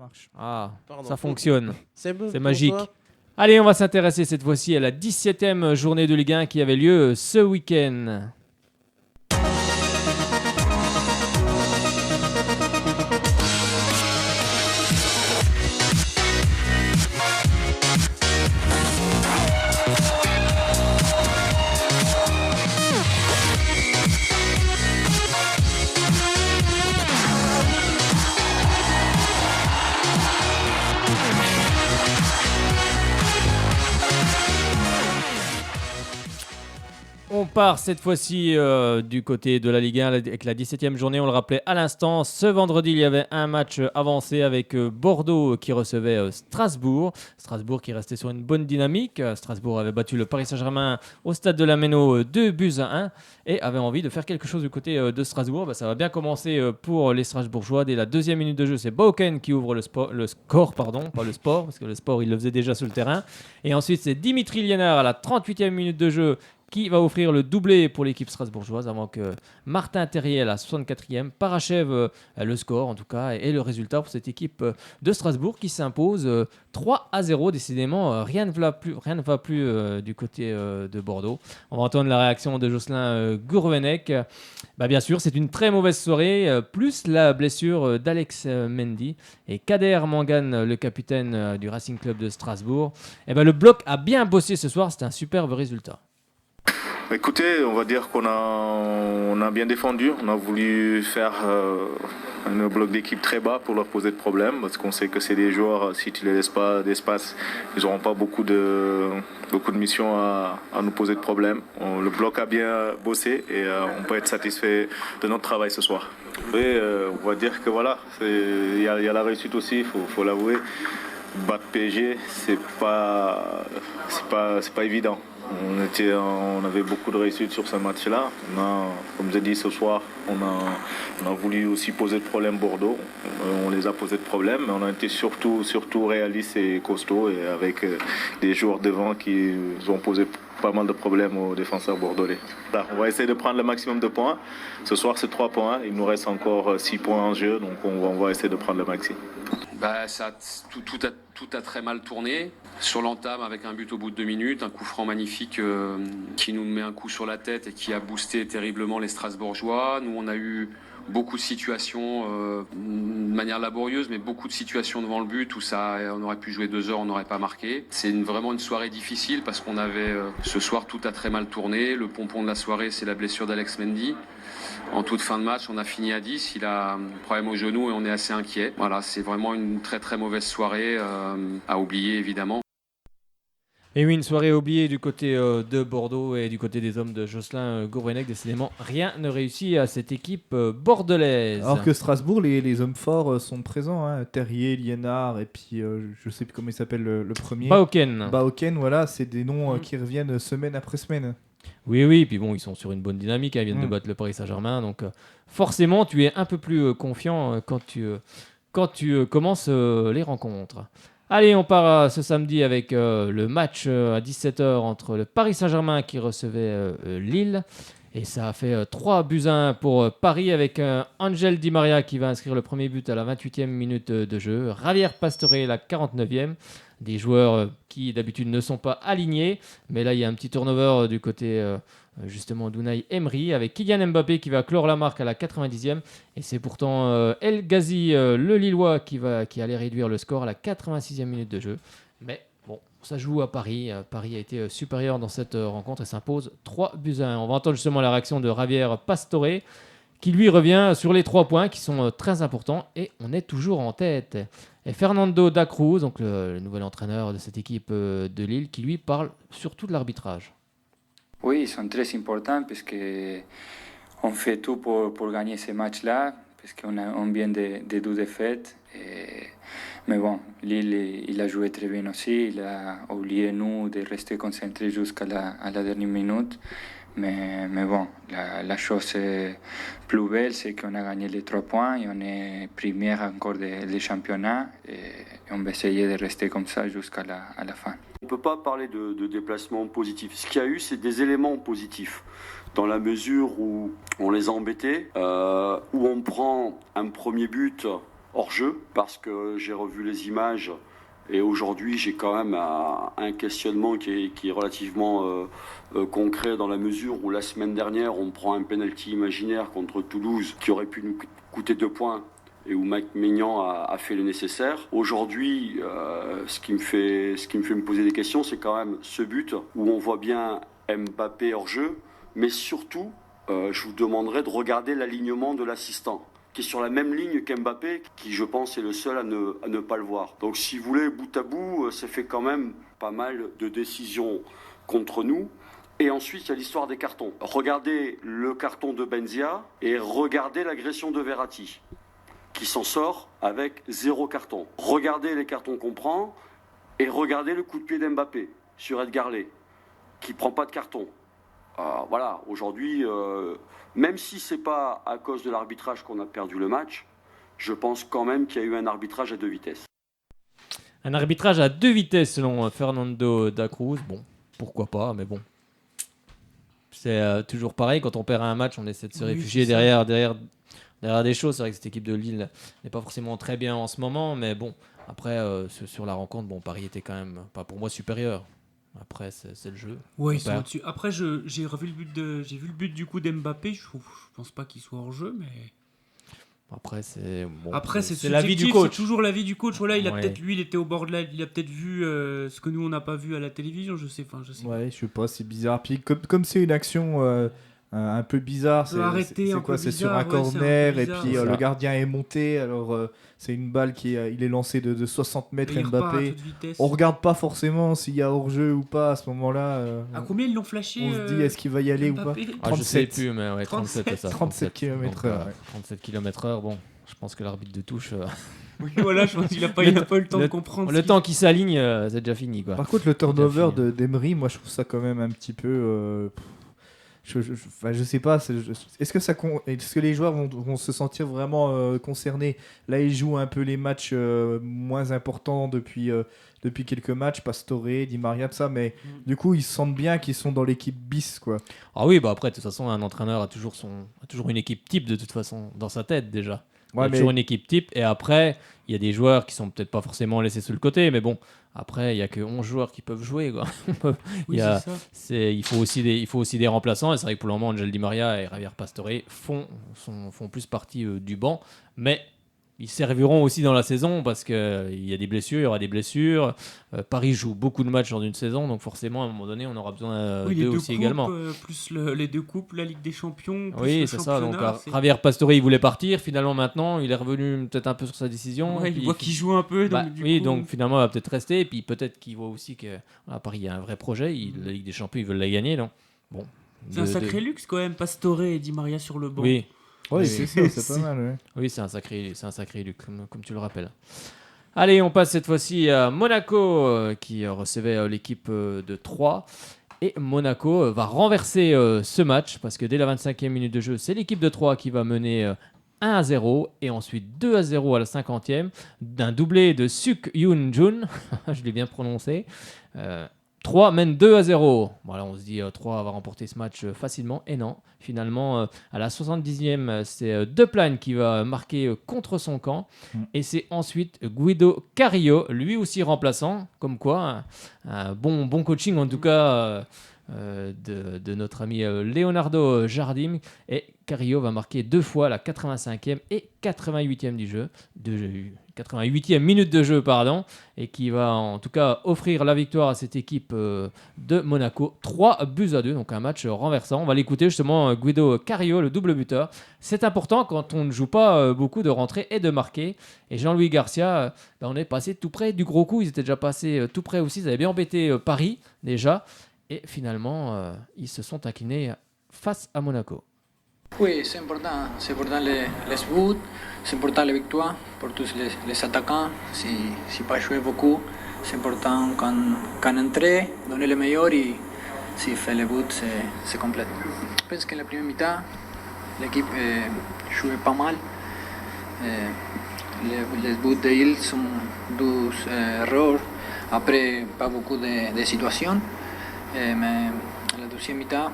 marche. Ah, Pardon. ça fonctionne. C'est magique. Allez, on va s'intéresser cette fois-ci à la 17e journée de Ligue 1 qui avait lieu ce week-end. On part cette fois-ci du côté de la Ligue 1 avec la 17e journée. On le rappelait à l'instant, ce vendredi, il y avait un match avancé avec Bordeaux qui recevait Strasbourg. Strasbourg qui restait sur une bonne dynamique. Strasbourg avait battu le Paris Saint-Germain au stade de la Méno 2-1 et avait envie de faire quelque chose du côté de Strasbourg. Ça va bien commencer pour les Strasbourgeois. Dès la deuxième minute de jeu, c'est Bauken qui ouvre le score, pas le sport, parce que le sport, il le faisait déjà sur le terrain. Et ensuite, c'est Dimitri Liénard à la 38e minute de jeu qui va offrir le doublé pour l'équipe strasbourgeoise avant que Martin Terrier à la 64e parachève le score en tout cas et le résultat pour cette équipe de Strasbourg qui s'impose 3-0. Décidément, rien ne va plus du côté de Bordeaux. On va entendre la réaction de Jocelyn Gourvenec. Bien sûr, c'est une très mauvaise soirée, plus la blessure d'Alex Mendy et Kader Mangane, le capitaine du Racing Club de Strasbourg. Le bloc a bien bossé ce soir, c'est un superbe résultat. Écoutez, on va dire qu'on a bien défendu. On a voulu faire un bloc d'équipe très bas pour leur poser de problèmes parce qu'on sait que c'est des joueurs, si tu ne les laisses pas d'espace, ils n'auront pas beaucoup de missions à nous poser de problèmes. Le bloc a bien bossé et on peut être satisfait de notre travail ce soir. Oui, on va dire que voilà, il y a la réussite aussi, il faut l'avouer. Battre PSG, c'est pas évident. On avait beaucoup de réussite sur ce match-là. Comme je dit ce soir, on a voulu aussi poser de problèmes Bordeaux. On les a posé de problèmes, mais on a été surtout réalistes et costauds et avec des joueurs devant qui ont posé pas mal de problèmes aux défenseurs bordelais. Là, on va essayer de prendre le maximum de points. Ce soir, c'est 3 points. Il nous reste encore 6 points en jeu, donc on va essayer de prendre le maxi. Tout a très mal tourné. Sur l'entame, avec un but au bout de 2 minutes, un coup franc magnifique qui nous met un coup sur la tête et qui a boosté terriblement les Strasbourgeois. Nous, on a eu beaucoup de situations de manière laborieuse, mais beaucoup de situations devant le but où on aurait pu jouer 2 heures, on n'aurait pas marqué. C'est vraiment une soirée difficile parce qu'on avait ce soir tout a très mal tourné. Le pompon de la soirée, c'est la blessure d'Alex Mendy. En toute fin de match, on a fini à 10. Il a un problème au genou et on est assez inquiet. Voilà, c'est vraiment une très très mauvaise soirée à oublier évidemment. Et oui, une soirée oubliée du côté de Bordeaux et du côté des hommes de Jocelyn Gourvenec. Décidément, rien ne réussit à cette équipe bordelaise. Alors que Strasbourg, les hommes forts sont présents. Terrier, Liénard et puis je ne sais plus comment il s'appelle le premier. Bauken, voilà, c'est des noms qui reviennent semaine après semaine. Oui, puis bon, ils sont sur une bonne dynamique, ils viennent de battre le Paris Saint-Germain, donc forcément, tu es un peu plus confiant quand tu commences les rencontres. Allez, on part ce samedi avec le match à 17h entre le Paris Saint-Germain qui recevait Lille. Et ça a fait 3-1 pour Paris avec Angel Di Maria qui va inscrire le premier but à la 28e minute de jeu. Javier Pastore la 49e. Des joueurs qui d'habitude ne sont pas alignés. Mais là, il y a un petit turnover du côté justement d'Unai Emery avec Kylian Mbappé qui va clore la marque à la 90e. Et c'est pourtant El Ghazi, le Lillois, qui allait réduire le score à la 86e minute de jeu. Mais bon, ça joue à Paris. Paris a été supérieur dans cette rencontre et s'impose 3-1. On va entendre justement la réaction de Javier Pastore qui lui revient sur les 3 points qui sont très importants et on est toujours en tête. Et Fernando da Cruz, donc le nouvel entraîneur de cette équipe de Lille, qui lui parle surtout de l'arbitrage. Oui, ils sont très importants parce qu'on fait tout pour gagner ces matchs-là, parce qu'on vient de 2 défaites. Mais bon, Lille, il a joué très bien aussi. Il a oublié nous de rester concentrés jusqu'à la dernière minute. Mais bon, la chose plus belle, c'est qu'on a gagné les 3 points et on est premier encore des championnats. Et on va essayer de rester comme ça jusqu'à la fin. On ne peut pas parler de déplacement positif. Ce qu'il y a eu, c'est des éléments positifs. Dans la mesure où on les a embêtés, où on prend un premier but hors-jeu, parce que j'ai revu les images et aujourd'hui j'ai quand même un questionnement qui est relativement concret, dans la mesure où la semaine dernière on prend un penalty imaginaire contre Toulouse qui aurait pu nous coûter 2 points et où Mike Maignan a fait le nécessaire. Aujourd'hui, ce qui me fait me poser des questions, c'est quand même ce but où on voit bien Mbappé hors-jeu, mais surtout, je vous demanderai de regarder l'alignement de l'assistant, qui est sur la même ligne qu'Mbappé, qui je pense est le seul à ne pas le voir. Donc si vous voulez, bout à bout, ça fait quand même pas mal de décisions contre nous. Et ensuite, il y a l'histoire des cartons. Regardez le carton de Benzia et regardez l'agression de Verratti, qui s'en sort avec 0 carton. Regardez les cartons qu'on prend et regardez le coup de pied d'Mbappé sur Edgar Ley, qui ne prend pas de carton. Voilà, aujourd'hui, même si ce n'est pas à cause de l'arbitrage qu'on a perdu le match, je pense quand même qu'il y a eu un arbitrage à 2 vitesses. Un arbitrage à 2 vitesses selon Fernando da Cruz. Bon, pourquoi pas, mais bon. C'est toujours pareil, quand on perd un match, on essaie de se réfugier derrière des choses. C'est vrai que cette équipe de Lille n'est pas forcément très bien en ce moment, mais bon, après, sur la rencontre, bon, Paris était quand même, pas pour moi, supérieur. Après, c'est le jeu. Ouais, ils sont au-dessus. Après, j'ai vu le but du coup d'Mbappé. Je pense pas qu'il soit hors jeu, mais après c'est l'avis du coach. C'est toujours l'avis du coach. Voilà, il a peut-être il était au bord de là, il a peut-être vu ce que nous on n'a pas vu à la télévision. Je sais. Ouais, je sais pas, c'est bizarre. Puis comme c'est une action un peu bizarre, c'est quoi, c'est sur un corner et puis le gardien est monté. Alors c'est une balle il est lancé de 60 mètres. Mbappé. On regarde pas forcement s'il y a hors-jeu ou pas à ce moment-là. À combien ils l'ont flashé? On se dit est-ce qu'il va y aller Mbappé? ou pas? 37. Je sais plus, mais ouais, 37 c'est ça. 37 km/h. 37 km/h. Bon, je pense que l'arbitre de touche. Oui, voilà, je pense qu'il n'a pas eu le temps de comprendre. Le temps qu'il s'aligne, c'est déjà fini, quoi. Par contre, le turnover d'Emery, moi je trouve ça quand même un petit peu. Je sais pas, est-ce que les joueurs vont se sentir vraiment concernés? Là, ils jouent un peu les matchs moins importants depuis quelques matchs, Pastore, Di Maria, ça, mais du coup, ils se sentent bien qu'ils sont dans l'équipe bis, quoi. Ah oui, bah après, de toute façon, un entraîneur a toujours une équipe type, de toute façon, dans sa tête, déjà. Il y a toujours une équipe type, et après, il y a des joueurs qui sont peut-être pas forcément laissés sur le côté, mais bon, après, il n'y a que 11 joueurs qui peuvent jouer, quoi. Il faut aussi des remplaçants, et c'est vrai que pour le moment, Angel Di Maria et Javier Pastore font plus partie du banc, mais ils serviront aussi dans la saison parce qu'il y a des blessures, il y aura des blessures. Paris joue beaucoup de matchs dans une saison, donc forcément, à un moment donné, on aura besoin d'eux aussi également. Plus les 2 coupes, la Ligue des Champions, plus oui, c'est ça. Donc, Javier Pastore, il voulait partir. Finalement, maintenant, il est revenu peut-être un peu sur sa décision. Ouais, il voit qu'il joue un peu. Donc finalement, il va peut-être rester. Et puis peut-être qu'il voit aussi qu'à Paris, il y a un vrai projet. La Ligue des Champions, ils veulent la gagner. Donc, bon, c'est un sacré luxe quand même, Pastore et Di Maria sur le banc. Oui. Oui, c'est pas mal. Ouais. Oui, c'est un sacré luxe, comme tu le rappelles. Allez, on passe cette fois-ci à Monaco qui recevait l'équipe de Troyes. Et Monaco va renverser ce match parce que dès la 25e minute de jeu, c'est l'équipe de Troyes qui va mener 1-0 et ensuite 2-0 à la 50e d'un doublé de Suk Yoon Jun. Je l'ai bien prononcé. 3 mène 2-0. Voilà, on se dit 3 va remporter ce match facilement. Et non, finalement, à la 70e, c'est Deplane qui va marquer contre son camp. Et c'est ensuite Guido Carrillo, lui aussi remplaçant. Comme quoi, un bon coaching en tout cas de notre ami Leonardo Jardim. Et Carrillo va marquer 2 fois la 85e et 88e du jeu. 88e minute de jeu, pardon, et qui va en tout cas offrir la victoire à cette équipe de Monaco. 3-2, donc un match renversant. On va l'écouter justement, Guido Carrillo, le double buteur. C'est important quand on ne joue pas beaucoup de rentrer et de marquer. Et Jean-Louis Garcia, on est passé tout près du gros coup. Ils étaient déjà passés tout près aussi. Ils avaient bien embêté Paris déjà. Et finalement, ils se sont inclinés face à Monaco. Oui, c'est important les buts, c'est important les victoires pour tous les attaquants. Si pas jouer beaucoup, c'est important quand entrer, donner le meilleur et si fait les buts, c'est complet. Je pense que la première mi-temps, l'équipe jouait pas mal. Les buts de Lille sont 12 erreurs, après pas beaucoup de situations. Mais à la deuxième mi-temps,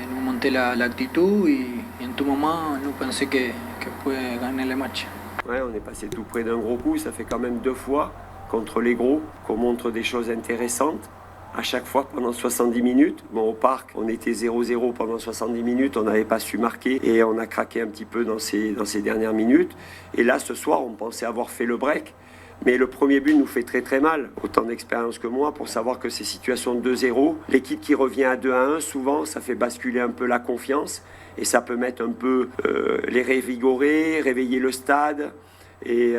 nous montait l'actitud et en tout moment, nous pensions que pouvait gagner le match. Ouais, on est passé tout près d'un gros coup, ça fait quand même 2 fois contre les gros qu'on montre des choses intéressantes. À chaque fois pendant 70 minutes. Bon, au parc, on était 0-0 pendant 70 minutes, on n'avait pas su marquer et on a craqué un petit peu dans ces dernières minutes. Et là, ce soir, on pensait avoir fait le break. Mais le premier but nous fait très très mal. Autant d'expérience que moi pour savoir que ces situations de 2-0, l'équipe qui revient à 2-1, souvent, ça fait basculer un peu la confiance et ça peut mettre un peu les révigorer, réveiller le stade. Et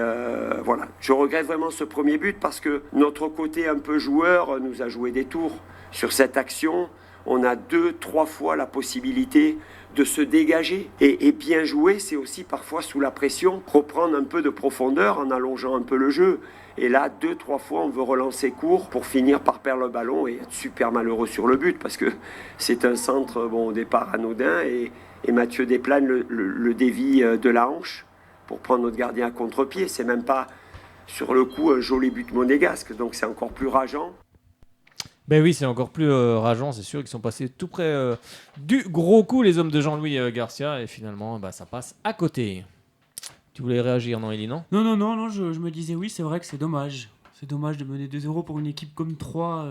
voilà, je regrette vraiment ce premier but parce que notre côté un peu joueur nous a joué des tours. Sur cette action, on a 2-3 fois la possibilité de se dégager. Et bien jouer, c'est aussi parfois sous la pression, reprendre un peu de profondeur en allongeant un peu le jeu. Et là, 2-3 fois, on veut relancer court pour finir par perdre le ballon et être super malheureux sur le but parce que c'est un centre au départ anodin et Mathieu Desplagne le dévie de la hanche pour prendre notre gardien à contre-pied. C'est même pas, sur le coup, un joli but monégasque. Donc c'est encore plus rageant. Ben oui, c'est encore plus rageant. C'est sûr qu'ils sont passés tout près du gros coup, les hommes de Jean-Louis Garcia. Et finalement, ça passe à côté. Tu voulais réagir, non, Élie, non ? Non, je me disais oui, c'est vrai que c'est dommage. C'est dommage de mener 2-0 pour une équipe comme 3.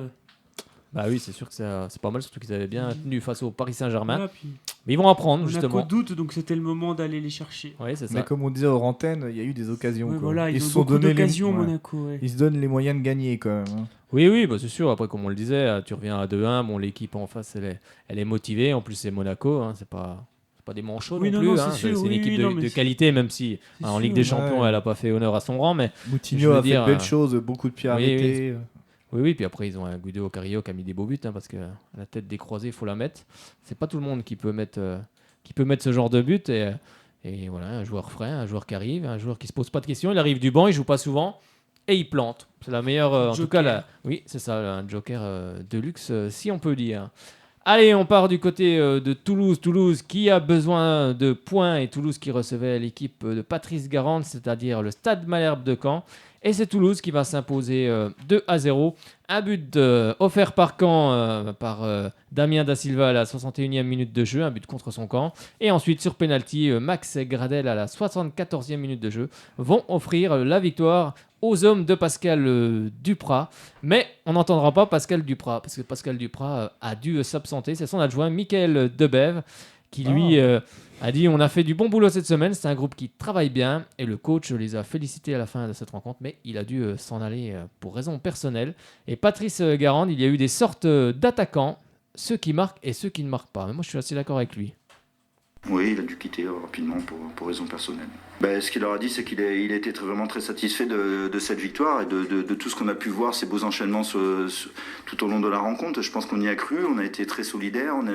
Bah oui, c'est sûr que c'est pas mal, surtout qu'ils avaient bien tenu face au Paris Saint-Germain. Voilà, puis Mais ils vont apprendre, on justement. a qu'au doute, donc c'était le moment d'aller les chercher. Oui, c'est ça. Mais comme on disait hors antenne, il y a eu des occasions. Ouais, quoi. voilà, ils se ont sont beaucoup donné d'occasions, ouais. Monaco. Ouais. Ils se donnent les moyens de gagner quand même. Hein. Oui, c'est sûr. Après, comme on le disait, tu reviens à 2-1. Bon, l'équipe en face, elle est motivée. En plus, c'est Monaco. Hein, c'est pas des manchots non plus. C'est une équipe de qualité, même si en Ligue des Champions, elle n'a pas fait honneur à son rang. Mais Moutinho a fait de belles choses, beaucoup de pieds arrêtés. Oui, puis après, ils ont un Guido Carillo qui a mis des beaux buts, parce que la tête des croisés, il faut la mettre. C'est pas tout le monde qui peut mettre ce genre de but. Et voilà, un joueur frais, un joueur qui arrive, un joueur qui se pose pas de questions. Il arrive du banc, il joue pas souvent et il plante. C'est la meilleure, en tout cas, oui, c'est ça, un joker de luxe, si on peut dire. Allez, on part du côté de Toulouse. Toulouse qui a besoin de points et Toulouse qui recevait l'équipe de Patrice Garande, c'est-à-dire le Stade Malherbe de Caen. Et c'est Toulouse qui va s'imposer 2-0. Un but offert par Caen par Damien Da Silva à la 61e minute de jeu, un but contre son camp. Et ensuite, sur penalty, Max Gradel à la 74e minute de jeu vont offrir la victoire aux hommes de Pascal Duprat. Mais on n'entendra pas Pascal Duprat, parce que Pascal Duprat a dû s'absenter. C'est son adjoint, Mickaël Debève, qui lui a dit on a fait du bon boulot cette semaine, c'est un groupe qui travaille bien et le coach les a félicités à la fin de cette rencontre, mais il a dû s'en aller pour raison personnelle. Et Patrice Garande, il y a eu des sortes d'attaquants, ceux qui marquent et ceux qui ne marquent pas. Mais moi je suis assez d'accord avec lui. Oui, il a dû quitter rapidement pour raison personnelle. Ce qu'il leur a dit, c'est qu'il a été vraiment très satisfait de cette victoire et de tout ce qu'on a pu voir, ces beaux enchaînements tout au long de la rencontre. Je pense qu'on y a cru, on a été très solidaires, on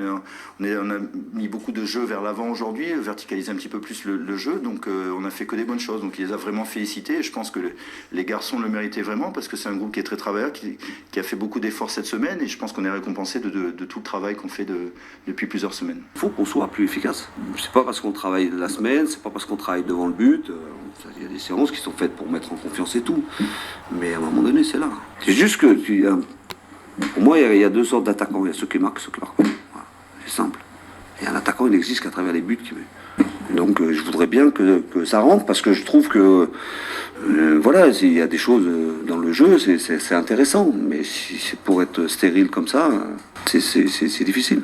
a mis beaucoup de jeux vers l'avant aujourd'hui, verticalisé un petit peu plus le jeu, donc on a fait que des bonnes choses. Donc il les a vraiment félicités et je pense que les garçons le méritaient vraiment parce que c'est un groupe qui est très travailleur, qui a fait beaucoup d'efforts cette semaine et je pense qu'on est récompensé de tout le travail qu'on fait depuis plusieurs semaines. Il faut qu'on soit plus efficace. C'est pas parce qu'on travaille la semaine, c'est pas parce qu'on travaille devant le but. Il y a des séances qui sont faites pour mettre en confiance et tout. Mais à un moment donné, c'est là. C'est juste que, pour moi, il y a deux sortes d'attaquants. Il y a ceux qui marquent et ceux qui marquent pas. Voilà. C'est simple. Et un attaquant, il n'existe qu'à travers les buts qu'il met. Donc je voudrais bien que ça rentre parce que je trouve que voilà, il y a des choses dans le jeu, c'est intéressant. Mais si c'est pour être stérile comme ça, c'est difficile.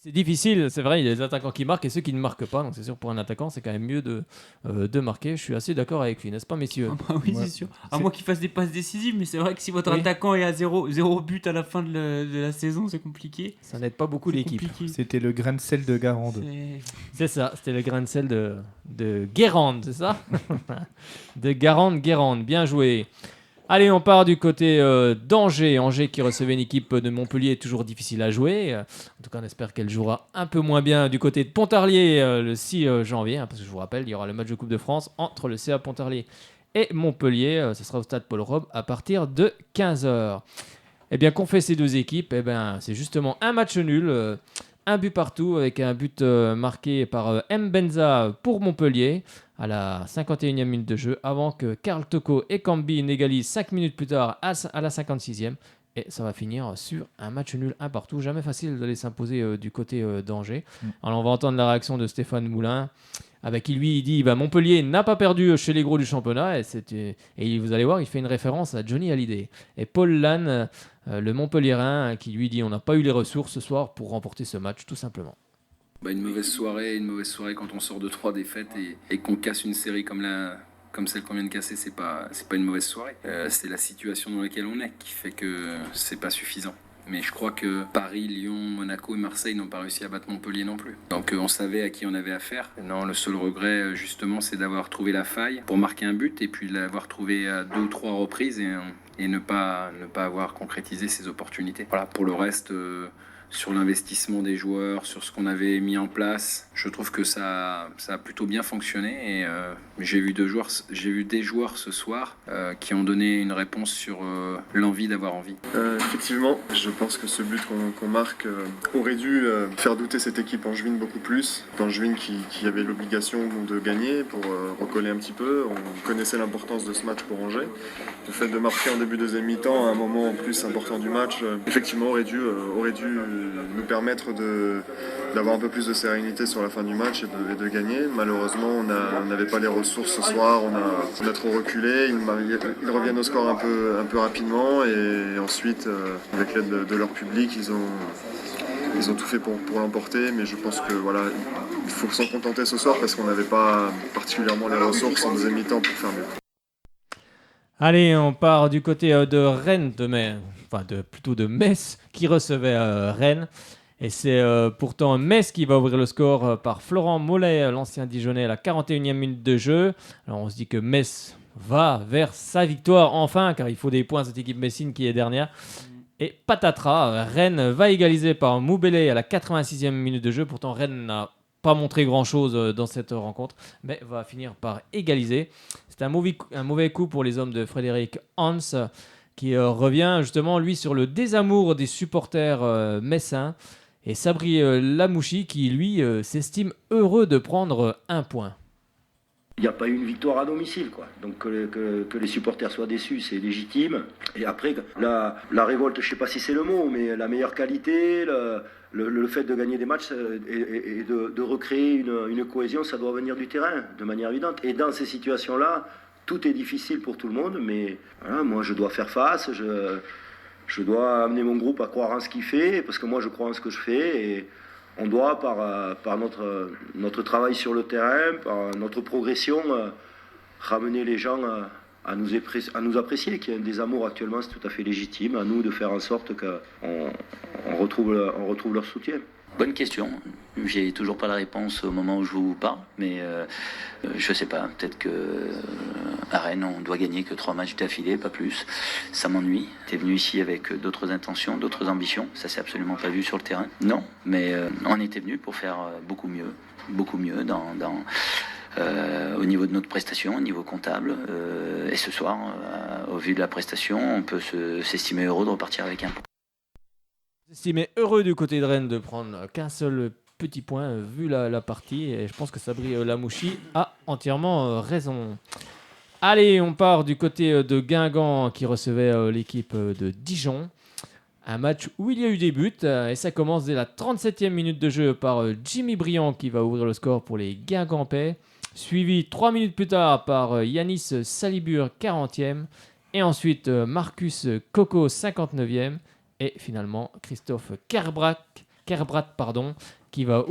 C'est difficile, c'est vrai, il y a des attaquants qui marquent et ceux qui ne marquent pas. Donc c'est sûr, pour un attaquant, c'est quand même mieux de marquer. Je suis assez d'accord avec lui, n'est-ce pas, messieurs ? Oui, c'est sûr. À moins qu'il fasse des passes décisives, mais c'est vrai que si votre attaquant est à 0 but à la fin de la saison, c'est compliqué. Ça n'aide pas beaucoup l'équipe. C'était le grain de sel de Garande. C'est ça, c'était le grain de sel de Guérande, c'est ça ? De Guérande, bien joué. Allez, on part du côté d'Angers. Angers qui recevait une équipe de Montpellier toujours difficile à jouer. En tout cas, on espère qu'elle jouera un peu moins bien du côté de Pontarlier le 6 janvier. Parce que je vous rappelle, il y aura le match de Coupe de France entre le CA Pontarlier et Montpellier. Ce sera au stade Paul Robe à partir de 15h. Eh bien, qu'ont fait ces deux équipes ? Eh bien, c'est justement un match nul. Un but partout avec un but marqué par Mbenza pour Montpellier à la 51e minute de jeu avant que Karl Toko et Cambi n'égalisent 5 minutes plus tard à la 56e. Et ça va finir sur un match nul, un partout. Jamais facile d'aller s'imposer du côté d'Angers. Alors on va entendre la réaction de Stéphane Moulin, avec qui lui il dit Montpellier n'a pas perdu chez les gros du championnat. Et vous allez voir, il fait une référence à Johnny Hallyday. Et Paul Lannes, le Montpellierin, qui lui dit on n'a pas eu les ressources ce soir pour remporter ce match, tout simplement. Une mauvaise soirée quand on sort de 3 défaites et qu'on casse une série comme celle qu'on vient de casser, c'est pas une mauvaise soirée. C'est la situation dans laquelle on est qui fait que c'est pas suffisant. Mais je crois que Paris, Lyon, Monaco et Marseille n'ont pas réussi à battre Montpellier non plus. Donc on savait à qui on avait affaire. Non, le seul regret justement, c'est d'avoir trouvé la faille pour marquer un but et puis de l'avoir trouvé à 2 ou 3 reprises et ne pas avoir concrétisé ses opportunités. Voilà, pour le reste, sur l'investissement des joueurs, sur ce qu'on avait mis en place, je trouve que ça a plutôt bien fonctionné. Et j'ai vu des joueurs ce soir qui ont donné une réponse sur l'envie d'avoir envie. Effectivement, je pense que ce but qu'on marque aurait dû faire douter cette équipe angevine beaucoup plus. Angevine qui avait l'obligation de gagner pour recoller un petit peu. On connaissait l'importance de ce match pour Angers. Le fait de marquer en début de deuxième mi-temps, à un moment plus important du match, effectivement aurait dû nous permettre d'avoir un peu plus de sérénité sur la fin du match et de gagner. Malheureusement, on n'avait pas les ressources ce soir, on a trop reculé. Ils reviennent au score un peu rapidement et ensuite, avec l'aide de leur public, ils ont tout fait pour l'emporter. Mais je pense que il faut s'en contenter ce soir parce qu'on n'avait pas particulièrement les ressources en deuxième mi-temps pour faire mieux. Allez, on part du côté de Rennes, plutôt de Metz, qui recevait Rennes. Et c'est pourtant Metz qui va ouvrir le score par Florent Mollet, l'ancien Dijonais, à la 41e minute de jeu. Alors on se dit que Metz va vers sa victoire enfin, car il faut des points à cette équipe messine qui est dernière. Et patatras, Rennes va égaliser par Moubelé à la 86e minute de jeu. Pourtant Rennes n'a pas montré grand-chose dans cette rencontre, mais va finir par égaliser. C'est un mauvais coup pour les hommes de Frédéric Hans, qui revient justement, lui, sur le désamour des supporters messins. Et Sabri Lamouchi, qui, lui, s'estime heureux de prendre un point. Il n'y a pas eu une victoire à domicile, quoi. Donc que les supporters soient déçus, c'est légitime. Et après, la révolte, je ne sais pas si c'est le mot, mais la meilleure qualité, le fait de gagner des matchs et de recréer une cohésion, ça doit venir du terrain, de manière évidente. Et dans ces situations-là, tout est difficile pour tout le monde, mais voilà, moi je dois faire face, je dois amener mon groupe à croire en ce qu'il fait, parce que moi je crois en ce que je fais, et on doit, par notre travail sur le terrain, par notre progression, ramener les gens à nous apprécier, qu'il y ait un désamour actuellement, c'est tout à fait légitime, à nous de faire en sorte qu'on retrouve leur soutien. Bonne question. J'ai toujours pas la réponse au moment où je vous parle, mais je sais pas. Peut-être que à Rennes, on doit gagner que 3 matchs d'affilée, pas plus. Ça m'ennuie. T'es venu ici avec d'autres intentions, d'autres ambitions. Ça s'est absolument pas vu sur le terrain. Non, mais on était venu pour faire beaucoup mieux au niveau de notre prestation, au niveau comptable. Et ce soir, au vu de la prestation, on peut s'estimer heureux de repartir avec un point. Estimé heureux du côté de Rennes de prendre qu'un seul petit point vu la partie, et je pense que Sabri Lamouchi a entièrement raison. Allez, on part du côté de Guingamp qui recevait l'équipe de Dijon. Un match où il y a eu des buts et ça commence dès la 37e minute de jeu par Jimmy Briand qui va ouvrir le score pour les Guingampais, suivi 3 minutes plus tard par Yanis Salibur 40e et ensuite Marcus Coco 59e. Et finalement, Christophe Kerbrat, qui va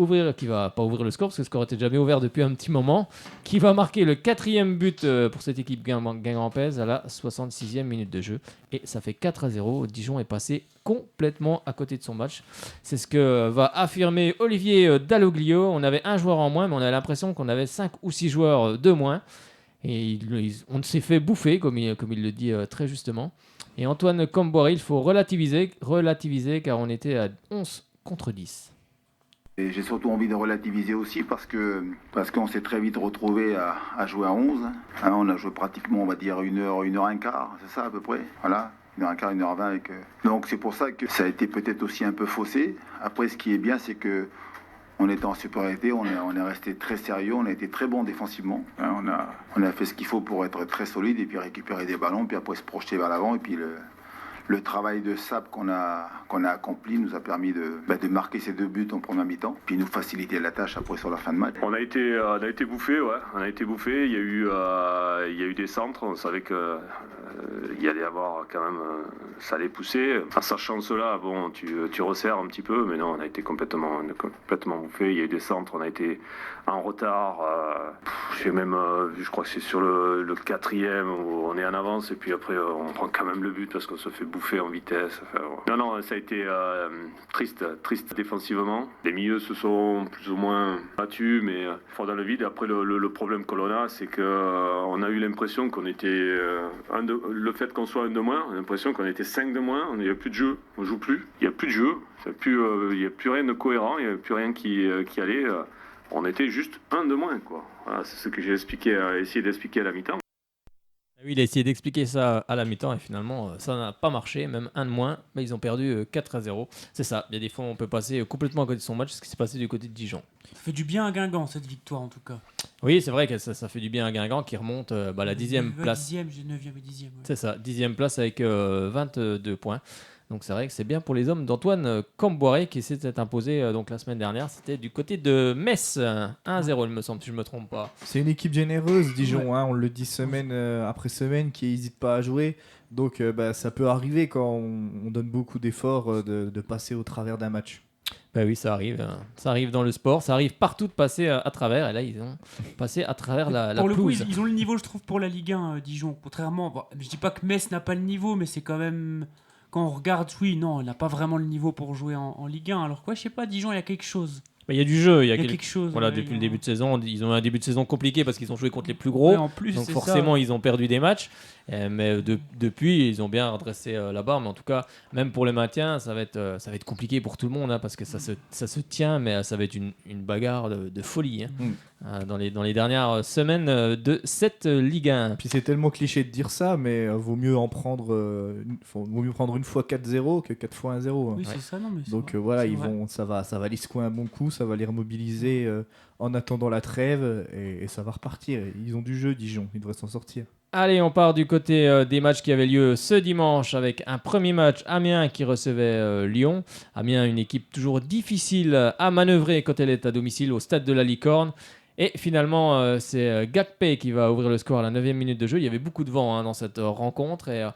pas ouvrir le score, parce que le score était jamais ouvert depuis un petit moment, qui va marquer le 4e but pour cette équipe guingampaise à la 66e minute de jeu. Et ça fait 4-0. Dijon est passé complètement à côté de son match. C'est ce que va affirmer Olivier Dalloglio. On avait un joueur en moins, mais on a l'impression qu'on avait 5 ou 6 joueurs de moins. Et on s'est fait bouffer, comme il le dit très justement. Et Antoine Comboiré, il faut relativiser car on était à 11 contre 10. Et j'ai surtout envie de relativiser aussi parce qu'on s'est très vite retrouvé à jouer à 11. Hein, on a joué pratiquement, on va dire, 1 heure, 1 heure un quart, c'est ça à peu près. Voilà, 1 heure un quart, 1 heure 20. Donc c'est pour ça que ça a été peut-être aussi un peu faussé. Après, ce qui est bien, c'est que on était en supériorité, on est resté très sérieux, on a été très bon défensivement. Hein, on a fait ce qu'il faut pour être très solide et puis récupérer des ballons, puis après se projeter vers l'avant et puis le travail de sape qu'on a accompli nous a permis de marquer ces 2 buts en première mi-temps, puis nous faciliter la tâche après sur la fin de match. On a été bouffé, ouais. On a été bouffé. Il y a eu des centres. On savait que il y allait avoir quand même, ça allait pousser. En sachant cela, bon, tu resserres un petit peu, mais non, on a été complètement bouffé. Il y a eu des centres. On a été en retard. Je crois que c'est sur le 4e où on est en avance et puis après on prend quand même le but parce qu'on se fait bouffer en vitesse. Enfin, non, ça a été triste défensivement. Les milieux se sont plus ou moins battus, mais fort dans le vide. Après, le problème que l'on a, c'est qu'on a eu l'impression qu'on était le fait qu'on soit 1 de moins, on a l'impression qu'on était 5 de moins. Il n'y a plus de jeu, on joue plus. Il n'y a plus de jeu, il n'y a plus rien de cohérent, il n'y a plus rien qui allait. On était juste 1 de moins, quoi. Voilà, c'est ce que j'ai essayé d'expliquer à la mi-temps. Oui, il a essayé d'expliquer ça à la mi-temps et finalement ça n'a pas marché, même 1 de moins, mais ils ont perdu 4-0. C'est ça, il y a des fois on peut passer complètement à côté de son match, ce qui s'est passé du côté de Dijon. Ça fait du bien à Guingamp cette victoire en tout cas. Oui, c'est vrai que ça fait du bien à Guingamp qui remonte la 10e place. 9e et 10e. Ouais. C'est ça, 10e place avec 22 points. Donc c'est vrai que c'est bien pour les hommes d'Antoine Camboiré qui s'était imposé donc la semaine dernière. C'était du côté de Metz, 1-0 il me semble, si je ne me trompe pas. C'est une équipe généreuse, Dijon, on le dit semaine après semaine, qui n'hésite pas à jouer. Donc ça peut arriver quand on donne beaucoup d'efforts de passer au travers d'un match. Ben oui, ça arrive dans le sport, ça arrive partout de passer à travers, et là ils ont passé à travers la pour le pelouse. coup, ils ont le niveau, je trouve, pour la Ligue 1, Dijon. Contrairement, je dis pas que Metz n'a pas le niveau, mais c'est quand même... Quand on regarde, oui, non, il n'a pas vraiment le niveau pour jouer en Ligue 1. Alors quoi, je sais pas, Dijon, il y a quelque chose. Il y a du jeu, il y a quelque chose. Voilà, depuis le début de saison, ils ont eu un début de saison compliqué parce qu'ils ont joué contre les plus gros. Ouais, en plus, donc forcément, ils ont perdu des matchs. Mais depuis, ils ont bien redressé la barre. Mais en tout cas, même pour le maintien, ça va être compliqué pour tout le monde parce que ça se tient, mais ça va être une bagarre de folie dans les dernières semaines de cette Ligue 1. Puis c'est tellement cliché de dire ça, mais vaut mieux prendre une fois 4-0 que 4 fois 1-0. Oui, c'est ça, non, mais donc vrai. voilà, C'est vrai. ça va les secouer un bon coup, ça va les remobiliser en attendant la trêve et ça va repartir. Ils ont du jeu, Dijon, ils devraient s'en sortir. Allez, on part du côté des matchs qui avaient lieu ce dimanche avec un premier match, Amiens qui recevait Lyon. Amiens, une équipe toujours difficile à manœuvrer quand elle est à domicile au stade de la Licorne. Et finalement, c'est Gakpé qui va ouvrir le score à la 9e minute de jeu. Il y avait beaucoup de vent dans cette rencontre et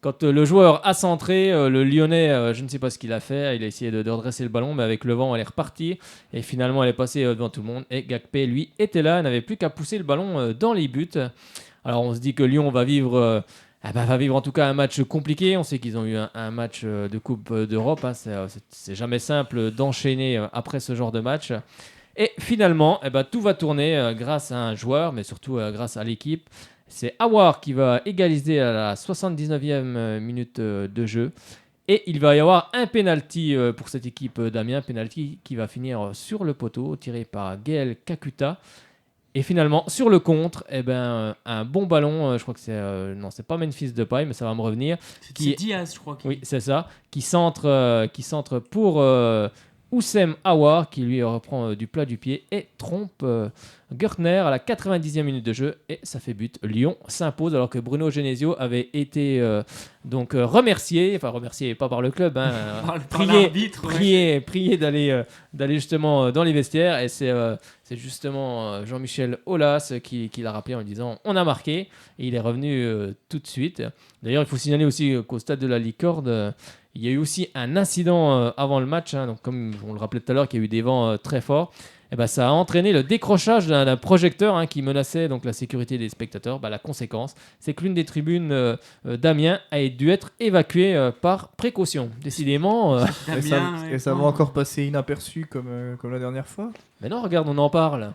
quand le joueur a centré, le Lyonnais, je ne sais pas ce qu'il a fait, il a essayé de redresser le ballon, mais avec le vent, elle est repartie. Et finalement, elle est passée devant tout le monde. Et Gakpé, lui, était là, n'avait plus qu'à pousser le ballon dans les buts. Alors, on se dit que Lyon va vivre en tout cas un match compliqué. On sait qu'ils ont eu un match de Coupe d'Europe. C'est jamais simple d'enchaîner après ce genre de match. Et finalement, tout va tourner grâce à un joueur, mais surtout grâce à l'équipe. C'est Aouar qui va égaliser à la 79e minute de jeu. Et il va y avoir un penalty pour cette équipe d'Amiens. Penalty qui va finir sur le poteau, tiré par Gaël Kakuta. Et finalement, sur le contre, un bon ballon, je crois que c'est pas Memphis Depay, mais ça va me revenir. C'est Diaz, je crois. Oui, c'est ça. Qui centre pour Oussem Aouar, qui lui reprend du plat du pied et trompe Gertner à la 90e minute de jeu. Et ça fait but. Lyon s'impose alors que Bruno Genesio avait été remercié, pas par le club, prié d'aller justement dans les vestiaires. Et c'est justement Jean-Michel Aulas qui l'a rappelé en lui disant on a marqué. Et il est revenu tout de suite. D'ailleurs, il faut signaler aussi qu'au stade de la Licorne, il y a eu aussi un incident avant le match, donc comme on le rappelait tout à l'heure, qu'il y a eu des vents très forts. Ça a entraîné le décrochage d'un projecteur qui menaçait donc la sécurité des spectateurs. La conséquence, c'est que l'une des tribunes d'Amiens a dû être évacuée par précaution. Décidément. Ça va encore passer inaperçu comme la dernière fois. Mais non, regarde, on en parle.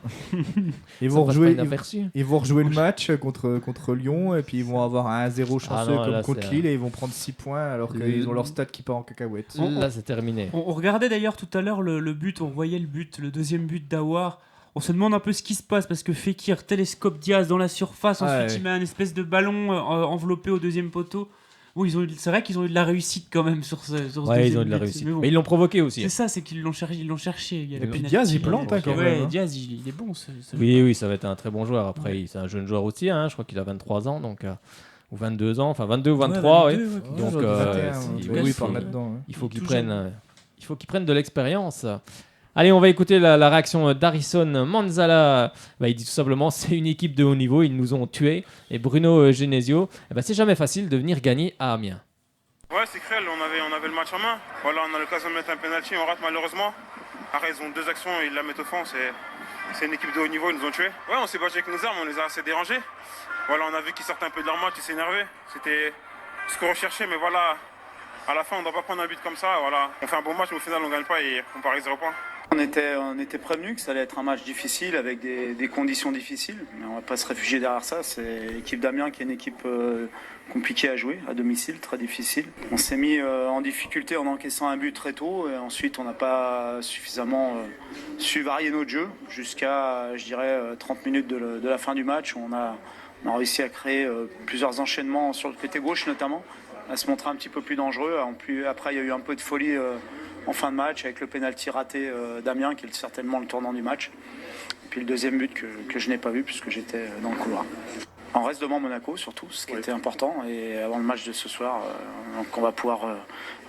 Ils vont rejouer le match contre Lyon et puis ils vont avoir un 1-0 chanceux comme contre Lille et ils vont prendre 6 points alors qu'ils ont leur stade qui part en cacahuète. Là, c'est terminé. On regardait d'ailleurs tout à l'heure le but, on voyait le deuxième but d'Aouar. On se demande un peu ce qui se passe parce que Fekir télescope Diaz dans la surface, ensuite il met un espèce de ballon enveloppé au deuxième poteau. Oui, c'est vrai qu'ils ont eu de la réussite quand même sur ce ils ont eu de la réussite. Mais ils l'ont provoqué aussi. C'est ça, c'est qu'ils l'ont cherché. Il y a et puis Diaz, il plante quand même. Diaz, il est bon. Oui, ça va être un très bon joueur. Après, c'est un jeune joueur aussi. Je crois qu'il a 23 ans. Donc ou 22 ans, enfin 22 ou 23. Ouais, 22, ouais. ouais. Donc, 21, oui, par là-dedans. il faut qu'ils prennent de l'expérience. Allez, on va écouter la réaction d'Harrison Manzala. Il dit tout simplement, c'est une équipe de haut niveau, ils nous ont tués. Et Bruno Genesio, c'est jamais facile de venir gagner à Amiens. Ouais, c'est cruel, on avait le match en main. Voilà, on a l'occasion de mettre un penalty, on rate malheureusement. Après, ils ont 2 actions, ils la mettent au fond. C'est une équipe de haut niveau, ils nous ont tués. Ouais, on s'est battu avec nos armes, on les a assez dérangés. Voilà, on a vu qu'ils sortaient un peu de leur match, ils s'énervaient. C'était ce qu'on recherchait, mais voilà, à la fin, on ne doit pas prendre un but comme ça. Voilà. On fait un bon match, mais au final, on ne gagne pas et on parie 0 points. On était prévenus que ça allait être un match difficile avec des conditions difficiles, mais on ne va pas se réfugier derrière ça. C'est l'équipe d'Amiens qui est une équipe compliquée à jouer, à domicile, très difficile. On s'est mis en difficulté en encaissant un but très tôt et ensuite on n'a pas suffisamment su varier notre jeu jusqu'à, je dirais, 30 minutes de la fin du match. On a réussi à créer plusieurs enchaînements sur le côté gauche notamment, à se montrer un petit peu plus dangereux. Après, il y a eu un peu de folie en fin de match avec le pénalty raté d'Amiens qui est certainement le tournant du match. Et puis le deuxième but que je n'ai pas vu puisque j'étais dans le couloir. On reste devant Monaco surtout, ce qui était important. Et avant le match de ce soir, donc on va pouvoir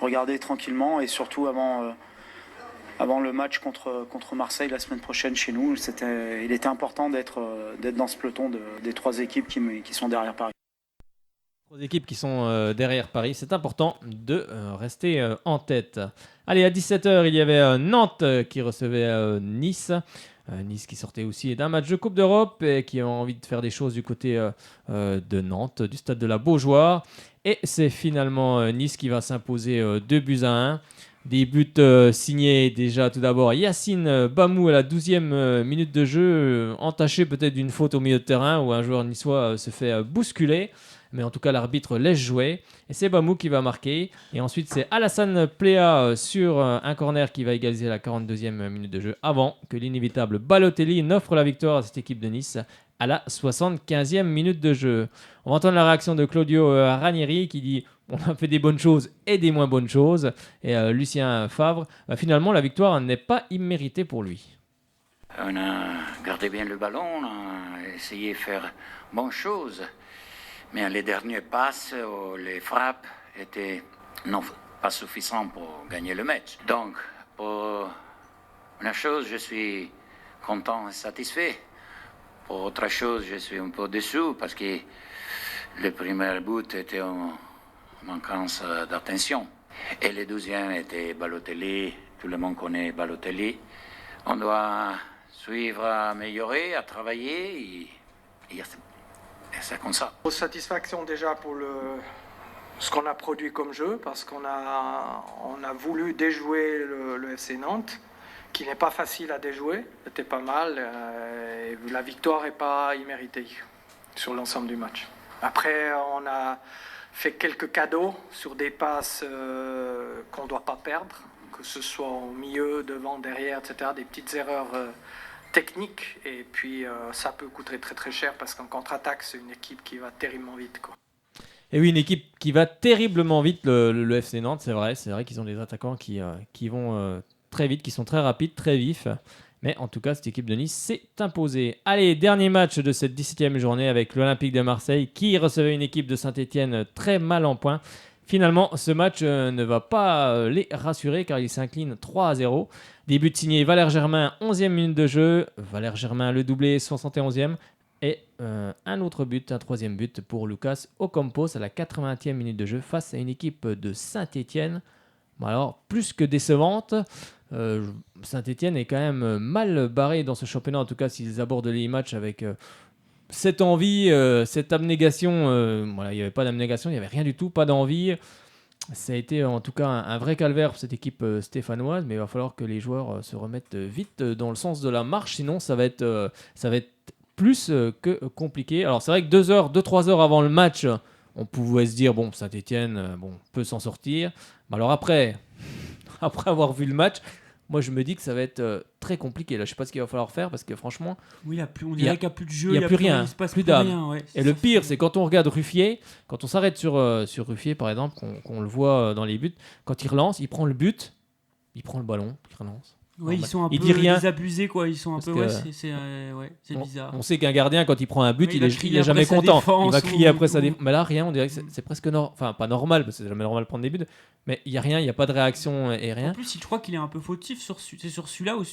regarder tranquillement et surtout avant le match contre Marseille la semaine prochaine chez nous, il était important d'être dans ce peloton des 3 équipes qui sont derrière Paris. 3 équipes qui sont derrière Paris, c'est important de rester en tête. Allez, à 17h, il y avait Nantes qui recevait Nice. Nice qui sortait aussi d'un match de Coupe d'Europe et qui a envie de faire des choses du côté de Nantes, du stade de la Beaujoire. Et c'est finalement Nice qui va s'imposer 2-1. Des buts signés déjà tout d'abord Yacine Bamou à la 12e minute de jeu, entaché peut-être d'une faute au milieu de terrain où un joueur niçois se fait bousculer. Mais en tout cas, l'arbitre laisse jouer. Et c'est Bamou qui va marquer. Et ensuite, c'est Alassane Pléa sur un corner qui va égaliser la 42e minute de jeu avant que l'inévitable Balotelli n'offre la victoire à cette équipe de Nice à la 75e minute de jeu. On va entendre la réaction de Claudio Ranieri qui dit « On a fait des bonnes choses et des moins bonnes choses ». Et Lucien Favre, finalement, la victoire n'est pas imméritée pour lui. On a gardé bien le ballon, on a essayé de faire bonnes choses. Mais les dernières passes ou les frappes étaient pas suffisantes pour gagner le match. Donc, pour une chose, je suis content et satisfait. Pour autre chose, je suis un peu déçu parce que le premier but était en manquance d'attention. Et le deuxième était Balotelli. Tout le monde connaît Balotelli. On doit suivre, améliorer, à travailler et c'est comme ça. Satisfaction déjà pour ce qu'on a produit comme jeu, parce qu'on a voulu déjouer le FC Nantes, qui n'est pas facile à déjouer, c'était pas mal, et la victoire n'est pas imméritée sur l'ensemble du match. Après, on a fait quelques cadeaux sur des passes qu'on ne doit pas perdre, que ce soit au milieu, devant, derrière, etc., des petites erreurs technique et puis ça peut coûter très très cher parce qu'en contre-attaque c'est une équipe qui va terriblement vite quoi. Et oui, une équipe qui va terriblement vite, le FC Nantes, c'est vrai qu'ils ont des attaquants qui vont très vite, qui sont très rapides, très vifs, mais en tout cas cette équipe de Nice s'est imposée. Allez, dernier match de cette 17e journée avec l'Olympique de Marseille qui recevait une équipe de Saint-Etienne très mal en point. Finalement, ce match ne va pas les rassurer car ils s'inclinent 3-0. Des buts signés Valère Germain, 11e minute de jeu. Valère Germain, le doublé, 71e. Et un autre but, un 3e but pour Lucas Ocampos à la 80e minute de jeu face à une équipe de Saint-Etienne. Bon alors, plus que décevante. Saint-Etienne est quand même mal barré dans ce championnat, en tout cas s'ils abordent les matchs avec... cette envie, cette abnégation, il n'y avait pas d'abnégation, il n'y avait rien du tout, pas d'envie. Ça a été en tout cas un vrai calvaire pour cette équipe stéphanoise, mais il va falloir que les joueurs se remettent vite dans le sens de la marche, sinon ça va être plus que compliqué. Alors c'est vrai que 2-3 heures avant le match, on pouvait se dire, bon, Saint-Etienne peut s'en sortir. Mais alors après avoir vu le match, moi je me dis que ça va être très compliqué. Là, je ne sais pas ce qu'il va falloir faire parce que franchement... Oui, on dirait qu'il n'y a plus de jeu, il n'y a plus rien, il se passe plus d'âme. rien. Ouais, et le pire, c'est quand on regarde Ruffier, quand on s'arrête sur Ruffier par exemple, qu'on le voit dans les buts, quand il relance, il prend le but, il prend le ballon, il relance. Oui, ils sont un il peu dit rien. désabusés, quoi. Ils sont un peu. C'est on, bizarre. on sait qu'un gardien, quand il prend un but, Oui, il va est crier jamais après sa content. défense Il va crier après sa ou- défense. Mais là, rien, on dirait que c'est presque enfin, pas normal, parce que c'est jamais normal de prendre des buts. Mais il n'y a rien, il n'y a pas de réaction et rien. En plus, je crois qu'il est un peu fautif c'est sur celui-là ou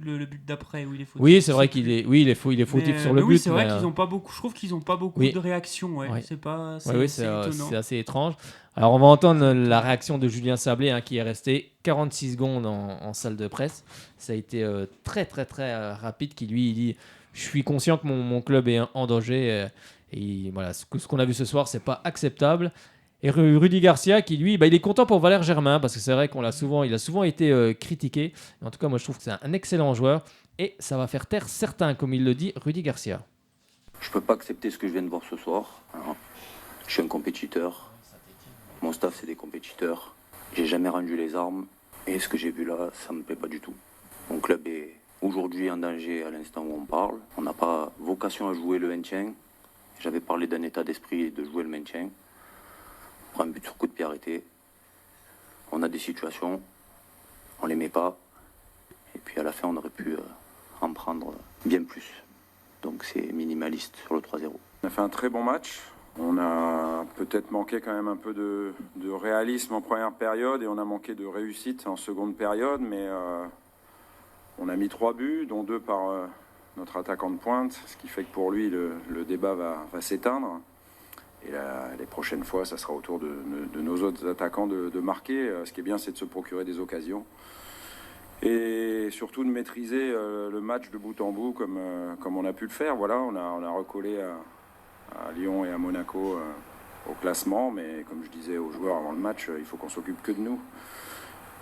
le but d'après où il est fautif. Oui, c'est vrai qu'il est, il est fautif Mais, sur le mais but. Oui, c'est vrai mais, qu'ils ont pas beaucoup. Je trouve qu'ils ont pas beaucoup oui. de réactions. Ouais. Ouais. C'est pas. Oui, C'est étonnant. c'est assez étrange. Alors, on va entendre la réaction de Julien Sablé, qui est resté 46 secondes en salle de presse. Ça a été très, très, très rapide. Qui lui, il dit: je suis conscient que mon club est en danger. Et voilà, ce qu'on a vu ce soir, c'est pas acceptable. Et Rudy Garcia, qui lui, il est content pour Valère Germain, parce que c'est vrai il a souvent été critiqué. Mais en tout cas, moi, je trouve que c'est un excellent joueur. Et ça va faire taire certains, comme il le dit, Rudy Garcia. Je peux pas accepter ce que je viens de voir ce soir. Alors, je suis un compétiteur. Mon staff, c'est des compétiteurs. J'ai jamais rendu les armes. Et ce que j'ai vu là, ça me plaît pas du tout. Mon club est aujourd'hui en danger à l'instant où on parle. On n'a pas vocation à jouer le maintien. J'avais parlé d'un état d'esprit de jouer le maintien. On prend un but sur coup de pied arrêté. On a des situations. On les met pas. Et puis à la fin, on aurait pu en prendre bien plus. Donc c'est minimaliste sur le 3-0. On a fait un très bon match. On a peut-être manqué quand même un peu de réalisme en première période et on a manqué de réussite en seconde période, mais on a mis 3 buts, dont 2 par notre attaquant de pointe, ce qui fait que pour lui le débat va s'éteindre. Et les prochaines fois, ça sera au tour de nos autres attaquants de marquer. Ce qui est bien, c'est de se procurer des occasions. Et surtout de maîtriser le match de bout en bout comme on a pu le faire. Voilà, on a recollé à Lyon et à Monaco au classement, mais comme je disais aux joueurs avant le match, il faut qu'on s'occupe que de nous.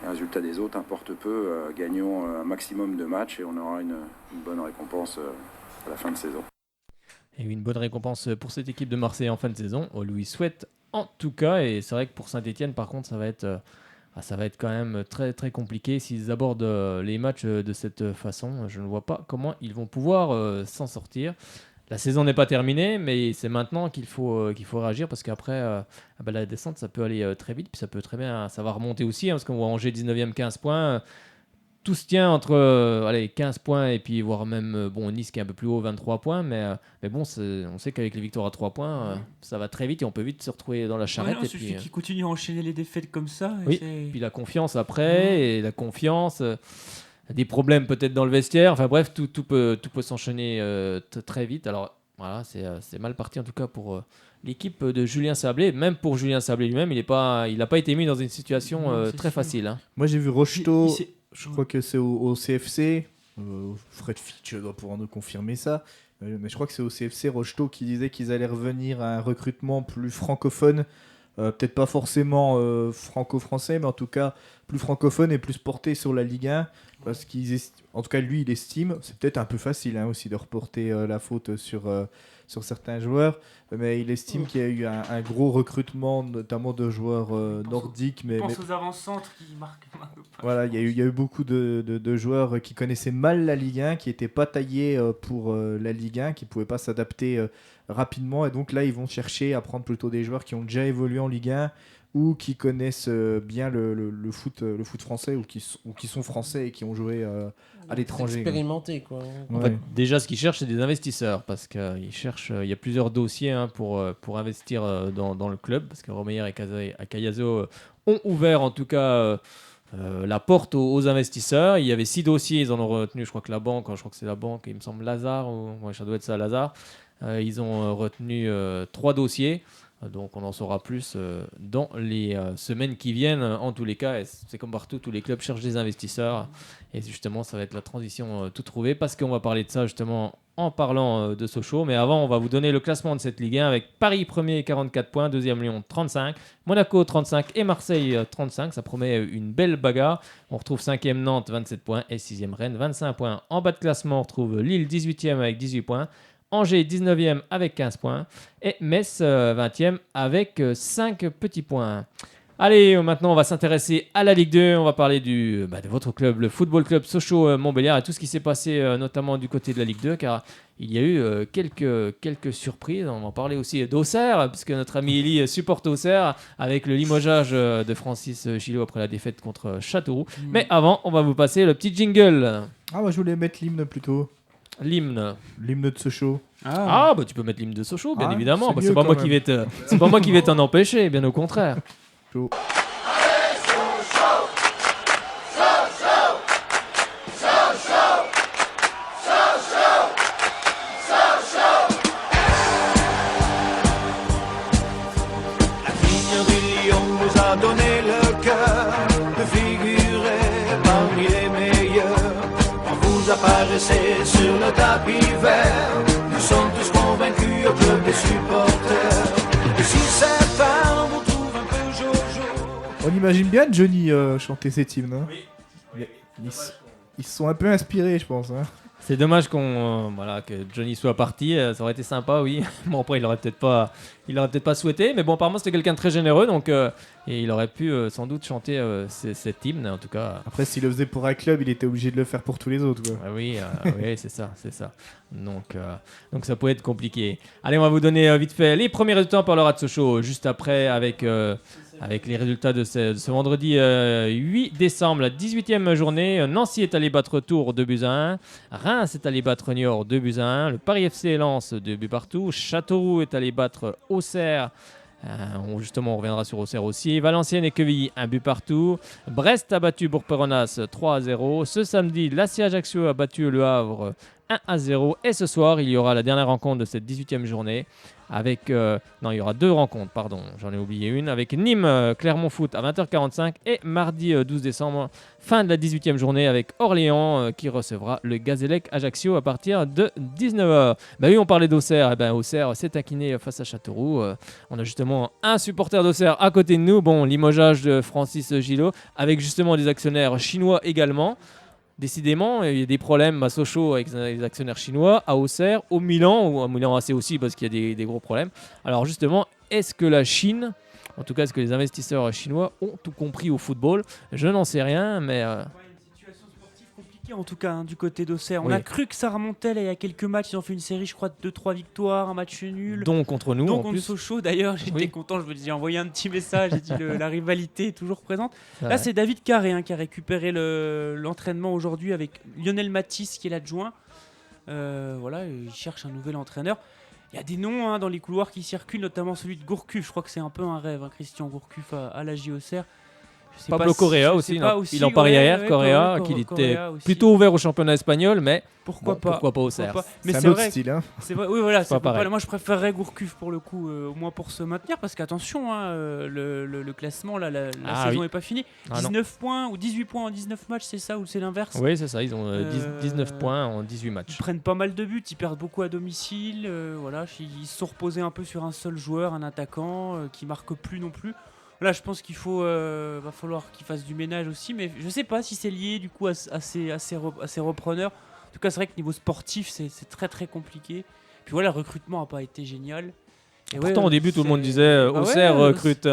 Les résultats des autres importent peu, gagnons un maximum de matchs et on aura une bonne récompense à la fin de saison. Et une bonne récompense pour cette équipe de Marseille en fin de saison, on lui souhaite en tout cas, et c'est vrai que pour Saint-Etienne par contre ça va être quand même très, très compliqué s'ils abordent les matchs de cette façon. Je ne vois pas comment ils vont pouvoir s'en sortir. La saison n'est pas terminée, mais c'est maintenant qu'il faut réagir parce qu'après, la descente, ça peut aller très vite. Puis ça va remonter aussi, parce qu'on voit Angers 19e, 15 points. Tout se tient entre 15 points et puis voire même Nice qui est un peu plus haut, 23 points. Mais bon, on sait qu'avec les victoires à 3 points, ça va très vite et on peut vite se retrouver dans la charrette. Il suffit qu'ils continuent à enchaîner les défaites comme ça. Oui, puis la confiance après, et la confiance... des problèmes peut-être dans le vestiaire, enfin bref, tout peut s'enchaîner très vite. Alors voilà, c'est mal parti en tout cas pour l'équipe de Julien Sablé. Même pour Julien Sablé lui-même, il n'a pas été mis dans une situation très facile. Hein. Moi j'ai vu Rocheteau, je crois que c'est au CFC, Fred Fitch doit pouvoir nous confirmer ça, mais je crois que c'est au CFC Rocheteau qui disait qu'ils allaient revenir à un recrutement plus francophone. Peut-être pas forcément franco-français, mais en tout cas plus francophone et plus porté sur la Ligue 1, parce en tout cas lui il estime, c'est peut-être un peu facile aussi de reporter la faute sur certains joueurs, mais il estime qu'il y a eu un gros recrutement, notamment de joueurs nordiques. Je pense aux avant-centres qui marquent mal. Voilà, il y a eu beaucoup de joueurs qui connaissaient mal la Ligue 1, qui n'étaient pas taillés pour la Ligue 1, qui ne pouvaient pas s'adapter rapidement, et donc là ils vont chercher à prendre plutôt des joueurs qui ont déjà évolué en Ligue 1 ou qui connaissent bien le foot français, ou qui sont français et qui ont joué à l'étranger. Expérimenté quoi. En fait, déjà ce qu'ils cherchent, c'est des investisseurs, parce qu'il y a plusieurs dossiers pour investir dans le club, parce que Romeyer et Cayazo ont ouvert en tout cas la porte aux investisseurs. Il y avait 6 dossiers, ils en ont retenu, je crois que c'est la banque, il me semble Lazare, ça doit être ça, Lazare. Ils ont retenu 3 dossiers. Donc on en saura plus dans les semaines qui viennent. En tous les cas, c'est comme partout, tous les clubs cherchent des investisseurs. Et justement, ça va être la transition tout trouvée, parce qu'on va parler de ça justement en parlant de Sochaux. Mais avant, on va vous donner le classement de cette Ligue 1 avec Paris premier 44 points, deuxième Lyon 35, Monaco 35 et Marseille 35. Ça promet une belle bagarre. On retrouve 5e Nantes 27 points et 6e Rennes 25 points. En bas de classement, on retrouve Lille 18e avec 18 points. Angers 19e avec 15 points et Metz 20e avec 5 petits points. Allez, maintenant on va s'intéresser à la Ligue 2, on va parler de votre club, le Football Club Sochaux Montbéliard et tout ce qui s'est passé notamment du côté de la Ligue 2 car il y a eu quelques surprises, on va en parler aussi d'Auxerre puisque notre ami Elie supporte Auxerre avec le limogeage de Francis Gillot après la défaite contre Châteauroux. Mais avant, on va vous passer le petit jingle. Ah moi je voulais mettre l'hymne plutôt. L'hymne de Sochaux. Ah bah tu peux mettre l'hymne de Sochaux bien évidemment, c'est c'est pas moi quand qui même. c'est pas moi qui vais t'en empêcher, bien au contraire. Donner le cœur de figurer parmi les meilleurs. Quand vous apparaissez sur le tapis vert, nous sommes tous convaincus au club des supporters. Et si certains vous trouvent un peu jojo, On imagine bien Johnny chanter cet hymne. Hein. Ils se sont un peu inspirés, je pense. Hein. C'est dommage que Johnny soit parti, ça aurait été sympa, oui. Bon, après, il aurait peut-être pas souhaité, mais bon, apparemment, c'était quelqu'un de très généreux, donc et il aurait pu sans doute chanter cet hymne, en tout cas. Après, s'il le faisait pour un club, il était obligé de le faire pour tous les autres. Quoi. Ah oui, c'est ça. Donc ça peut être compliqué. Allez, on va vous donner vite fait les premiers résultats. On parlera de Sochaux juste après avec les résultats de ce vendredi 8 décembre, la 18e journée. Nancy est allé battre Tours 2-1. Reims est allé battre Niort 2-1. Le Paris FC Lens 2-2. Châteauroux est allé battre Auxerre. Justement, on reviendra sur Auxerre aussi. Valenciennes et Quevilly, 1-1. Brest a battu Bourg-Péronas 3-0. Ce samedi, l'ACA Ajaccio a battu Le Havre 1-0. Et ce soir, il y aura la dernière rencontre de cette 18e journée. Il y aura 2 rencontres, pardon, j'en ai oublié une, avec Nîmes Clermont Foot à 20h45 et mardi 12 décembre, fin de la 18e journée avec Orléans qui recevra le Gazélec Ajaccio à partir de 19h. Bah oui, on parlait d'Auxerre, Auxerre s'est taquiné face à Châteauroux. On a justement un supporter d'Auxerre à côté de nous, limogeage de Francis Gillot, avec justement des actionnaires chinois également. Décidément, il y a des problèmes à Sochaux avec les actionnaires chinois, à Auxerre, au Milan, ou à Milan AC aussi parce qu'il y a des gros problèmes. Alors justement, est-ce que la Chine, en tout cas est-ce que les investisseurs chinois ont tout compris au football ? Je n'en sais rien, mais... En tout cas, du côté d'Auxerre. On Oui. a cru que ça remontait là, il y a quelques matchs. Ils ont fait une série, je crois, de 2-3 victoires, un match nul. Dont contre nous, Dont en contre plus. Sochaux, d'ailleurs. J'étais content, j'ai envoyé un petit message. J'ai dit la rivalité est toujours présente. C'est Là, vrai. c'est David Carré qui a récupéré l'entraînement aujourd'hui avec Lionel Matisse qui est l'adjoint. Il cherche un nouvel entraîneur. Il y a des noms dans les couloirs qui circulent, notamment celui de Gourcuff. Je crois que c'est un peu un rêve, Christian Gourcuff à la JOCR. Pablo Correa aussi, il en parie arrière, Correa, qui était plutôt ouvert au championnat espagnol, mais pourquoi pas Auxerre. Mais c'est un autre style. Hein. Oui, voilà, pas pareil. moi je préférerais Gourcuff pour le coup, au moins pour se maintenir, parce qu'attention, le classement, là, la saison n'est pas finie. 19 points ou 18 points en 19 matchs, c'est ça ou c'est l'inverse ? Oui, c'est ça, ils ont 19 points en 18 matchs. Ils prennent pas mal de buts, ils perdent beaucoup à domicile. Ils se sont reposés un peu sur un seul joueur, un attaquant qui marque plus non plus. Là, je pense qu'il va falloir qu'ils fassent du ménage aussi, mais je sais pas si c'est lié du coup à ces repreneurs. En tout cas, c'est vrai que niveau sportif, c'est très très compliqué. Puis voilà, le recrutement n'a pas été génial. Et pourtant, au début, tout le monde disait Auxerre recrute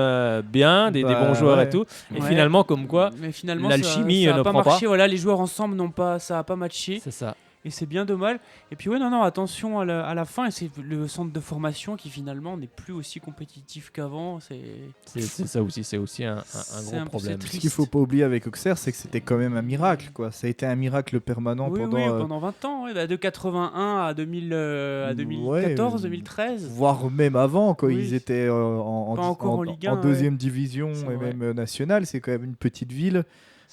bien, des bons joueurs et tout. Et finalement, comme quoi, l'alchimie ça ne pas prend marché. pas. Voilà, les joueurs ensemble ça n'a pas matché. C'est ça. Et c'est bien dommage. Et puis attention à la fin. Et c'est le centre de formation qui finalement n'est plus aussi compétitif qu'avant. C'est ça aussi, c'est aussi un gros problème. Ce qu'il faut pas oublier avec Auxerre, c'est que c'était quand même un miracle, quoi. Ça a été un miracle permanent pendant 20 ans, de 81 à 2014, 2013. Voire même avant, quand ils étaient en Ligue 1, deuxième division et même nationale. C'est quand même une petite ville.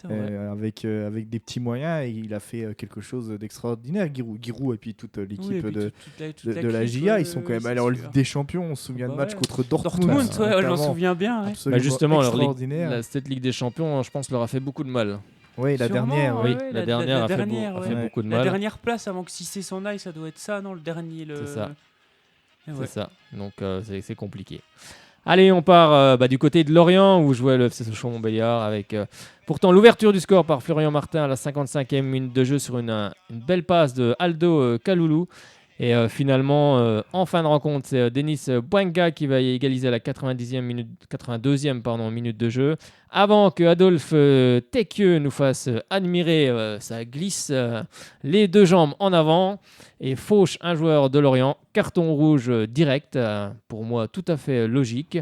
Avec des petits moyens, et il a fait quelque chose d'extraordinaire, Giroud et puis toute l'équipe de la GIA. Ils sont quand même allés en Ligue des Champions. On se souvient de match contre Dortmund. Je m'en souviens bien. Justement, cette Ligue des Champions, je pense, leur a fait beaucoup de mal. Oui, la dernière. La dernière a fait beaucoup de mal. La dernière place avant que Cissé s'en aille, ça doit être ça, non ? Le dernier. C'est ça. C'est ça. Donc c'est compliqué. Allez, on part du côté de Lorient où jouait le FC Sochaux Montbéliard avec pourtant l'ouverture du score par Florian Martin à la 55e minute de jeu sur une belle passe de Aldo Kaloulou. Et finalement, en fin de rencontre, c'est Denis Bouanga qui va égaliser à la 82e minute de jeu. Avant que Adolphe Tequieux nous fasse admirer sa glisse, les deux jambes en avant et fauche un joueur de Lorient. Carton rouge direct, pour moi tout à fait logique.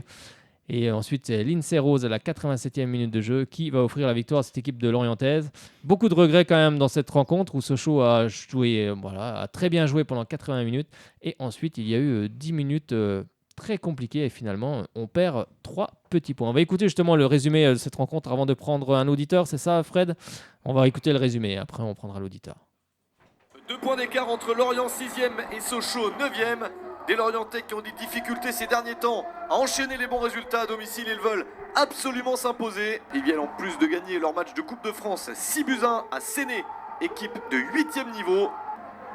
Et ensuite, c'est Lindsay Rose à la 87e minute de jeu qui va offrir la victoire à cette équipe de Lorientaise. Beaucoup de regrets quand même dans cette rencontre où Sochaux a très bien joué pendant 80 minutes. Et ensuite, il y a eu 10 minutes très compliquées et finalement, on perd 3 petits points. On va écouter justement le résumé de cette rencontre avant de prendre un auditeur. C'est ça, Fred ? On va écouter le résumé. Après, on prendra l'auditeur. 2 points d'écart entre Lorient 6e et Sochaux 9e. Des Lorientais qui ont des difficultés ces derniers temps à enchaîner les bons résultats à domicile, ils veulent absolument s'imposer. Ils viennent en plus de gagner leur match de Coupe de France 6-1 à Séné, équipe de 8e niveau.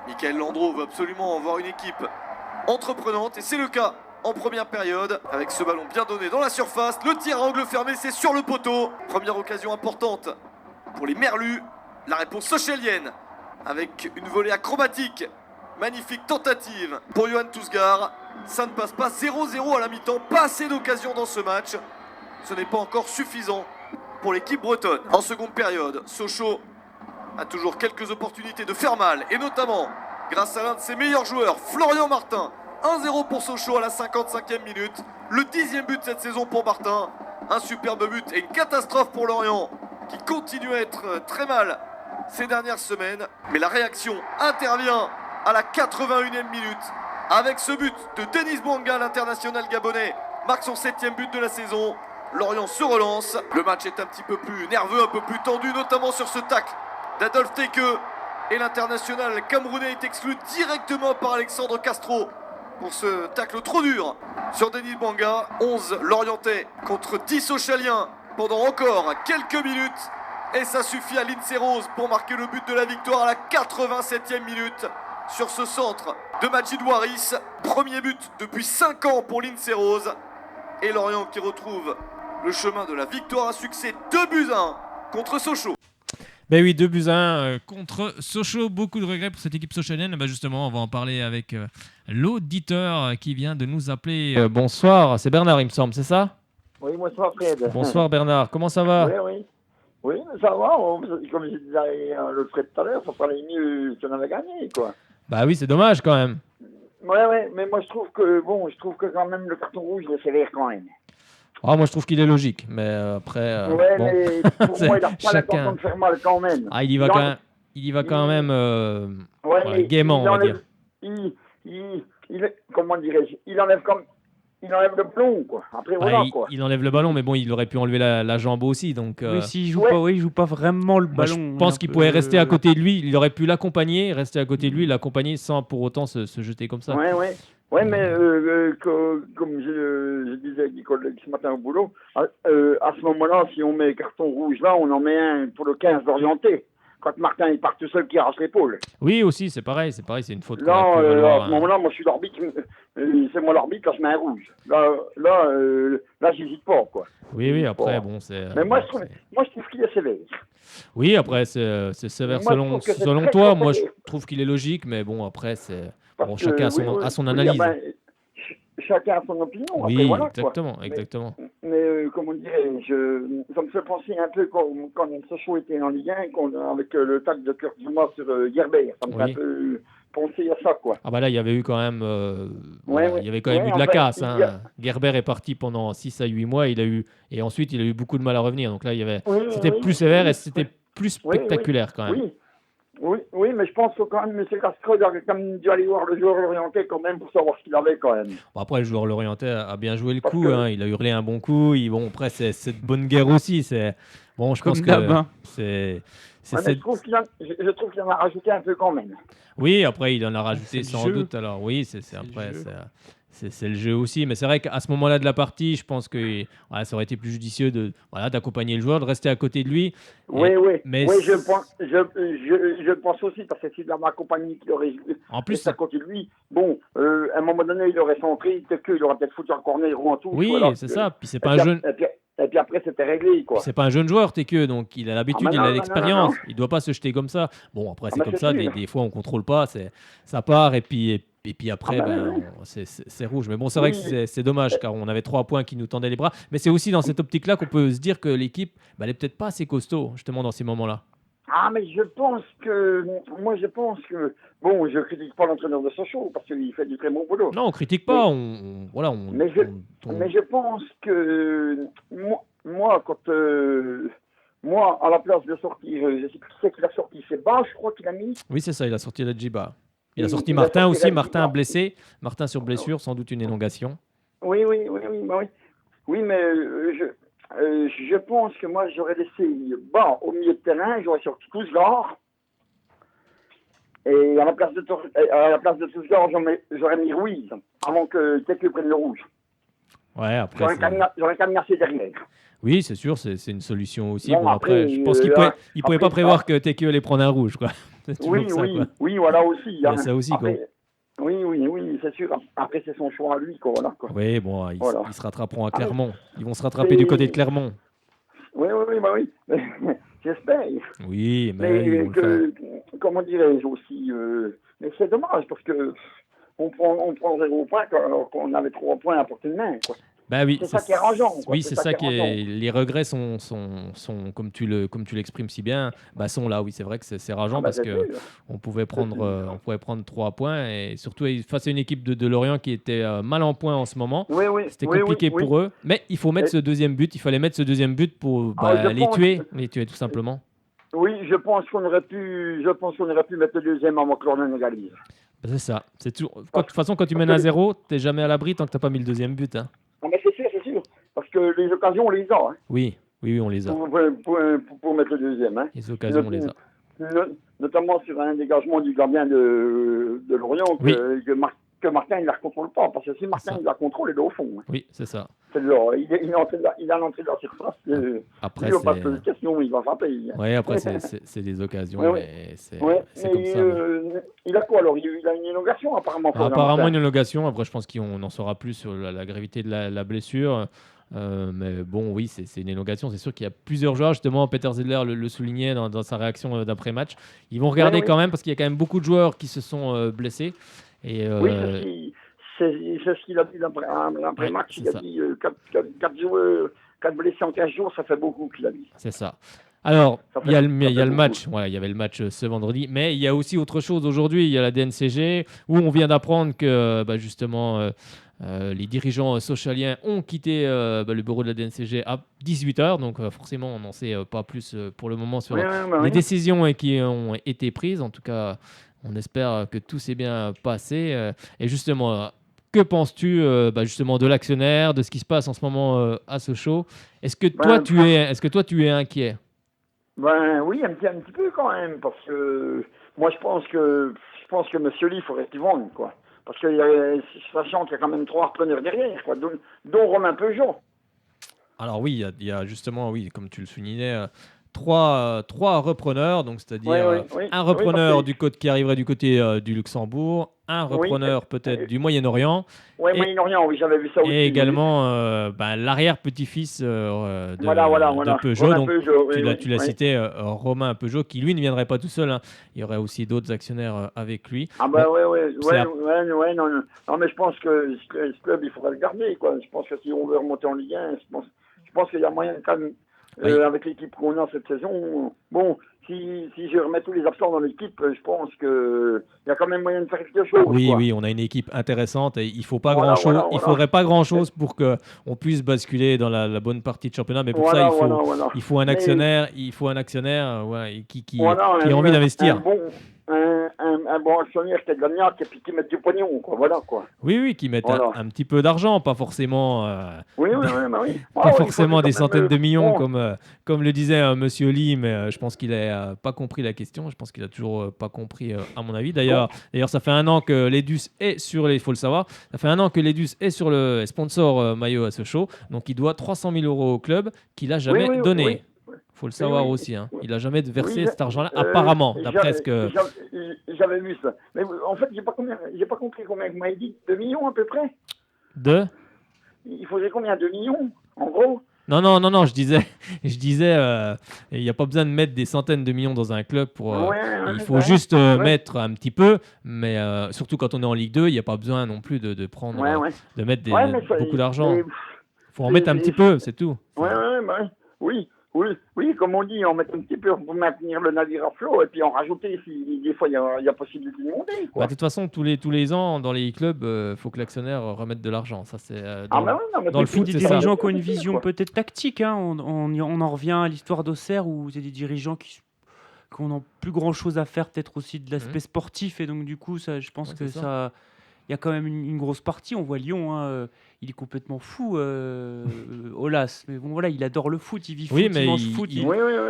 Michael Landreau veut absolument avoir une équipe entreprenante et c'est le cas en première période avec ce ballon bien donné dans la surface. Le tir à angle fermé, c'est sur le poteau. Première occasion importante pour les Merlus. La réponse sochélienne avec une volée acrobatique. Magnifique tentative pour Johan Tousgar. Ça ne passe pas, 0-0 à la mi-temps. Pas assez d'occasions dans ce match. Ce n'est pas encore suffisant pour l'équipe bretonne. En seconde période, Sochaux a toujours quelques opportunités de faire mal. Et notamment grâce à l'un de ses meilleurs joueurs, Florian Martin. 1-0 pour Sochaux à la 55e minute. Le 10e but de cette saison pour Martin. Un superbe but et une catastrophe pour Lorient qui continue à être très mal ces dernières semaines. Mais la réaction intervient à la 81e minute, avec ce but de Denis Bouanga, l'international gabonais, marque son 7e but de la saison. Lorient se relance. Le match est un petit peu plus nerveux, un peu plus tendu, notamment sur ce tacle d'Adolphe Tequieux. Et l'international camerounais est exclu directement par Alexandre Castro pour ce tacle trop dur sur Denis Bouanga. 11 Lorientais contre 10 Sochaliens pendant encore quelques minutes. Et ça suffit à Lindsay Rose pour marquer le but de la victoire à la 87e minute. Sur ce centre de Majid Waris, premier but depuis 5 ans pour Lindsay Rose. Et Lorient qui retrouve le chemin de la victoire à succès 2-1 contre Sochaux. Ben oui, 2-1 contre Sochaux. Beaucoup de regrets pour cette équipe sochalienne. Ben justement, on va en parler avec l'auditeur qui vient de nous appeler. Bonsoir, c'est Bernard, il me semble, c'est ça ? Oui, bonsoir Fred. Bonsoir Bernard, comment ça va ? Oui, ça va. Comme je disais le Fred tout à l'heure, ça fallait mieux si on avait gagné, quoi. Bah oui, c'est dommage quand même. Ouais, mais moi je trouve que quand même le carton rouge il est sévère quand même. Ah, moi je trouve qu'il est logique, mais après. Ouais, bon. mais pour moi il n'a pas l'intention de faire mal quand même. Ah, il y va quand même gaiement, on va dire. Comment dirais-je, il enlève le plomb, quoi. Après, voilà, quoi. Il enlève le ballon, mais bon, il aurait pu enlever la jambe aussi. Donc, oui, s'il il joue pas vraiment le ballon. Moi, je pense qu'il pouvait rester à côté de lui. Il aurait pu l'accompagner, rester à côté de lui, l'accompagner sans pour autant se jeter comme ça. Ouais, mais comme je disais avec les collègues ce matin au boulot, à ce moment-là, si on met carton rouge là, on en met un pour le 15 d'orienté. Quand Martin il part tout seul qui arrache l'épaule. Oui, aussi, c'est pareil, c'est une faute. Là, à ce moment-là, moi je suis l'arbitre, c'est moi l'arbitre quand je mets un rouge. Là, j'hésite pas, quoi. Oui, après, bon, c'est. Mais moi, je trouve qu'il est sévère. Oui, après, c'est sévère selon toi. Moi, je trouve qu'il est logique, mais bon, après, c'est. Bon, chacun a son analyse. Chacun a son opinion. Oui, après, voilà, exactement. Mais comment dirais-je, ça me fait penser un peu quand Sochaux était en Ligue 1, avec le tacle de Kurt Zouma sur Gerber. Ça me fait un peu penser à ça, quoi. Ah bah là, il y avait eu quand même, il y avait quand même eu de la casse. Gerber est parti pendant 6 à 8 mois. Et ensuite, il a eu beaucoup de mal à revenir. Donc là, c'était plus sévère et c'était plus spectaculaire quand même. Oui, mais je pense que quand même, M. Castro a quand même dû aller voir le joueur lorientais quand même pour savoir ce qu'il avait quand même. Bon, après, le joueur lorientais a bien joué le coup. Il a hurlé un bon coup. Bon, après, c'est de bonne guerre aussi. Bon, je pense que je trouve qu'il en a rajouté un peu quand même. Oui, après, il en a rajouté sans doute. Alors oui, c'est le jeu aussi, mais c'est vrai qu'à ce moment-là de la partie, je pense que ça aurait été plus judicieux d'accompagner le joueur, de rester à côté de lui. Oui, je pense aussi, parce que c'est dans ma compagnie qui aurait resté à côté de lui. Bon, à un moment donné, il aurait centré, peut-être qu'il aurait peut-être foutu un corner ou en tout. Oui, c'est ça. Puis c'est pas un jeune. Et puis après, c'était réglé, quoi. C'est pas un jeune joueur, Tequieux, donc il a l'habitude, il a l'expérience. Il doit pas se jeter comme ça. Bon, après, c'est comme ça. Des fois, on contrôle pas, ça part et puis Et puis après, c'est rouge. Mais bon, c'est vrai que c'est dommage, car on avait 3 points qui nous tendaient les bras. Mais c'est aussi dans cette optique-là qu'on peut se dire que l'équipe, elle est peut-être pas assez costaud, justement, dans ces moments-là. Ah, mais je pense que... Bon, je critique pas l'entraîneur de Sochaux, parce qu'il fait du très bon boulot. Non, on critique pas. Mais je pense que... Moi, quand... Moi, à la place de sortir... Je sais plus qui c'est qu'il a sorti. C'est Bas, je crois qu'il a mis. Oui, c'est ça, il a sorti la Djiba. Il a sorti Martin aussi, Martin blessé. Martin sur blessure, sans doute une élongation. Oui. Oui, mais je pense que moi, j'aurais laissé Bas au milieu de terrain, j'aurais sorti Tousgar. Et à la place de Tousgar, j'aurais mis Ruiz, avant que Teku prenne le rouge. Ouais, après. J'aurais cadenassé derrière. Oui, c'est sûr, c'est une solution aussi. Bon, après, je pense qu'il ne pouvait pas prévoir que Teku allait prendre un rouge, quoi. Oui, voilà aussi. Il y a ça aussi, après, quoi. Oui, c'est sûr. Après, c'est son choix à lui, quoi. Voilà, quoi. Oui, bon, ils se rattraperont à Clermont. Ils vont se rattraper du côté de Clermont. Oui. J'espère. Oui, mais comment dirais-je aussi mais c'est dommage, parce que on prend 0 points alors qu'on avait 3 points à portée de main, quoi. Bah oui, c'est ça qui est rageant. Oui, c'est ça qui est. Les regrets sont comme tu l'exprimes si bien, sont là. Oui, c'est vrai que c'est rageant parce que on pouvait prendre 3 points et surtout face à une équipe de Lorient qui était mal en point en ce moment. C'était compliqué pour eux. Mais il faut mettre ce deuxième but. Il fallait mettre ce deuxième but pour les tuer tout simplement. Oui, je pense qu'on aurait pu mettre le deuxième avant que Lorient égalise. C'est ça. C'est tout. De toute façon, quand tu mènes à 0, t'es jamais à l'abri tant que t'as pas mis le deuxième but. Hein. Non, mais c'est sûr. Parce que les occasions, on les a. Hein. Oui, on les a. Pour mettre le deuxième. Hein. Les occasions, on les a. Notamment sur un dégagement du gardien de Lorient que Martin ne la contrôle pas. Parce que si Martin il la contrôle, il est au fond. Hein. Oui, c'est ça. Il a l'entrée de la surface. Après, il va pas poser de questions, il va frapper. Oui, après, c'est des occasions. C'est comme ça. Il a quoi alors? Il a une élongation apparemment. Apparemment une élongation. Après, je pense qu'on en saura plus sur la gravité de la blessure. Mais bon, oui, c'est une élongation. C'est sûr qu'il y a plusieurs joueurs. Justement, Peter Zedler le soulignait dans sa réaction d'après-match. Ils vont regarder quand même parce qu'il y a quand même beaucoup de joueurs qui se sont blessés. Et c'est ce qu'il a dit l'après-match. Il a dit 4 blessés en 15 jours, ça fait beaucoup qu'il a dit. C'est ça. Alors, il y a le match. Voilà, il y avait le match ce vendredi. Mais il y a aussi autre chose aujourd'hui. Il y a la DNCG où on vient d'apprendre que justement les dirigeants socialiens ont quitté le bureau de la DNCG à 18h. Donc forcément, on n'en sait pas plus pour le moment sur les décisions qui ont été prises. En tout cas, on espère que tout s'est bien passé. Et justement, que penses-tu justement de l'actionnaire, de ce qui se passe en ce moment à Sochaux? Est-ce que toi tu es inquiet? Oui, un petit peu quand même, parce que moi je pense que M. Lee, il faudrait qu'il vende, quoi. Parce que sachant qu'il y a quand même 3 repreneurs derrière, quoi, dont Romain Peugeot. Alors oui, il y a justement, oui, comme tu le soulignais, 3 repreneurs, donc c'est-à-dire un repreneur qui arriverait du côté du Luxembourg, un repreneur peut-être du Moyen-Orient. Oui, Moyen-Orient, oui, j'avais vu ça aussi. Et également l'arrière-petit-fils de Peugeot. Romain Donc, Peugeot, tu l'as cité, Romain Peugeot, qui lui ne viendrait pas tout seul. Hein. Il y aurait aussi d'autres actionnaires avec lui. Ah bah non, mais je pense que ce club, il faudrait le garder, quoi. Je pense que si on veut remonter en Ligue 1, je pense qu'il y a moyen quand même. Avec l'équipe qu'on a cette saison, bon, si je remets tous les absents dans l'équipe, je pense qu'il y a quand même moyen de faire quelque chose. Oui, on a une équipe intéressante et il faut pas grand-chose. Il faudrait pas grand-chose pour qu'on puisse basculer dans la bonne partie de championnat. Mais pour ça, il faut un actionnaire, qui a envie d'investir. Un bon actionnaire qui a de la niaque et puis qui met du pognon, quoi. Voilà, quoi. Oui, qui mettent un petit peu d'argent, pas forcément. Pas forcément des centaines de millions, comme le disait Monsieur Lee, mais je pense qu'il n'a pas compris la question. Je pense qu'il a toujours pas compris, à mon avis. D'ailleurs, ça fait 1 an que l'Edus est sur il faut le savoir. Ça fait 1 an que l'Edus est sur le sponsor maillot à Sochaux, donc il doit 300 000 € au club qu'il n'a jamais donné. Faut le savoir aussi. Hein. Il n'a jamais versé cet argent-là, apparemment, d'après ce que. J'avais vu ça. Mais en fait, j'ai pas compris combien vous m'avez dit. 2 millions à peu près. De Il faudrait combien? 2 millions, en gros. Non, je disais, il n'y a pas besoin de mettre des centaines de millions dans un club il faut juste mettre un petit peu, mais surtout quand on est en Ligue 2, il n'y a pas besoin non plus de prendre, de mettre beaucoup d'argent. Il faut en mettre un petit peu, c'est tout. Oui, comme on dit, on met un petit peu pour maintenir le navire à flot et puis en rajouter si des fois il y a possibilité de monter. De toute façon, tous les ans, dans les clubs, faut que l'actionnaire remette de l'argent. Ça, c'est dans le foot, des c'est dirigeants ça. qui ont une vision peut-être tactique. Hein. On en revient à l'histoire d'Auxerre où c'est des dirigeants qui n'ont plus grand-chose à faire, peut-être aussi de l'aspect sportif. Et donc, du coup, ça, je pense que ça... Il y a quand même une grosse partie. On voit Lyon, hein, il est complètement fou, Aulas. Mais bon, voilà, il adore le foot, il vit foot, il mange foot.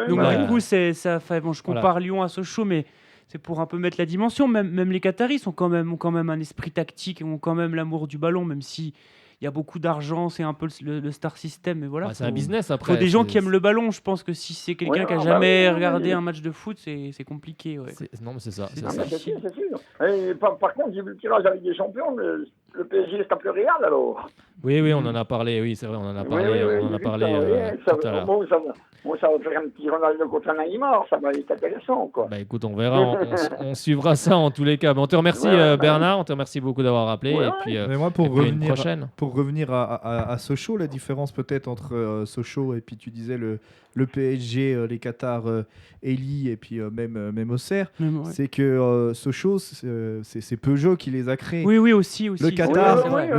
Donc, du coup, je compare Lyon à Sochaux, mais c'est pour un peu mettre la dimension. Même les Qataris ont quand même un esprit tactique, ont quand même l'amour du ballon, même si il y a beaucoup d'argent, c'est un peu le star system. Mais voilà, c'est un business après. Il faut des gens qui aiment le ballon. Je pense que si c'est quelqu'un qui n'a jamais regardé un match de foot, c'est compliqué. Non, mais c'est ça. C'est sûr. Et par contre, j'ai vu le tirage avec des champions. Le PSG tape le Real alors. Oui, on en a parlé. Oui, c'est vrai, on en a parlé. Tout à l'heure. Ça va faire un petit Ronaldo contre Neymar, ça va être intéressant, quoi. Écoute, on verra, on suivra ça en tous les cas. On te remercie Bernard, on te remercie beaucoup d'avoir appelé. Et puis, mais moi, pour revenir à à Sochaux, la différence peut-être entre Sochaux et puis tu disais le PSG, les Qatars, Elie et puis même Auxerre, c'est que Sochaux, c'est Peugeot qui les a créés. Oui, aussi. Le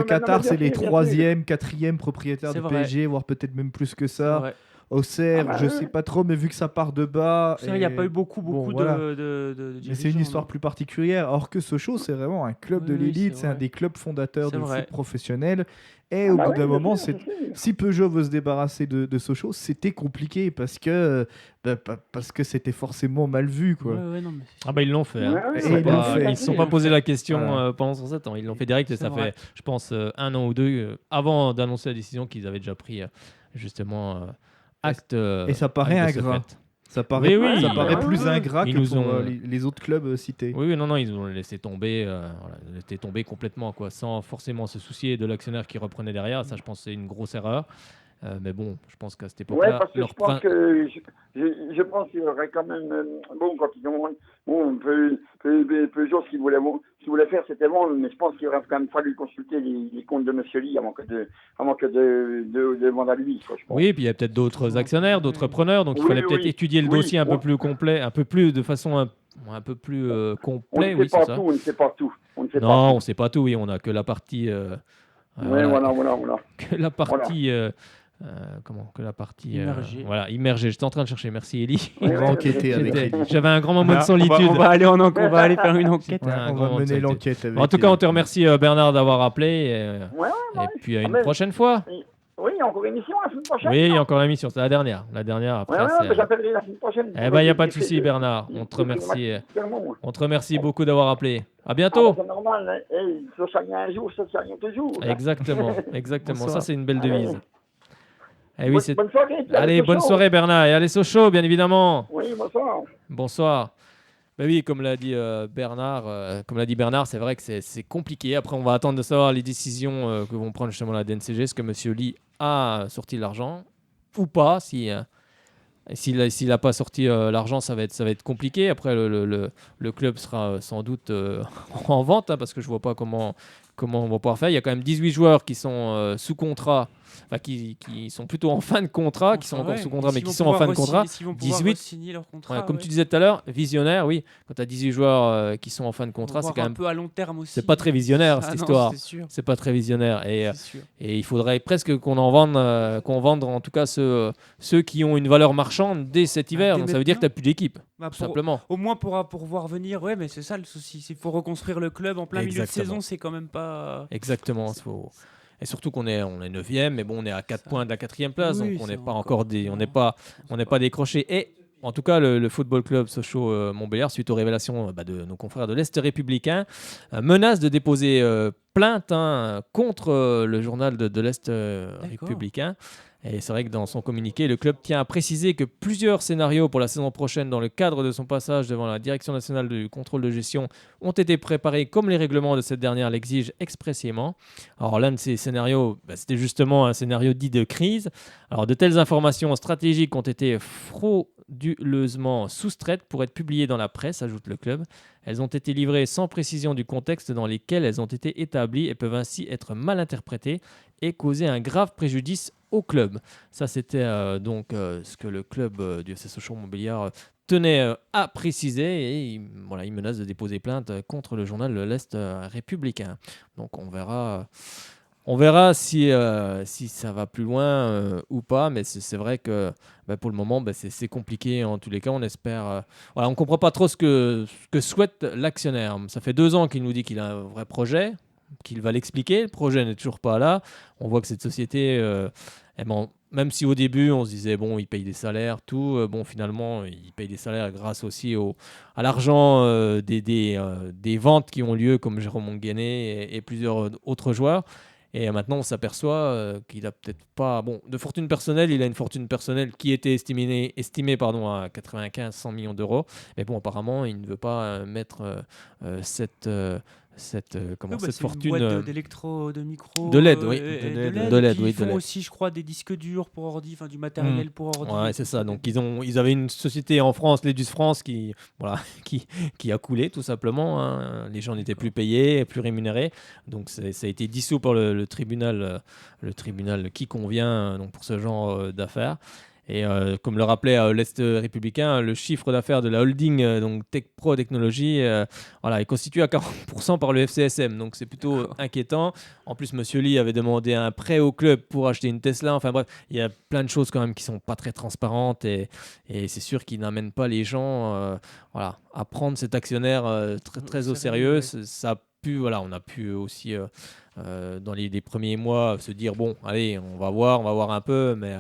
Qatar, c'est les 3e, 4e propriétaires du PSG, voire peut-être même plus que ça. Auxerre, je sais pas trop, mais vu que ça part de bas... Il n'y a pas eu beaucoup de mais c'est une histoire plus particulière. Alors que Sochaux, c'est vraiment un club de l'élite, c'est un des clubs fondateurs du foot professionnel. Et au bout d'un moment, si Peugeot veut se débarrasser de Sochaux, c'était compliqué parce que c'était forcément mal vu, quoi. Ils l'ont fait. Ils ne se sont pas posé la question pendant 7 ans. Ils l'ont fait direct et ça fait, je pense, 1 an ou 2 avant d'annoncer la décision qu'ils avaient déjà pris justement acte. Et ça paraît ingrat. Ça paraît plus ingrat que pour les autres clubs cités. Oui, non, ils ont laissé tomber, complètement, quoi, sans forcément se soucier de l'actionnaire qui reprenait derrière. Ça, je pense, c'est une grosse erreur. Mais bon, je pense qu'à cette époque-là... parce que je pense qu'il y aurait quand même... quand ils ont... Peugeot, ce qu'il voulait faire, c'était bon, mais je pense qu'il aurait quand même fallu consulter les comptes de M. Lee avant que de demander à lui. Quoi, je pense. Oui, et puis il y a peut-être d'autres actionnaires, d'autres preneurs, donc il fallait peut-être étudier le dossier un peu plus complet, un peu plus de façon un peu plus complet. On ne sait pas tout. On ne sait pas tout, oui, on n'a que la partie... Que la partie... que la partie immergée. J'étais en train de chercher. Merci Elie. On va enquêter avec Elie. J'avais un grand moment de solitude. On va aller faire une enquête. On va mener l'enquête avec en tout cas, on te remercie Bernard d'avoir appelé et puis à une prochaine fois. Oui, il y a encore une émission la semaine prochaine. Oui, il y a encore une émission, c'est la dernière. La dernière après. J'appellerai la semaine prochaine. Il n'y a pas de souci, Bernard. On te remercie beaucoup d'avoir appelé. À bientôt. C'est normal. Ça s'agit un jour, ça s'agit toujours. Exactement. Ça, c'est une belle devise. Bonne soirée. Allez, bonne soirée Bernard. Et allez Sochaux, bien évidemment. Oui, bonsoir. Bonsoir. Oui, comme l'a dit Bernard, c'est vrai que c'est compliqué. Après, on va attendre de savoir les décisions que vont prendre justement la DNCG. Est-ce que M. Lee a sorti l'argent ou pas? S'il n'a pas sorti l'argent, ça va être compliqué. Après, le club sera sans doute en vente, parce que je ne vois pas comment on va pouvoir faire. Il y a quand même 18 joueurs qui sont sous contrat. Qui sont plutôt en fin de contrat, qui sont encore sous contrat, mais qui sont en fin de contrat. 18, leur contrat, comme tu disais tout à l'heure, visionnaire, oui. Quand tu as 18 joueurs qui sont en fin de contrat, c'est quand même un peu à long terme aussi. C'est pas très visionnaire cette histoire. C'est pas très visionnaire. Et il faudrait presque qu'on vende en tout cas ceux qui ont une valeur marchande dès cet hiver. Donc ça veut dire que tu n'as plus d'équipe, tout simplement. Au moins pour voir venir, mais c'est ça le souci. Il faut reconstruire le club en plein milieu de saison, c'est quand même pas. Exactement. Et surtout qu'on est 9e, mais bon, on est à 4 points de la 4e place, donc on n'est pas encore on n'est pas décroché. Et en tout cas, le Football Club Sochaux Montbéliard, suite aux révélations de nos confrères de l'Est républicain, menace de déposer plainte contre le journal de l'Est républicain. Et c'est vrai que dans son communiqué, le club tient à préciser que plusieurs scénarios pour la saison prochaine dans le cadre de son passage devant la Direction nationale du contrôle de gestion ont été préparés comme les règlements de cette dernière l'exigent expressément. Alors l'un de ces scénarios, c'était justement un scénario dit de crise. Alors de telles informations stratégiques ont été frauduleusement soustraites pour être publiées dans la presse, ajoute le club. Elles ont été livrées sans précision du contexte dans lequel elles ont été établies et peuvent ainsi être mal interprétées et causer un grave préjudice au club. Ça, c'était donc ce que le club du FC Sochaux-Montbéliard tenait à préciser et il menace de déposer plainte contre le journal L'Est républicain. Donc on verra si ça va plus loin ou pas, mais c'est vrai que pour le moment, c'est compliqué en tous les cas. On espère. On ne comprend pas trop ce que souhaite l'actionnaire. Ça fait 2 ans qu'il nous dit qu'il a un vrai projet, qu'il va l'expliquer. Le projet n'est toujours pas là. On voit que cette société, même si au début on se disait il paye des salaires, tout, finalement il paye des salaires grâce aussi à l'argent des ventes qui ont lieu, comme Jérôme Monguenet et plusieurs autres joueurs. Et maintenant, on s'aperçoit qu'il a peut-être pas... de fortune personnelle, il a une fortune personnelle qui était estimée à 95-100 millions d'euros. Mais apparemment, il ne veut pas mettre cette fortune... Une boîte d'électro, de micro... De LED, oui. De LED, ils font aussi, je crois, des disques durs pour ordi, du matériel pour ordi. Ouais, c'est ça. Donc, ils avaient une société en France, Ledus France, qui a coulé, tout simplement. Hein. Les gens n'étaient plus payés, plus rémunérés. Donc, ça a été dissous par le tribunal qui convient pour ce genre d'affaires. Et comme le rappelait l'Est républicain, le chiffre d'affaires de la holding donc Tech Pro Technologies est constitué à 40% par le FCSM. Donc c'est plutôt inquiétant. En plus, Monsieur Lee avait demandé un prêt au club pour acheter une Tesla. Enfin bref, il y a plein de choses quand même qui sont pas très transparentes et c'est sûr qu'ils n'amènent pas les gens à prendre cet actionnaire très au sérieux. Ça a pu, on a pu aussi dans les premiers mois se dire allez, on va voir un peu, mais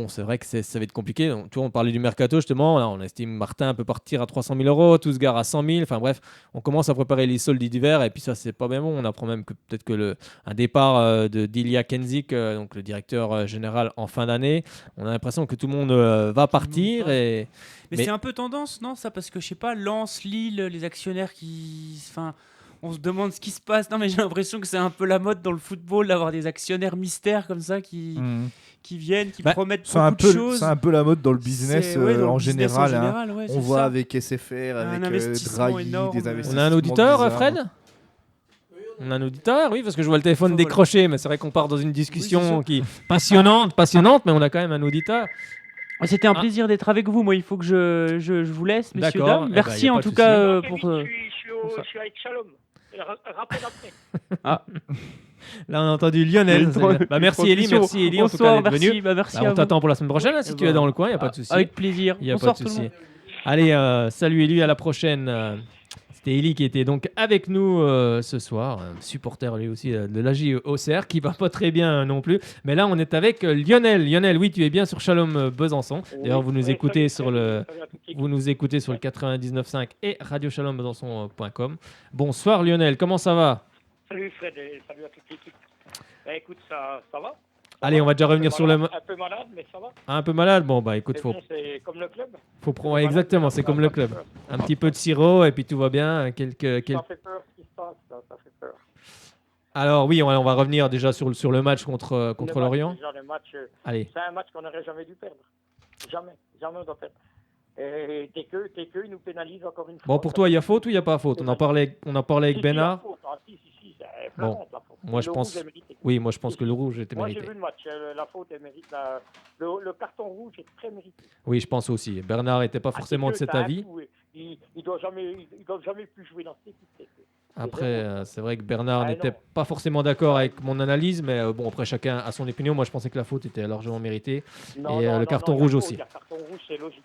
c'est vrai que ça va être compliqué. Donc, tu vois, on parlait du mercato justement. Là, on estime Martin peut partir à 300 000 euros, Tousgar à 100 000. Enfin bref, on commence à préparer les soldes d'hiver et puis ça, c'est pas bien bon. On apprend même que peut-être que un départ d'Ilya Kenzik, donc le directeur général en fin d'année, on a l'impression que tout le monde va partir. Mais c'est un peu tendance, non, ça, parce que je sais pas, Lens, Lille, les actionnaires on se demande ce qui se passe. Non, mais j'ai l'impression que c'est un peu la mode dans le football d'avoir des actionnaires mystères comme ça qui viennent, qui promettent beaucoup de choses. C'est un peu la mode dans le business en général. Ouais, on voit avec SFR, avec Draghi, des investissements. On a un auditeur, Fred ? On a un auditeur, oui, parce que je vois le téléphone décroché, mais c'est vrai qu'on part dans une discussion qui passionnante, mais on a quand même un auditeur. C'était un plaisir d'être avec vous. Moi, il faut que je vous laisse, messieurs, dames. Merci en tout cas pour... Je suis avec Shalom. Rappel après. Là, on a entendu Lionel. Merci Elie, Bonsoir, en tout cas d'être venu. Merci on t'attend pour la semaine prochaine, si tu es dans le coin, il n'y a pas de souci. Avec plaisir. Il n'y a pas de souci. Allez, salut Elie, à la prochaine. C'était Elie qui était donc avec nous ce soir, supporter lui aussi de l'AJ Auxerre, qui va pas très bien non plus. Mais là, on est avec Lionel. Lionel, oui, tu es bien sur Shalom Besançon. D'ailleurs, vous nous écoutez sur le 99.5 et radioshalombesançon.com. Bonsoir Lionel, comment ça va ? Salut Fred, salut à toute l'équipe. Écoute, ça va ? Allez, on va déjà revenir sur le... Un peu malade, mais ça va. Un peu malade, écoute, c'est comme le club. Exactement, c'est comme le club. Un petit peu de sirop et puis tout va bien. Ça fait peur ce qui se passe, ça fait peur. Alors oui, on va revenir déjà sur le match contre Lorient. Déjà, le match, allez. C'est un match qu'on n'aurait jamais dû perdre. Jamais on doit perdre. Et TQ, il nous pénalise encore une fois. Bon, pour toi, il y a faute ou il n'y a pas faute ? On en parlait avec Bénard. Bon, moi je pense que le rouge était mérité. Moi j'ai vu le match, la faute elle mérite le carton rouge est très mérité. Oui, je pense aussi. Bernard n'était pas forcément de cet avis. Il doit jamais plus jouer dans cette équipe. Après, c'est vrai que Bernard n'était pas forcément d'accord avec mon analyse, mais après chacun a son opinion. Moi je pensais que la faute était largement méritée le carton rouge aussi. Le carton rouge c'est logique.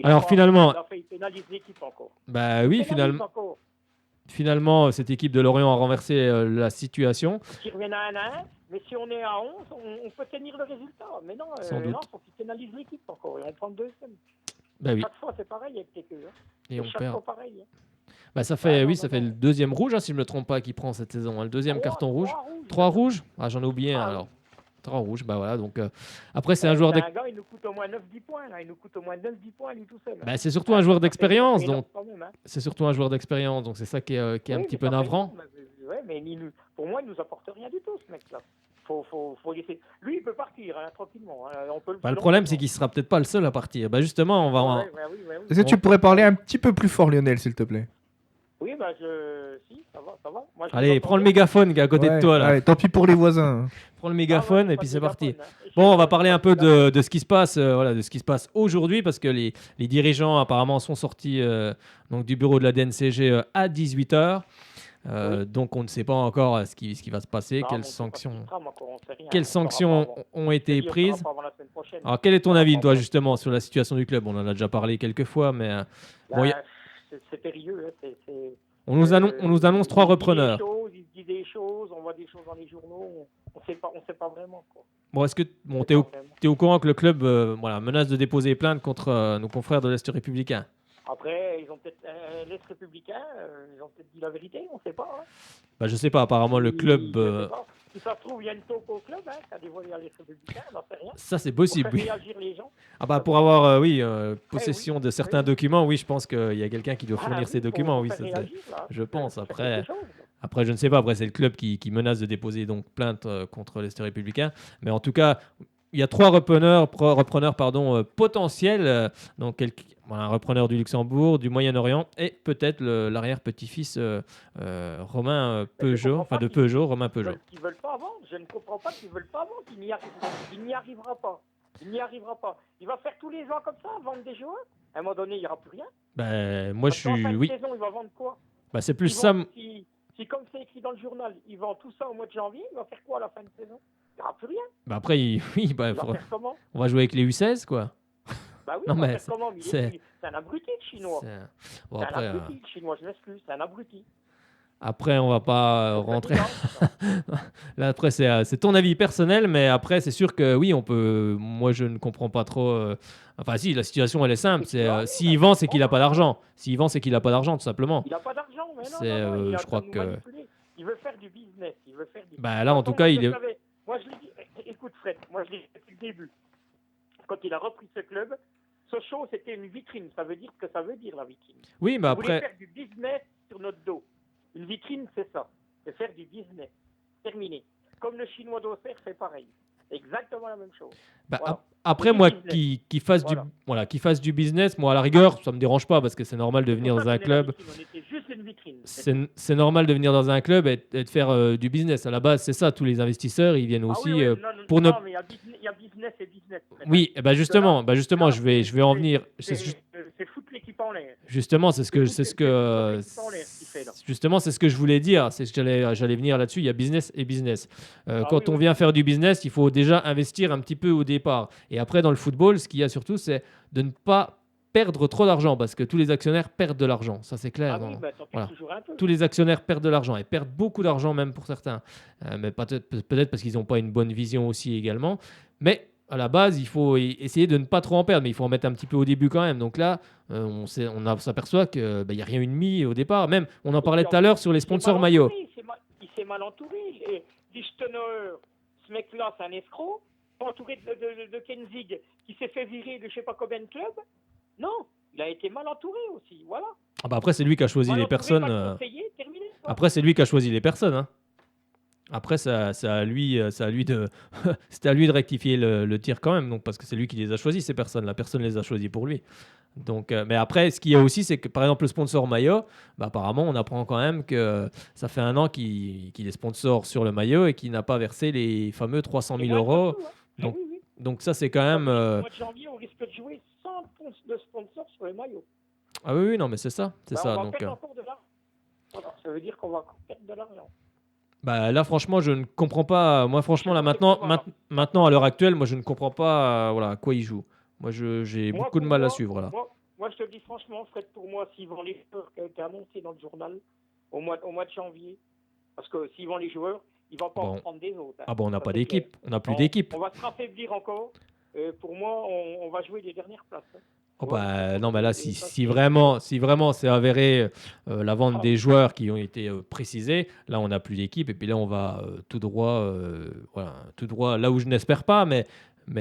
Alors finalement, il pénalise l'équipe encore. Bah oui, finalement, cette équipe de Lorient a renversé la situation. Qui reviennent à 1-1, mais si on est à 11, on peut tenir le résultat. Mais non, il faut qu'ils pénalisent l'équipe encore et on prend le deuxième. Bah oui. Chaque fois, c'est pareil avec TQ. Et on chaque perd. fois pareil. Bah ça fait le deuxième rouge, si je ne me trompe pas, qui prend cette saison. Le deuxième carton rouge. 3 rouges. Ah, j'en ai oublié un alors. 3 rouges. Bah voilà, donc après c'est un joueur Un gars, il nous coûte au moins 9-10 points. Là. Il nous coûte au moins 9-10 points lui tout seul. bah, c'est surtout un joueur d'expérience, C'est donc énorme quand même, hein. c'est surtout un joueur d'expérience, donc c'est ça qui est un Oui, petit mais peu ça fait navrant. énorme. Ouais, mais pour moi, il nous apporte rien du tout, ce mec-là. Faut laisser. Lui, il peut partir hein, tranquillement. Hein. On peut Bah, le problème, c'est qu'il sera peut-être pas le seul à partir. Bah justement, on va. Ouais, oui. Est-ce que tu pourrais parler un petit peu plus fort, Lionel, s'il te plaît? Oui, bah si, ça va. Moi, je Allez, vous prends le entends bien. mégaphone qui est à côté de toi là. Ouais, tant pis pour les voisins. Prends le mégaphone et puis c'est parti. Bon, on va parler un peu de ce qui se passe, de ce qui se passe aujourd'hui parce que les dirigeants apparemment sont sortis donc du bureau de la DNCG à 18h. Donc on ne sait pas encore ce qui va se passer, Non, quelles on sait pas sanctions, ce qui sera, moi, encore, on sait rien. quelles On saura pas sanctions avant. ont été Je te dis, on prises. saura pas avant la semaine prochaine. Alors quel est ton On saura avis pas toi avant. justement sur la situation du club? On en a déjà parlé quelques fois, mais bon, Bah, c'est périlleux. Hein, on nous annonce 3 repreneurs. Il se dit des choses, on voit des choses dans les journaux, on sait pas vraiment. Quoi. Bon, est-ce que t'es au courant que le club menace de déposer plainte contre nos confrères de l'Est républicain? Après, ils ont peut-être l'Est républicain, ils ont peut-être dit la vérité, on ne sait pas. Hein. Bah, je sais pas, apparemment le club. Je sais pas. Si ça se trouve, il y a une taupe au club qui a dévoilé à l'Est républicain, on n'en sait rien. Ça, c'est possible, Pour oui. faire réagir les gens. Ah bah pour avoir possession de certains documents, oui, je pense qu'il y a quelqu'un qui doit fournir ces documents, oui, faire ça, réagir, là. je pense. Faire Après, quelque chose. après, je ne sais pas. Après, c'est le club qui menace de déposer donc plainte contre l'Est républicain. Mais en tout cas, il y a 3 repreneurs potentiels. Donc un repreneur du Luxembourg, du Moyen-Orient et peut-être l'arrière-petit-fils Romain Peugeot, Romain Peugeot. Qu'ils veulent pas vendre. Je ne comprends pas qu'ils veulent pas vendre. Il n'y arrivera pas. Il n'y arrivera pas. Il va faire tous les ans comme ça, vendre des joueurs. À un moment donné, il n'y aura plus rien. Ben, moi, je suis. En Oui. saison, il va vendre quoi? Bah, c'est plus ça. Si, comme c'est écrit dans le journal, il vend tout ça au mois de janvier, il va faire quoi à la fin de saison? Il n'y aura plus rien. Bah, après, il va faire comment? on va jouer avec les U16, quoi. Bah oui, Non, on va mais faire comment? Mais c'est un abruti, le chinois. Bon, C'est après, un abruti, le chinois, je m'excuse, c'est un abruti. Après, on va pas rentrer. Là, après, c'est ton avis personnel, mais après, c'est sûr que oui, on peut. Moi, je ne comprends pas trop. Enfin, si, la situation, elle est simple. C'est s'il vend, c'est qu'il n'a pas d'argent. S'il vend, c'est qu'il n'a pas d'argent, tout simplement. Il n'a pas d'argent, mais non, C'est, non, il est je en crois train de nous que. manipuler. Il veut faire du business. Bah, là, en tout cas, il est. Moi, je l'ai dit. Écoute, Fred, moi, je l'ai dit depuis le début. Quand il a repris ce club, Sochaux, c'était une vitrine. Ça veut dire ce que ça veut dire, la vitrine. Oui, mais Il voulait après. faire du business sur notre dos. Une vitrine, c'est ça. C'est faire du business. Terminé. Comme le chinois d'Auxerre fait pareil. Exactement la même chose. Bah, Voilà. après, C'est moi, du business. qui fasse qui fasse du business, moi, à la rigueur, ça me dérange pas parce que c'est normal de venir dans un club. On était juste une vitrine. C'est normal de venir dans un club et de faire du business. À la base, c'est ça. Tous les investisseurs, ils viennent aussi pour non, ne. mais il y a business et business. Oui, bah justement, je vais en venir. C'est foutre l'équipe en l'air. Justement, c'est ce que je voulais dire. C'est ce que j'allais venir là-dessus. Il y a business et business. Quand on vient faire du business, il faut déjà investir un petit peu au départ. Et après, dans le football, ce qu'il y a surtout, c'est de ne pas perdre trop d'argent parce que tous les actionnaires perdent de l'argent. Ça, c'est clair. Voilà. Tous les actionnaires perdent de l'argent et perdent beaucoup d'argent même pour certains. Mais peut-être parce qu'ils n'ont pas une bonne vision aussi également. Mais à la base, il faut essayer de ne pas trop en perdre, mais il faut en mettre un petit peu au début quand même. Donc là, on s'aperçoit qu'il n'y a rien eu de mis au départ. Même, on en parlait tout à l'heure sur les sponsors maillots. Il s'est mal entouré. Et Lichtenauer, ce mec-là, c'est un escroc. Entouré de Kenzig, qui s'est fait virer de je ne sais pas combien de clubs. Non, il a été mal entouré aussi. Voilà. Ah bah après, c'est lui qui a choisi les personnes. Après, c'est lui qui a choisi les personnes. Hein. Après, c'est à lui de rectifier le tir quand même, donc parce que c'est lui qui les a choisis ces personnes. La personne les a choisis pour lui. Donc, mais après, ce qu'il y a aussi, c'est que par exemple le sponsor maillot, bah, apparemment, on apprend quand même que ça fait 1 an qu'il est sponsor sur le maillot et qu'il n'a pas versé les fameux 300 000 euros. Donc ça, c'est quand même. Au mois de janvier, on risque de jouer sans de sponsor sur le maillot. Ah oui, non, mais c'est ça, c'est ça. On va Donc. perdre encore de l'argent. Voilà, ça veut dire qu'on va perdre de l'argent. Bah là, franchement, je ne comprends pas. Moi, franchement, là maintenant, à l'heure actuelle, moi, je ne comprends pas, à quoi il joue. Moi, j'ai beaucoup de mal à suivre là. Moi, je te dis franchement, Fred, pour moi, s'ils vendent les joueurs qui ont été annoncés dans le journal au mois de janvier, parce que s'ils vendent les joueurs, ils vont pas en prendre des autres. Hein. Ah bon, on n'a pas d'équipe, on n'a plus d'équipe. On va se raffaiblir encore. Pour moi, on va jouer les dernières places. Hein. Oh bah, non, mais là, si vraiment c'est avéré la vente des joueurs qui ont été précisés, là, on n'a plus d'équipe et puis là, on va tout droit là où je n'espère pas, mais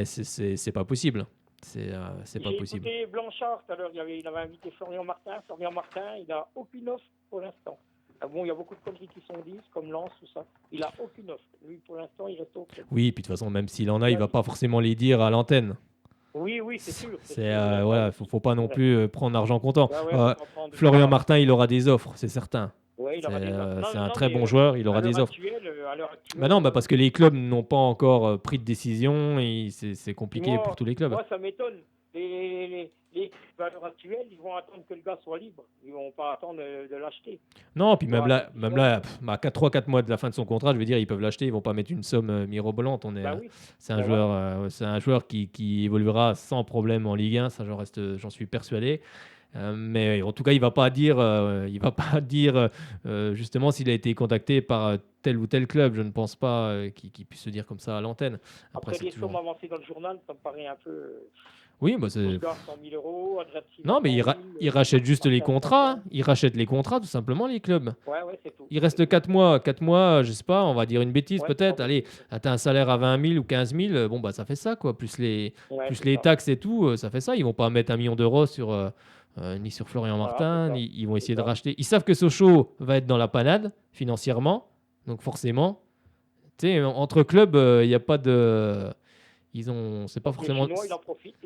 c'est pas possible. C'est pas possible. J'ai écouté Blanchard tout à l'heure, il avait invité Florian Martin. Florian Martin, il n'a aucune offre pour l'instant. Ah bon, il y a beaucoup de conneries qui sont dites, comme Lens, tout ça. Il n'a aucune offre. Lui, pour l'instant, il reste au club. Oui, puis de toute façon, même s'il en a, il va pas forcément les dire à l'antenne. Oui, c'est sûr. Voilà, faut pas non plus prendre argent comptant. Florian ça. Martin, il aura des offres, c'est certain. Ouais, il aura des offres. C'est un très bon joueur, il aura des offres. À l'heure actuelle, Mais non, parce que les clubs n'ont pas encore pris de décision et c'est compliqué pour tous les clubs. Moi, ça m'étonne. Les clubs à l'heure actuelle, ils vont attendre que le gars soit libre. Ils vont pas attendre de l'acheter. Non, puis même là, 3-4 mois de la fin de son contrat, je veux dire, ils peuvent l'acheter, ils vont pas mettre une somme mirobolante. C'est un joueur qui évoluera sans problème en Ligue 1, ça j'en suis persuadé. Mais en tout cas, il va pas dire justement s'il a été contacté par tel ou tel club. Je ne pense pas qu'il puisse se dire comme ça à l'antenne. Après les sommes avancées dans le journal, ça me paraît un peu. Oui, c'est. 100 000 euros, non, mais il rachète juste les contrats. Hein. Il rachète les contrats, tout simplement, les clubs. Ouais, c'est tout. Il reste 4 mois. 4 mois, je sais pas, on va dire une bêtise peut-être. Allez, t'as un salaire à 20 000 ou 15 000. Bon, ça fait ça, quoi. Plus les taxes et tout, ça fait ça. Ils vont pas mettre 1 million d'euros ni sur Florian Martin. Ils vont essayer de racheter. Ils savent que Sochaux va être dans la panade financièrement. Donc, forcément, tu sais, entre clubs, il n'y a pas de. C'est pas forcément. Les Chinois, il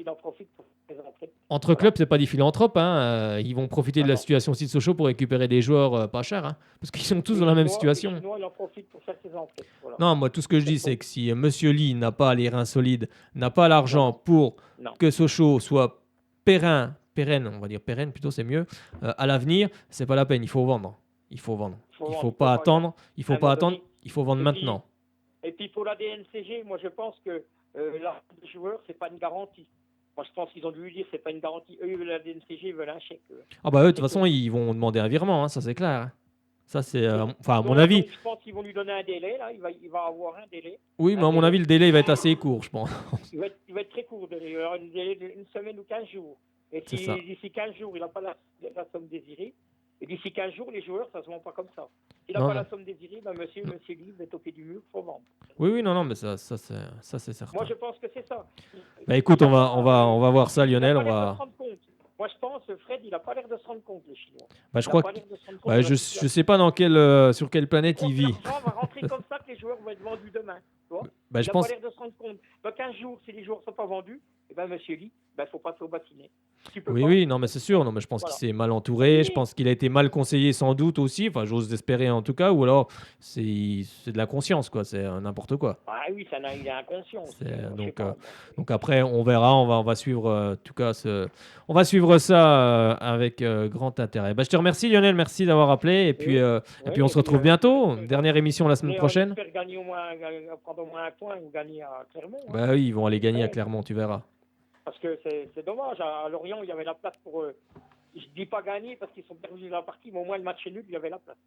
en profite pour les entrées. Entre clubs, c'est pas des philanthropes. Ils vont profiter de la situation aussi de Sochaux pour récupérer des joueurs pas chers. Parce qu'ils sont tous dans la même situation. Les Chinois, il en profite pour faire ses entrées. Voilà. Non, moi, tout ce que je dis, c'est que si Monsieur Lee n'a pas les reins solides, n'a pas l'argent pour que Sochaux soit pérenne, on va dire pérenne plutôt, c'est mieux, à l'avenir, c'est pas la peine. Il faut vendre. Il faut pas attendre. Il faut vendre maintenant. Et puis pour la DNCG, moi je pense que l'argent des joueurs, c'est pas une garantie. Moi je pense qu'ils ont dû lui dire c'est pas une garantie. Eux, la DNCG, veulent un chèque. Ah bah eux, de toute façon, ils vont demander un virement, ça c'est clair. Ça c'est, à mon avis. Je pense qu'ils vont lui donner un délai, là. Il va avoir un délai. Oui, mais à mon avis, le délai va être assez court, je pense. Il va être très court, il va avoir un délai d'une semaine ou 15 jours. Et si d'ici 15 jours, il n'a pas la somme désirée, et d'ici 15 jours, les joueurs, ça ne se vend pas comme ça. S'il n'a pas la somme désirée, monsieur Lee va être au pied du mur, il faut vendre. Oui, non, mais ça c'est certain. Moi, je pense que c'est ça. Bah écoute, on va voir ça, Lionel. Moi, je pense que Fred, il n'a pas l'air de se rendre compte, le Chinois. Bah, je crois que. Je sais pas sur quelle planète il vit. On va rentrer comme ça que les joueurs vont être vendus demain. Tu vois bah, il n'a pas l'air de se rendre compte. Dans 15 jours, si les joueurs ne sont pas vendus, monsieur Lee, il faut passer au bâtinet. Oui, non, mais c'est sûr. Non, mais je pense qu'il s'est mal entouré. Je pense qu'il a été mal conseillé sans doute aussi. Enfin, j'ose espérer en tout cas. Ou alors, c'est de la conscience, quoi. C'est n'importe quoi. Ah oui, il est inconscient. Donc après, on verra. On va suivre, en tout cas, on va suivre ça avec grand intérêt. Bah, je te remercie, Lionel. Merci d'avoir appelé. Et puis, on se retrouve bientôt. Dernière émission la semaine prochaine. On espère gagner prendre au moins un point ou gagner à Clermont. Bah oui, ils vont aller gagner à Clermont, tu verras. Parce que c'est dommage. À Lorient, il y avait la place pour eux. Je ne dis pas gagner parce qu'ils sont perdus dans la partie, mais au moins le match est nul, il y avait la place.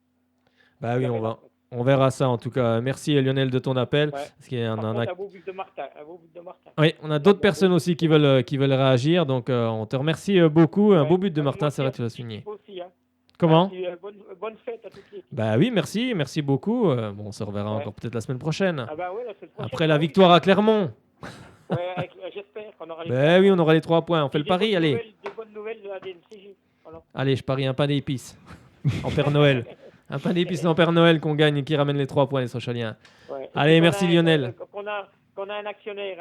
Bah oui, on verra ça en tout cas. Merci Lionel de ton appel. Parce qu'il y en a un beau but de Martin. Oui, on a d'autres personnes aussi qui veulent réagir. Donc on te remercie beaucoup. Un beau but de Martin, c'est vrai que tu l'as souligné. Comment bonne fête à toutes les équipes. Bah oui, merci beaucoup. On se reverra encore peut-être la semaine prochaine. Ah bah ouais, la semaine prochaine. Après la victoire à Clermont. Ouais, j'espère qu'on aura les oui, on aura les 3 points. On fait le pari, allez. Des bonnes nouvelles de la DNCG. Voilà. Allez, je parie un pain d'épices en Père Noël. Un pain d'épices en Père Noël qu'on gagne et qui ramène les 3 points, les Sochaliens. Ouais. Allez, merci Lionel. Qu'on a un actionnaire.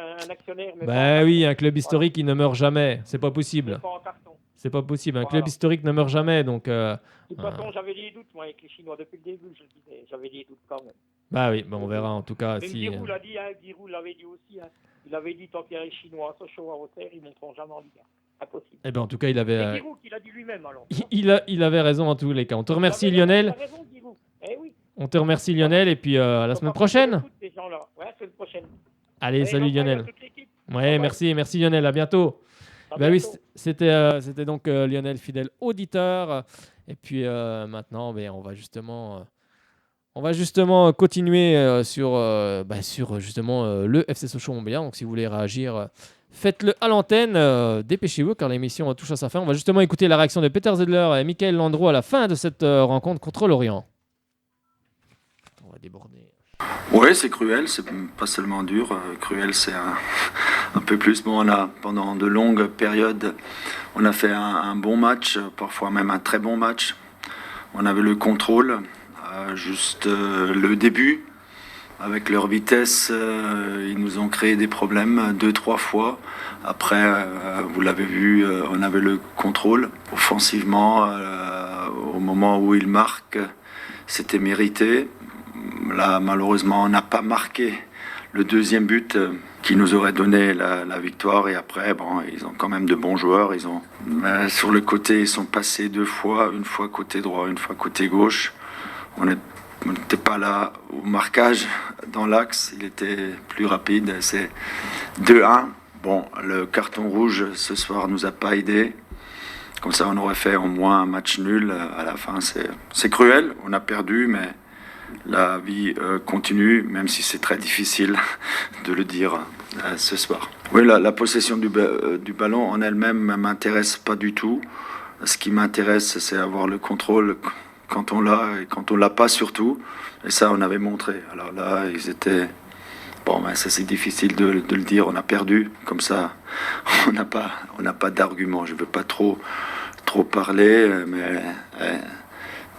Mais oui, un club historique qui ne meurt jamais. C'est pas possible. C'est pas possible. Un club historique ne meurt jamais. Donc, de toute façon, j'avais des doutes, moi, avec les Chinois. Depuis le début, je le disais. J'avais des doutes quand même. Bah oui, on verra en tout cas. Même Giroud l'a dit, Giroud l'avait dit aussi. Il avait dit tant qu'il y a les Chinois, Sochaux, à Auxerre, ils ne monteront jamais en Ligue 1. Impossible. Eh ben en tout cas, il avait. C'est Giroud qui l'a dit lui-même alors. Il avait raison en tous les cas. On te remercie Lionel. Il a raison, Giroud. Eh oui. On te remercie Lionel et puis à la semaine prochaine. Ouais, semaine prochaine. Allez, salut Lionel. Ouais, merci Lionel. À bientôt. Oui, c'était donc Lionel, fidèle auditeur. Et puis maintenant, on va justement continuer sur justement le FC Sochaux-Montbéliard. Donc si vous voulez réagir Faites-le à l'antenne, dépêchez-vous car l'émission touche à sa fin. On va justement écouter la réaction de Peter Zedler et Michael Landreau à la fin de cette rencontre contre Lorient. On va déborder. Oui, c'est cruel, c'est pas seulement dur. Cruel, c'est un peu plus. Bon, pendant de longues périodes, on a fait un bon match, parfois même un très bon match. On avait le contrôle, juste le début. Avec leur vitesse, ils nous ont créé des problèmes 2-3 fois. Après, vous l'avez vu, on avait le contrôle. Offensivement, au moment où ils marquent, c'était mérité. Là, malheureusement, on n'a pas marqué le deuxième but qui nous aurait donné la victoire. Et après, bon, ils ont quand même de bons joueurs. Sur le côté, ils sont passés 2 fois, une fois côté droit, une fois côté gauche. On n'était pas là au marquage dans l'axe, il était plus rapide. C'est 2-1. Bon, le carton rouge ce soir nous a pas aidé. Comme ça, on aurait fait au moins un match nul à la fin. C'est cruel, on a perdu, mais la vie continue, même si c'est très difficile de le dire ce soir. Oui, la possession du ballon en elle-même ne m'intéresse pas du tout. Ce qui m'intéresse, c'est avoir le contrôle quand on l'a et quand on l'a pas surtout. Et ça, on avait montré. Alors là, ils étaient... Bon, ça c'est difficile de le dire, on a perdu. Comme ça, on n'a pas d'argument. Je ne veux pas trop parler, mais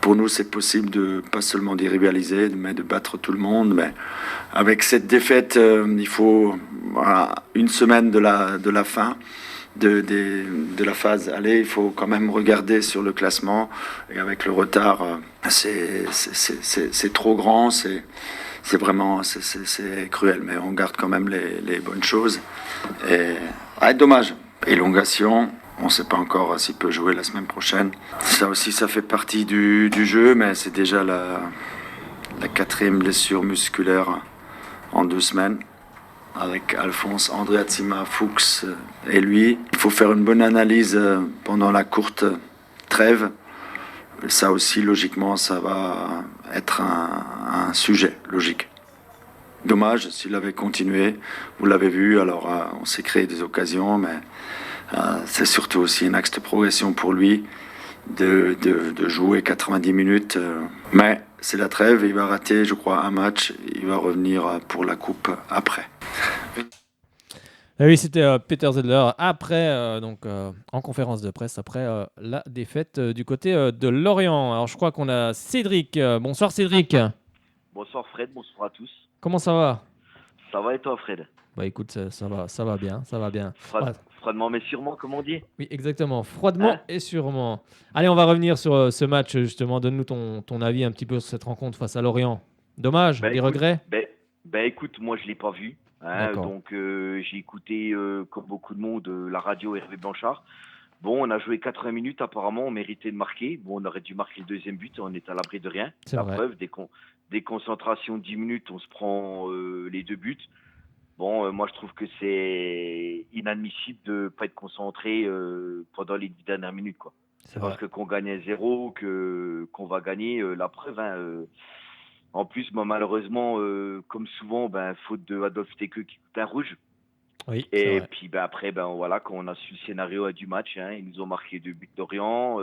pour nous, c'est possible de pas seulement d'y rivaliser, mais de battre tout le monde. Mais avec cette défaite, il faut une semaine de la fin. De la phase aller, il faut quand même regarder sur le classement, et avec le retard, c'est trop grand, c'est vraiment c'est cruel, mais on garde quand même les bonnes choses. Et dommage, élongation, on ne sait pas encore s'il peut jouer la semaine prochaine. Ça aussi, ça fait partie du jeu, mais c'est déjà la 4e blessure musculaire en 2 semaines. Avec Alphonse, André Atsima, Fuchs et lui. Il faut faire une bonne analyse pendant la courte trêve. Ça aussi, logiquement, ça va être un sujet logique. Dommage, s'il avait continué, vous l'avez vu, alors on s'est créé des occasions, mais c'est surtout aussi un axe de progression pour lui de jouer 90 minutes. Mais c'est la trêve, il va rater, je crois, un match, il va revenir pour la coupe après. Et oui, c'était Peter Zedler après, en conférence de presse après la défaite du côté de Lorient. Alors je crois qu'on a Cédric. Bonsoir Cédric. Bonsoir Fred, bonsoir à tous. Comment ça va? Ça va et toi Fred? Bah écoute, ça va bien. Froidement mais sûrement, comme on dit. Oui, exactement, froidement et sûrement. Allez, on va revenir sur ce match justement. Donne-nous ton avis un petit peu sur cette rencontre face à Lorient. Dommage, des regrets? Écoute, moi je l'ai pas vu. Donc j'ai écouté, comme beaucoup de monde, la radio Hervé Blanchard. Bon, on a joué 80 minutes, apparemment, on méritait de marquer. Bon, on aurait dû marquer le deuxième but, on est à l'abri de rien. C'est vrai. Preuve, des concentrations de 10 minutes, on se prend les 2 buts. Bon, moi je trouve que c'est inadmissible de ne pas être concentré pendant les 10 dernières minutes, quoi. Parce que qu'on gagne 0, qu'on va gagner, la preuve, En plus, malheureusement, comme souvent, faute de Adolphe Tekeux qui coûte un rouge. Oui, et puis après, voilà, quand on a su le scénario du match, ils nous ont marqué 2 buts d'Orient.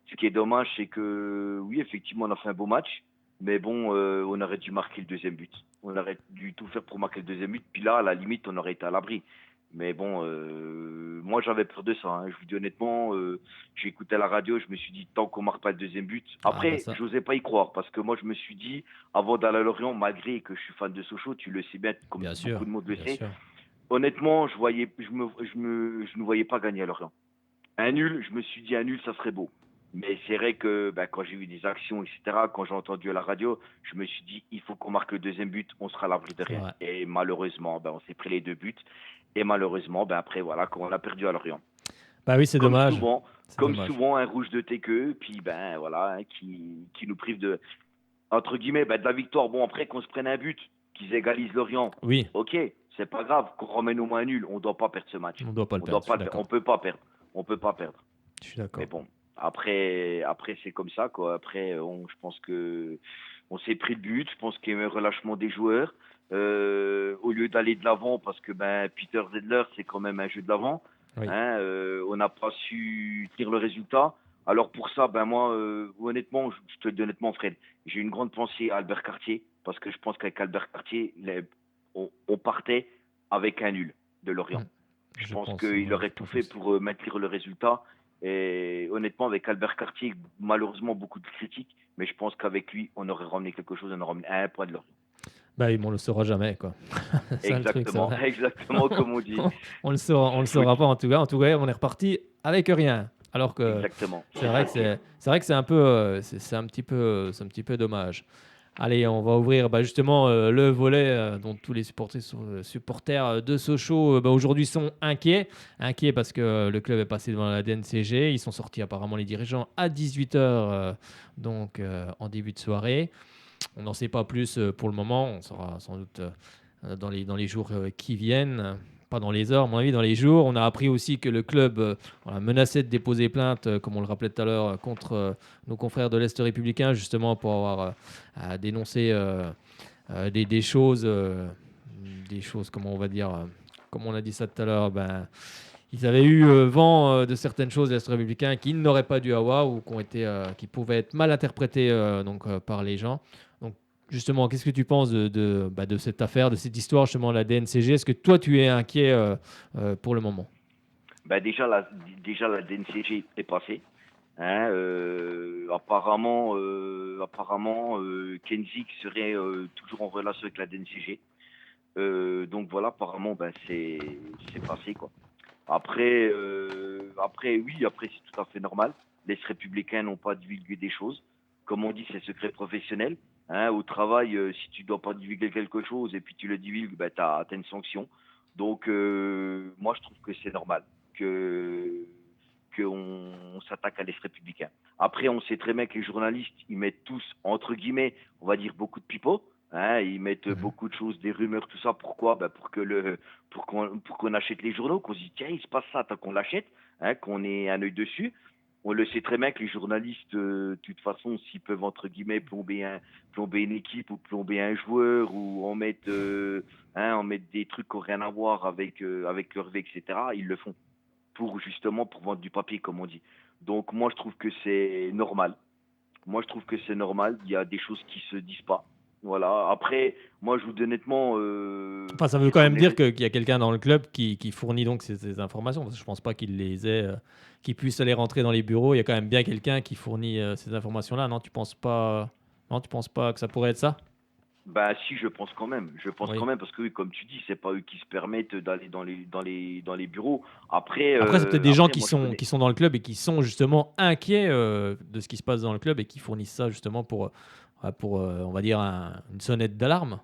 Ce qui est dommage, c'est que oui, effectivement, on a fait un beau match, mais bon, on aurait dû marquer le deuxième but. On aurait dû tout faire pour marquer le deuxième but. Puis là, à la limite, on aurait été à l'abri. Mais bon, moi j'avais peur de ça. Je vous dis honnêtement, j'ai écouté la radio, je me suis dit tant qu'on marque pas le deuxième but. Après, j'osais pas y croire parce que moi je me suis dit, avant d'aller à Lorient, malgré que je suis fan de Sochaux, tu le sais bien, comme beaucoup de monde le sait. Honnêtement, je ne voyais pas gagner à Lorient. Un nul, je me suis dit un nul, ça serait beau. Mais c'est vrai que quand j'ai vu des actions, etc., quand j'ai entendu à la radio, je me suis dit il faut qu'on marque le deuxième but, on sera à l'abri de rien. Et malheureusement, on s'est pris les 2 buts. Et malheureusement, après, voilà, quand on a perdu à Lorient. Bah oui, c'est dommage. Souvent, un rouge de Tekeux, puis voilà, qui nous prive de, entre guillemets, de la victoire. Bon, après, qu'on se prenne un but, qu'ils égalisent Lorient. Oui. Ok, c'est pas grave, qu'on ramène au moins un nul. On ne doit pas perdre ce match. On ne doit pas le perdre. On peut pas perdre. On peut pas perdre. Je suis d'accord. Mais bon, après c'est comme ça, quoi. Après, je pense que on s'est pris le but. Je pense qu'il y a eu un relâchement des joueurs. au lieu d'aller de l'avant, parce que Peter Zedler, c'est quand même un jeu de l'avant. Oui. On n'a pas su tirer le résultat. Alors pour ça, moi, honnêtement, je te le dis honnêtement, Fred, j'ai une grande pensée à Albert Cartier, parce que je pense qu'avec Albert Cartier, on partait avec un nul de Lorient. Je pense qu'il aurait tout fait pour maintenir le résultat. Et honnêtement, avec Albert Cartier, malheureusement, beaucoup de critiques, mais je pense qu'avec lui, on aurait ramené quelque chose, on aurait ramené un point de Lorient. Mais on le saura jamais, quoi. Exactement, exactement comme on dit. On le saura pas en tout cas. En tout cas, on est reparti avec rien. Alors que exactement. C'est vrai que c'est un peu, c'est un petit peu dommage. Allez, on va ouvrir justement le volet dont tous les supporters de Sochaux aujourd'hui sont inquiets parce que le club est passé devant la DNCG. Ils sont sortis apparemment les dirigeants à 18h, donc en début de soirée. On n'en sait pas plus pour le moment. On saura sans doute dans les jours qui viennent. Pas dans les heures, à mon avis, dans les jours. On a appris aussi que le club menaçait de déposer plainte, comme on le rappelait tout à l'heure, contre nos confrères de l'Est républicain, justement pour avoir dénoncé des choses, comment on va dire, comme on a dit ça tout à l'heure, ils avaient eu vent de certaines choses de l'Est républicain qui n'auraient pas dû avoir ou qui pouvaient être mal interprétées par les gens. Donc, justement, qu'est-ce que tu penses de cette affaire, de cette histoire, justement, la DNCG? Est-ce que toi, tu es inquiet pour le moment? Déjà, la DNCG est passée. Apparemment, Kenzik serait toujours en relation avec la DNCG. Donc voilà, apparemment, c'est passé, quoi. Après, c'est tout à fait normal. Les républicains n'ont pas divulgué des choses. Comme on dit, c'est secret professionnel. Au travail, si tu dois pas divulguer quelque chose et puis tu le divulgues, t'as une sanction. Donc, moi, je trouve que c'est normal qu'on s'attaque à les républicains. Après, on sait très bien que les journalistes, ils mettent tous, entre guillemets, on va dire beaucoup de pipeaux. Ils mettent beaucoup de choses, des rumeurs, tout ça. Pourquoi? Pour qu'on achète les journaux, qu'on se dise, tiens, il se passe ça, tant qu'on l'achète, qu'on ait un œil dessus. On le sait très bien que les journalistes, de toute façon, s'ils peuvent, entre guillemets, plomber une équipe ou plomber un joueur ou en mettre des trucs qui n'ont rien à voir avec leur vie, etc., ils le font pour vendre du papier, comme on dit. Donc, moi, je trouve que c'est normal. Il y a des choses qui se disent pas. Voilà. Après, moi, je vous dis honnêtement... ça veut quand même dire qu'il y a quelqu'un dans le club qui fournit donc ces informations. Parce que je ne pense pas qu'il les ait, qu'il puisse aller rentrer dans les bureaux. Il y a quand même bien quelqu'un qui fournit ces informations-là. Non, tu ne penses pas que ça pourrait être ça? Si, je pense quand même. Quand même parce que, comme tu dis, c'est pas eux qui se permettent d'aller dans les bureaux. Après, c'est peut-être des gens qui sont dans le club et qui sont justement inquiets de ce qui se passe dans le club et qui fournissent ça justement pour on va dire, une sonnette d'alarme.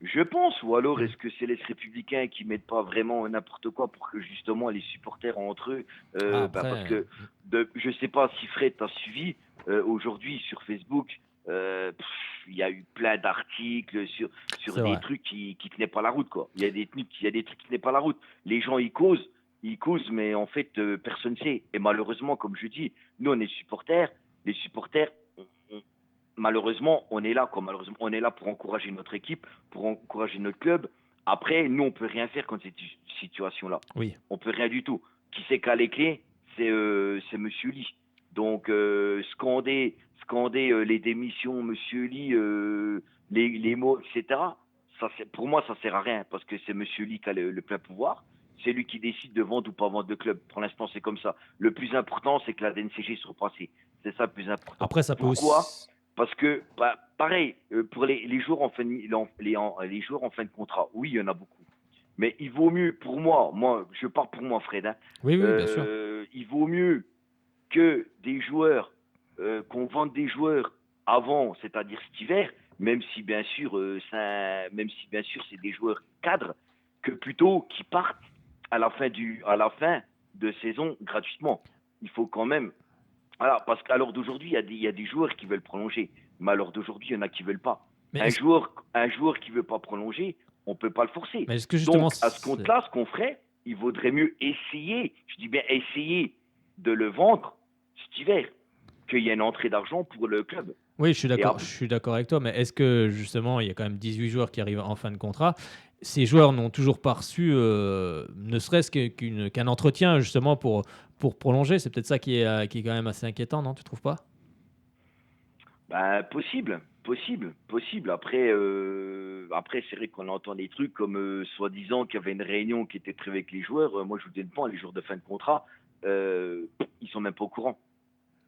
Je pense. Ou alors, est-ce que c'est les républicains qui mettent pas vraiment n'importe quoi pour que justement les supporters entre eux parce que je sais pas si Fred t'a suivi aujourd'hui sur Facebook. Il y a eu plein d'articles sur des trucs qui tenaient pas la route, quoi. Il y a des trucs qui tenaient pas la route. Les gens ils causent, mais en fait personne sait. Et malheureusement, comme je dis, nous on est supporters. Les supporters, malheureusement, on est là, quoi. Malheureusement, on est là pour encourager notre équipe, pour encourager notre club. Après, nous on peut rien faire contre cette situation-là. Oui. On peut rien du tout. Qui sait qu'à les clés, c'est Monsieur Lee. Donc scander les démissions, Monsieur Lee, les mots, etc. Pour moi, ça sert à rien parce que c'est Monsieur Lee qui a le plein pouvoir. C'est lui qui décide de vendre ou pas vendre le club. Pour l'instant, c'est comme ça. Le plus important, c'est que la DNCG soit passée. C'est ça le plus important. Après, ça peut Pourquoi? Parce que, pareil, pour les joueurs en fin de contrat, oui, il y en a beaucoup. Mais il vaut mieux, pour moi, je parle pour moi, Fred. Oui, bien sûr. Il vaut mieux que des joueurs, qu'on vende des joueurs avant, c'est-à-dire cet hiver, même si bien sûr c'est des joueurs cadres, que plutôt qu'ils partent à la fin de saison gratuitement. Il faut quand même, voilà, parce qu'à l'heure d'aujourd'hui, il y a des joueurs qui veulent prolonger, mais à l'heure d'aujourd'hui, il y en a qui veulent pas. Un joueur qui veut pas prolonger, on peut pas le forcer. Mais est-ce que justement, donc à ce compte-là, ce qu'on ferait, il vaudrait mieux essayer, je dis bien essayer de le vendre cet hiver, qu'il y ait une entrée d'argent pour le club. Oui, je suis Et d'accord, après- je suis d'accord avec toi, mais est-ce que justement, il y a quand même 18 joueurs qui arrivent en fin de contrat? Ces joueurs n'ont toujours pas reçu, ne serait-ce qu'un entretien justement pour prolonger. C'est peut-être ça qui est quand même assez inquiétant, non? Tu trouves pas? Ben, possible. Après c'est vrai qu'on entend des trucs comme soi-disant qu'il y avait une réunion qui était prévue avec les joueurs. Moi, je vous dis pas, les jours de fin de contrat, ils sont même pas au courant.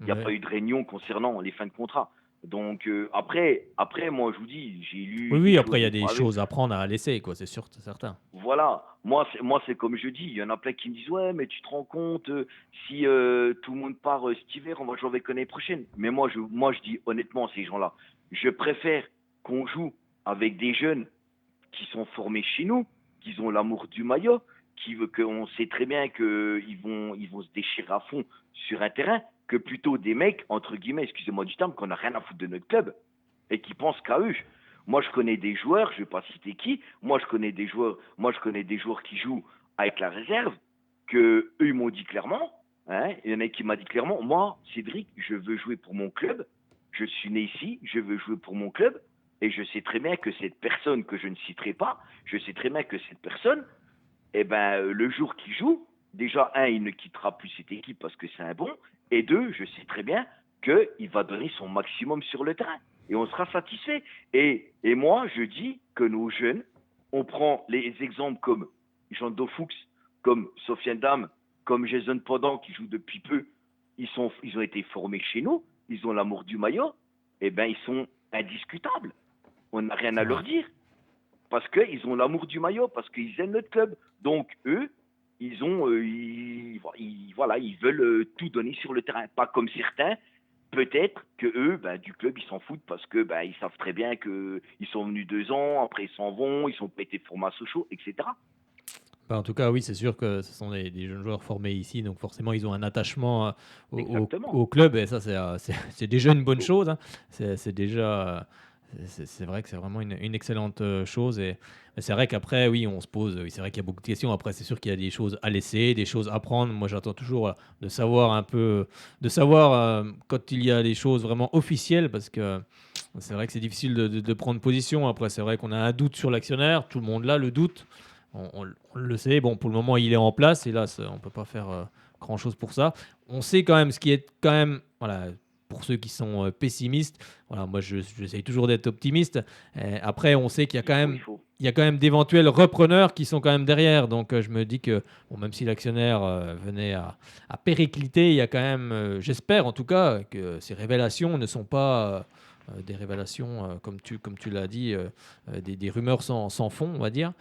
Il n'y a Ouais. pas eu de réunion concernant les fins de contrat. Donc après, moi, je vous dis, j'ai lu Oui, des après, il y a choses. des choses à prendre à laisser, quoi, c'est sûr, c'est certain. Voilà, c'est comme je dis, il y en a plein qui me disent ouais, mais tu te rends compte si tout le monde part cet hiver, on va jouer avec l'année prochaine. Mais moi je dis honnêtement ces gens-là, je préfère qu'on joue avec des jeunes qui sont formés chez nous, qui ont l'amour du maillot, qu'on sait très bien qu'ils vont se déchirer à fond sur un terrain, que plutôt des mecs entre guillemets, excusez-moi du terme, qu'on n'a rien à foutre de notre club et qui pensent qu'à eux. Moi, je connais des joueurs, je vais pas citer qui. Moi, je connais des joueurs qui jouent avec la réserve, que eux ils m'ont dit clairement. Hein, il y en a qui m'a dit clairement, moi, Cédric, je veux jouer pour mon club. Je suis né ici, je veux jouer pour mon club. Et je sais très bien que cette personne que je ne citerai pas, je sais très bien que cette personne, eh ben, le jour qu'il joue, déjà, un, il ne quittera plus cette équipe parce que c'est un bon. Et deux, je sais très bien qu'il va donner son maximum sur le terrain. Et on sera satisfait. Et moi, je dis que nos jeunes, on prend les exemples comme Jean Dofoux, comme Sofiane Dam, comme Jason Podent qui joue depuis peu. Ils ont été formés chez nous, ils ont l'amour du maillot. Eh ben, ils sont indiscutables. On n'a rien à leur dire. Parce qu'ils ont l'amour du maillot, parce qu'ils aiment notre club. Donc, eux, ils veulent tout donner sur le terrain. Pas comme certains, peut-être que eux, du club, ils s'en foutent parce que ils savent très bien qu'ils sont venus 2 ans, après ils s'en vont, ils sont pas été formés à Sochaux, etc. Bah, en tout cas, oui, c'est sûr que ce sont des jeunes joueurs formés ici, donc forcément, ils ont un attachement au club, et ça, c'est déjà une bonne chose, hein. C'est déjà, c'est vrai que c'est vraiment une excellente chose, et c'est vrai qu'après, oui, on se pose, oui, c'est vrai qu'il y a beaucoup de questions. Après, c'est sûr qu'il y a des choses à laisser, des choses à prendre. Moi, j'attends toujours de savoir un peu, quand il y a des choses vraiment officielles, parce que c'est vrai que c'est difficile de prendre position. Après, c'est vrai qu'on a un doute sur l'actionnaire, tout le monde là, le doute. On le sait, bon, pour le moment, il est en place, et là, on ne peut pas faire grand-chose pour ça. On sait quand même ce qui est quand même, voilà, pour ceux qui sont pessimistes, voilà, moi, j'essaye toujours d'être optimiste. Après, on sait qu'il y a quand même d'éventuels repreneurs qui sont quand même derrière. Donc, je me dis que, bon, même si l'actionnaire venait à péricliter, il y a quand même, j'espère en tout cas, que ces révélations ne sont pas des révélations, comme tu l'as dit, des rumeurs sans fond, on va dire.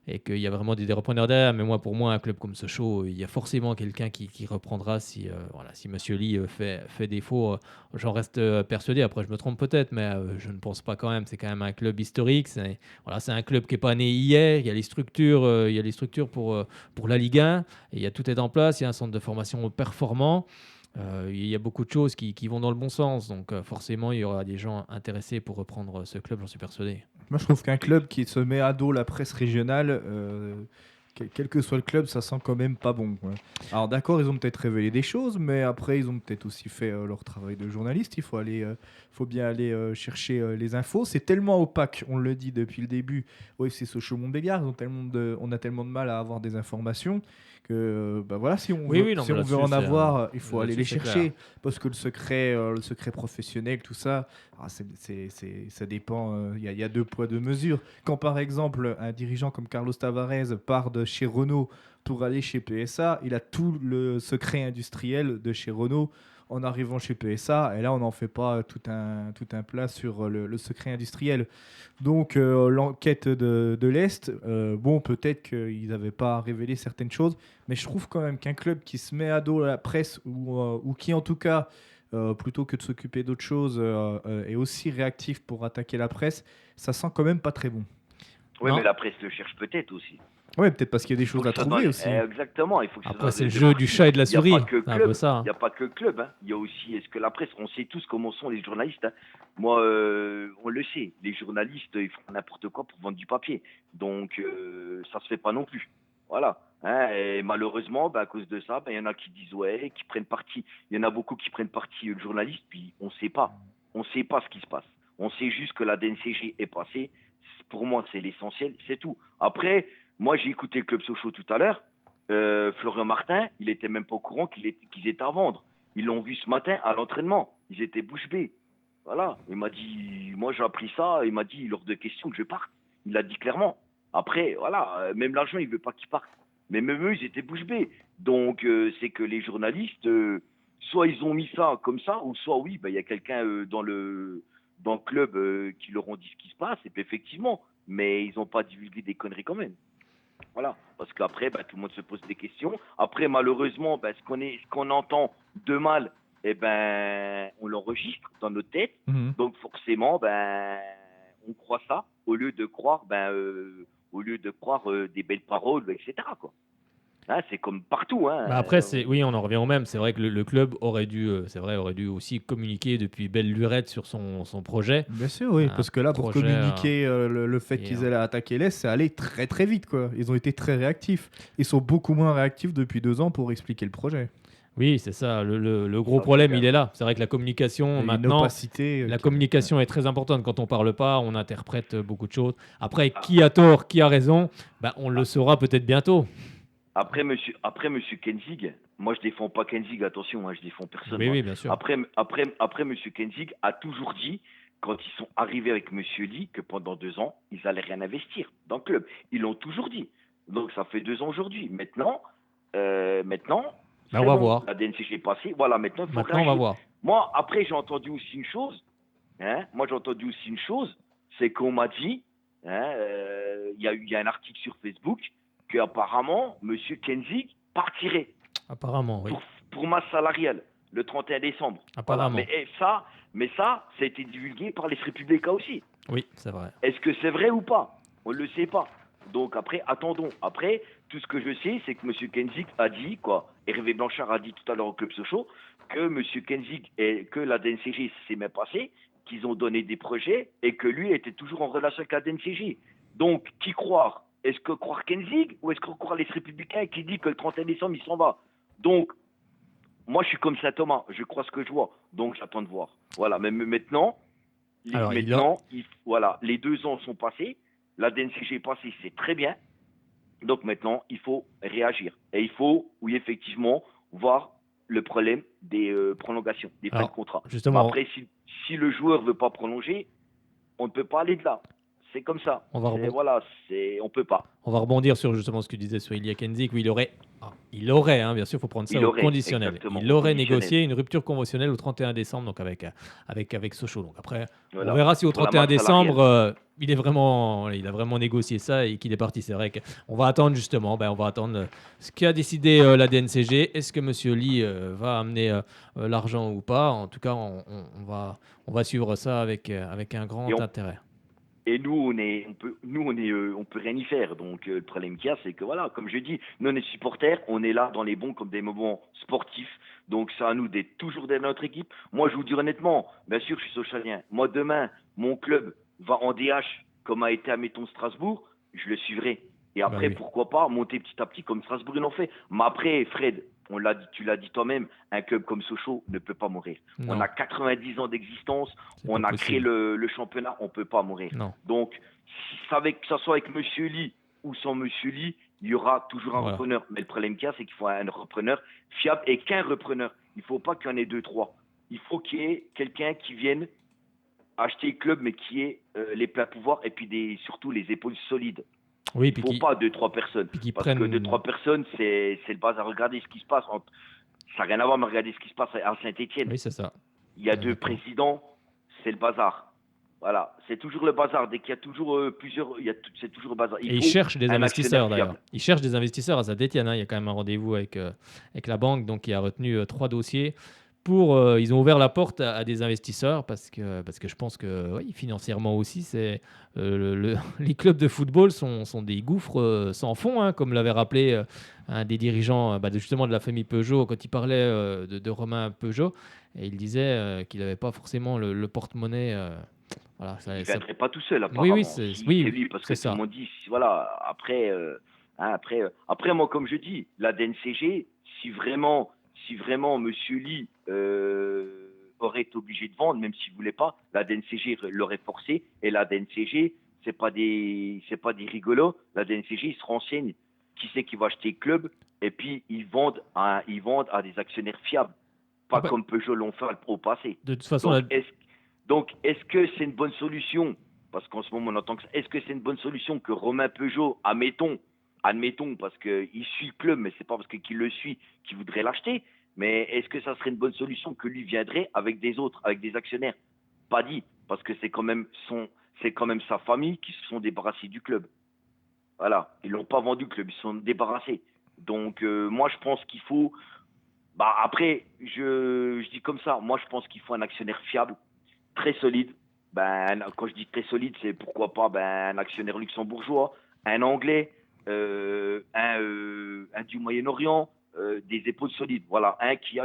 Et qu'il y a vraiment des repreneurs derrière. Mais pour moi, un club comme Sochaux, il y a forcément quelqu'un qui reprendra si Monsieur Lee fait défaut. J'en reste persuadé. Après, je me trompe peut-être, mais je ne pense pas quand même. C'est quand même un club historique. C'est un club qui n'est pas né hier. Il y a les structures pour la Ligue 1. Et il y a tout est en place. Il y a un centre de formation performant. Il y a beaucoup de choses qui vont dans le bon sens. Donc forcément, il y aura des gens intéressés pour reprendre ce club, j'en suis persuadé. Moi, je trouve qu'un club qui se met à dos la presse régionale, quel que soit le club, ça sent quand même pas bon, quoi. Alors d'accord, ils ont peut-être révélé des choses, mais après, ils ont peut-être aussi fait leur travail de journaliste. Il faut bien aller chercher les infos. C'est tellement opaque, on le dit depuis le début. Oui, c'est Sochaux-Montbéliard, on a tellement de mal à avoir des informations que voilà, si on veut en avoir, il faut aller les chercher, parce que le secret professionnel, tout ça, ça dépend. Il y a deux poids deux mesures. Quand par exemple un dirigeant comme Carlos Tavares part de chez Renault pour aller chez PSA, il a tout le secret industriel de chez Renault en arrivant chez PSA, et là on n'en fait pas tout un plat sur le secret industriel. Donc l'enquête de l'Est, bon, peut-être qu'ils n'avaient pas révélé certaines choses, mais je trouve quand même qu'un club qui se met à dos la presse, ou qui en tout cas, plutôt que de s'occuper d'autres choses, est aussi réactif pour attaquer la presse, ça sent quand même pas très bon. Oui, mais la presse le cherche peut-être aussi. Ouais, peut-être parce qu'il y a des choses à trouver aussi. Exactement. Il faut que après, c'est le jeu du chat et de la souris. C'est un peu ça. Il n'y a pas que le club. Hein. Il y a aussi, est-ce que la presse, on sait tous comment sont les journalistes. Hein. Moi, on le sait. Les journalistes, ils font n'importe quoi pour vendre du papier. Donc, ça se fait pas non plus. Voilà. Hein, et malheureusement, à cause de ça, il y en a qui disent ouais, qui prennent parti. Il y en a beaucoup qui prennent parti le journaliste, puis on ne sait pas. On ne sait pas ce qui se passe. On sait juste que la DNCG est passée. Pour moi, c'est l'essentiel, c'est tout. Après, moi, j'ai écouté le Club Sochaux tout à l'heure. Florian Martin, il était même pas au courant qu'ils étaient à vendre. Ils l'ont vu ce matin à l'entraînement. Ils étaient bouche bée. Voilà. Il m'a dit, moi j'ai appris ça. Il m'a dit, il est hors de question que je parte. Il l'a dit clairement. Après, voilà, même l'argent, il veut pas qu'il parte. Mais même eux, ils étaient bouche bée. Donc, c'est que les journalistes, soit ils ont mis ça comme ça, ou soit oui, il y a quelqu'un dans le club qui leur ont dit ce qui se passe. Et puis effectivement, mais ils n'ont pas divulgué des conneries quand même. Voilà, parce qu'après, tout le monde se pose des questions. Après, malheureusement, ce qu'on entend de mal, on l'enregistre dans nos têtes. Donc forcément, on croit ça au lieu de croire, des belles paroles, etc. Quoi. Hein, c'est comme partout. Hein. Après, oui, on en revient au même. C'est vrai que le club aurait dû aussi communiquer depuis belle lurette sur son projet. Bien sûr, oui, parce que là, pour communiquer le fait qu'ils allaient attaquer l'Est, c'est allé très très vite, quoi. Ils ont été très réactifs. Ils sont beaucoup moins réactifs depuis 2 ans pour expliquer le projet. Oui, c'est ça. Le gros problème, il est là. C'est vrai que la communication, maintenant, la communication est très importante. Quand on parle pas, on interprète beaucoup de choses. Après, qui a tort, qui a raison, on le saura peut-être bientôt. Après, monsieur Kenzig, moi je défends pas Kenzig, attention, je défends personne. Oui, bien sûr. Après, monsieur Kenzig a toujours dit, quand ils sont arrivés avec monsieur Lee, que pendant 2 ans, ils allaient rien investir dans le club. Ils l'ont toujours dit. Donc ça fait 2 ans aujourd'hui. Maintenant, on va voir. La DNCG est passée. Voilà, maintenant, on va voir. Moi, après, j'ai entendu aussi une chose. C'est qu'on m'a dit, il y a un article sur Facebook, qu'apparemment, M. Kenzig partirait. Apparemment, oui. Pour masse salariale, le 31 décembre. Apparemment. Voilà. Mais ça a été divulgué par les Républicains aussi. Oui, c'est vrai. Est-ce que c'est vrai ou pas? On ne le sait pas. Donc après, attendons. Après, tout ce que je sais, c'est que M. Kenzig a dit, Hervé Blanchard a dit tout à l'heure au Club Sochaux, que M. Kenzig et que la DNCG s'est même passé, qu'ils ont donné des projets et que lui était toujours en relation avec la DNCG. Donc, qui croire? Est-ce que croire Kenzig ou est-ce que croire les Républicains qui dit que le 31 décembre, il s'en va? Donc, moi, je suis comme Saint-Thomas. Je crois ce que je vois. Donc, j'attends de voir. Voilà. Mais maintenant, les 2 ans sont passés. La DNCG est passée, c'est très bien. Donc, maintenant, il faut réagir. Et il faut, oui, effectivement, voir le problème des prolongations, des fins de contrat. Justement, après, si le joueur ne veut pas prolonger, on ne peut pas aller de là. C'est comme ça. On peut pas. On va rebondir sur justement ce que disait sur Ilya Kenzig, où il aurait, bien sûr, il faut prendre ça au conditionnel. Il aurait négocié une rupture conventionnelle au 31 décembre, donc avec Sochaux. Donc après, on verra si au 31 décembre, il a vraiment négocié ça et qu'il est parti. C'est vrai qu'on va attendre justement, on va attendre ce qu'a décidé la DNCG. Est-ce que M. Lee va amener l'argent ou pas? En tout cas, on va suivre ça avec un grand intérêt. Et nous, on peut rien y faire. Donc, le problème qu'il y a, c'est que voilà, comme je dis, nous, on est supporters, on est là dans les bons comme des moments sportifs. Donc, c'est à nous toujours d'être notre équipe. Moi, je vous dis honnêtement, bien sûr, je suis socialien. Moi, demain, mon club va en DH, comme a été, admettons, Strasbourg, je le suivrai. Et après, pourquoi pas monter petit à petit comme Strasbourg, ils l'ont fait. Mais après, Fred, tu l'as dit toi-même, un club comme Sochaux ne peut pas mourir. Non. On a 90 ans d'existence, on a créé le championnat, on ne peut pas mourir. Non. Donc, que ça soit avec M. Lee ou sans M. Lee, il y aura toujours un repreneur. Mais le problème qu'il y a, c'est qu'il faut un repreneur fiable et qu'un repreneur. Il ne faut pas qu'il y en ait 2, 3. Il faut qu'il y ait quelqu'un qui vienne acheter le club, mais qui ait les pleins pouvoirs et puis surtout les épaules solides. Oui, il ne faut pas 2-3 personnes. Parce que 2-3 personnes, c'est le bazar. Regardez ce qui se passe. Ça n'a rien à voir, mais regardez ce qui se passe à Saint-Etienne. Oui, c'est ça. Il y a 2 présidents, c'est le bazar. Voilà, c'est toujours le bazar. Dès qu'il y a toujours plusieurs, c'est toujours le bazar. Ils cherchent des investisseurs d'ailleurs. Ils cherchent des investisseurs à Saint-Etienne. Il y a quand même un rendez-vous avec la banque, donc il a retenu 3 dossiers. Ils ont ouvert la porte à des investisseurs parce que je pense que financièrement aussi, les clubs de football sont des gouffres sans fond, comme l'avait rappelé un des dirigeants justement de la famille Peugeot quand il parlait de Romain Peugeot, et il disait qu'il n'avait pas forcément le porte-monnaie. Il ne viendrait pas tout seul, apparemment. Oui, c'est lui, parce que tout le monde dit, voilà, après, Hein, après, moi, comme je dis, la DNCG, si vraiment Monsieur Lee aurait été obligé de vendre, même s'il voulait pas, la DNCG l'aurait forcé. Et la DNCG, c'est pas des rigolos. La DNCG, ils se renseignent qui c'est qui va acheter le club, et puis ils vendent à des actionnaires fiables, pas comme Peugeot l'ont fait au passé. De toute façon, Donc, est-ce que c'est une bonne solution? Parce qu'en ce moment, on entend que est-ce que c'est une bonne solution que Romain Peugeot, admettons, parce qu'il suit le club, mais c'est pas parce qu'il le suit qu'il voudrait l'acheter. Mais est-ce que ça serait une bonne solution que lui viendrait avec des autres, avec des actionnaires? Pas dit, parce que c'est quand même sa famille qui se sont débarrassés du club. Voilà, ils l'ont pas vendu le club, ils se sont débarrassés. Donc moi je pense qu'il faut. Après, je dis comme ça, moi je pense qu'il faut un actionnaire fiable, très solide. Quand je dis très solide, c'est pourquoi pas un actionnaire luxembourgeois, un anglais, un du Moyen-Orient, des épaules solides. Voilà, un qui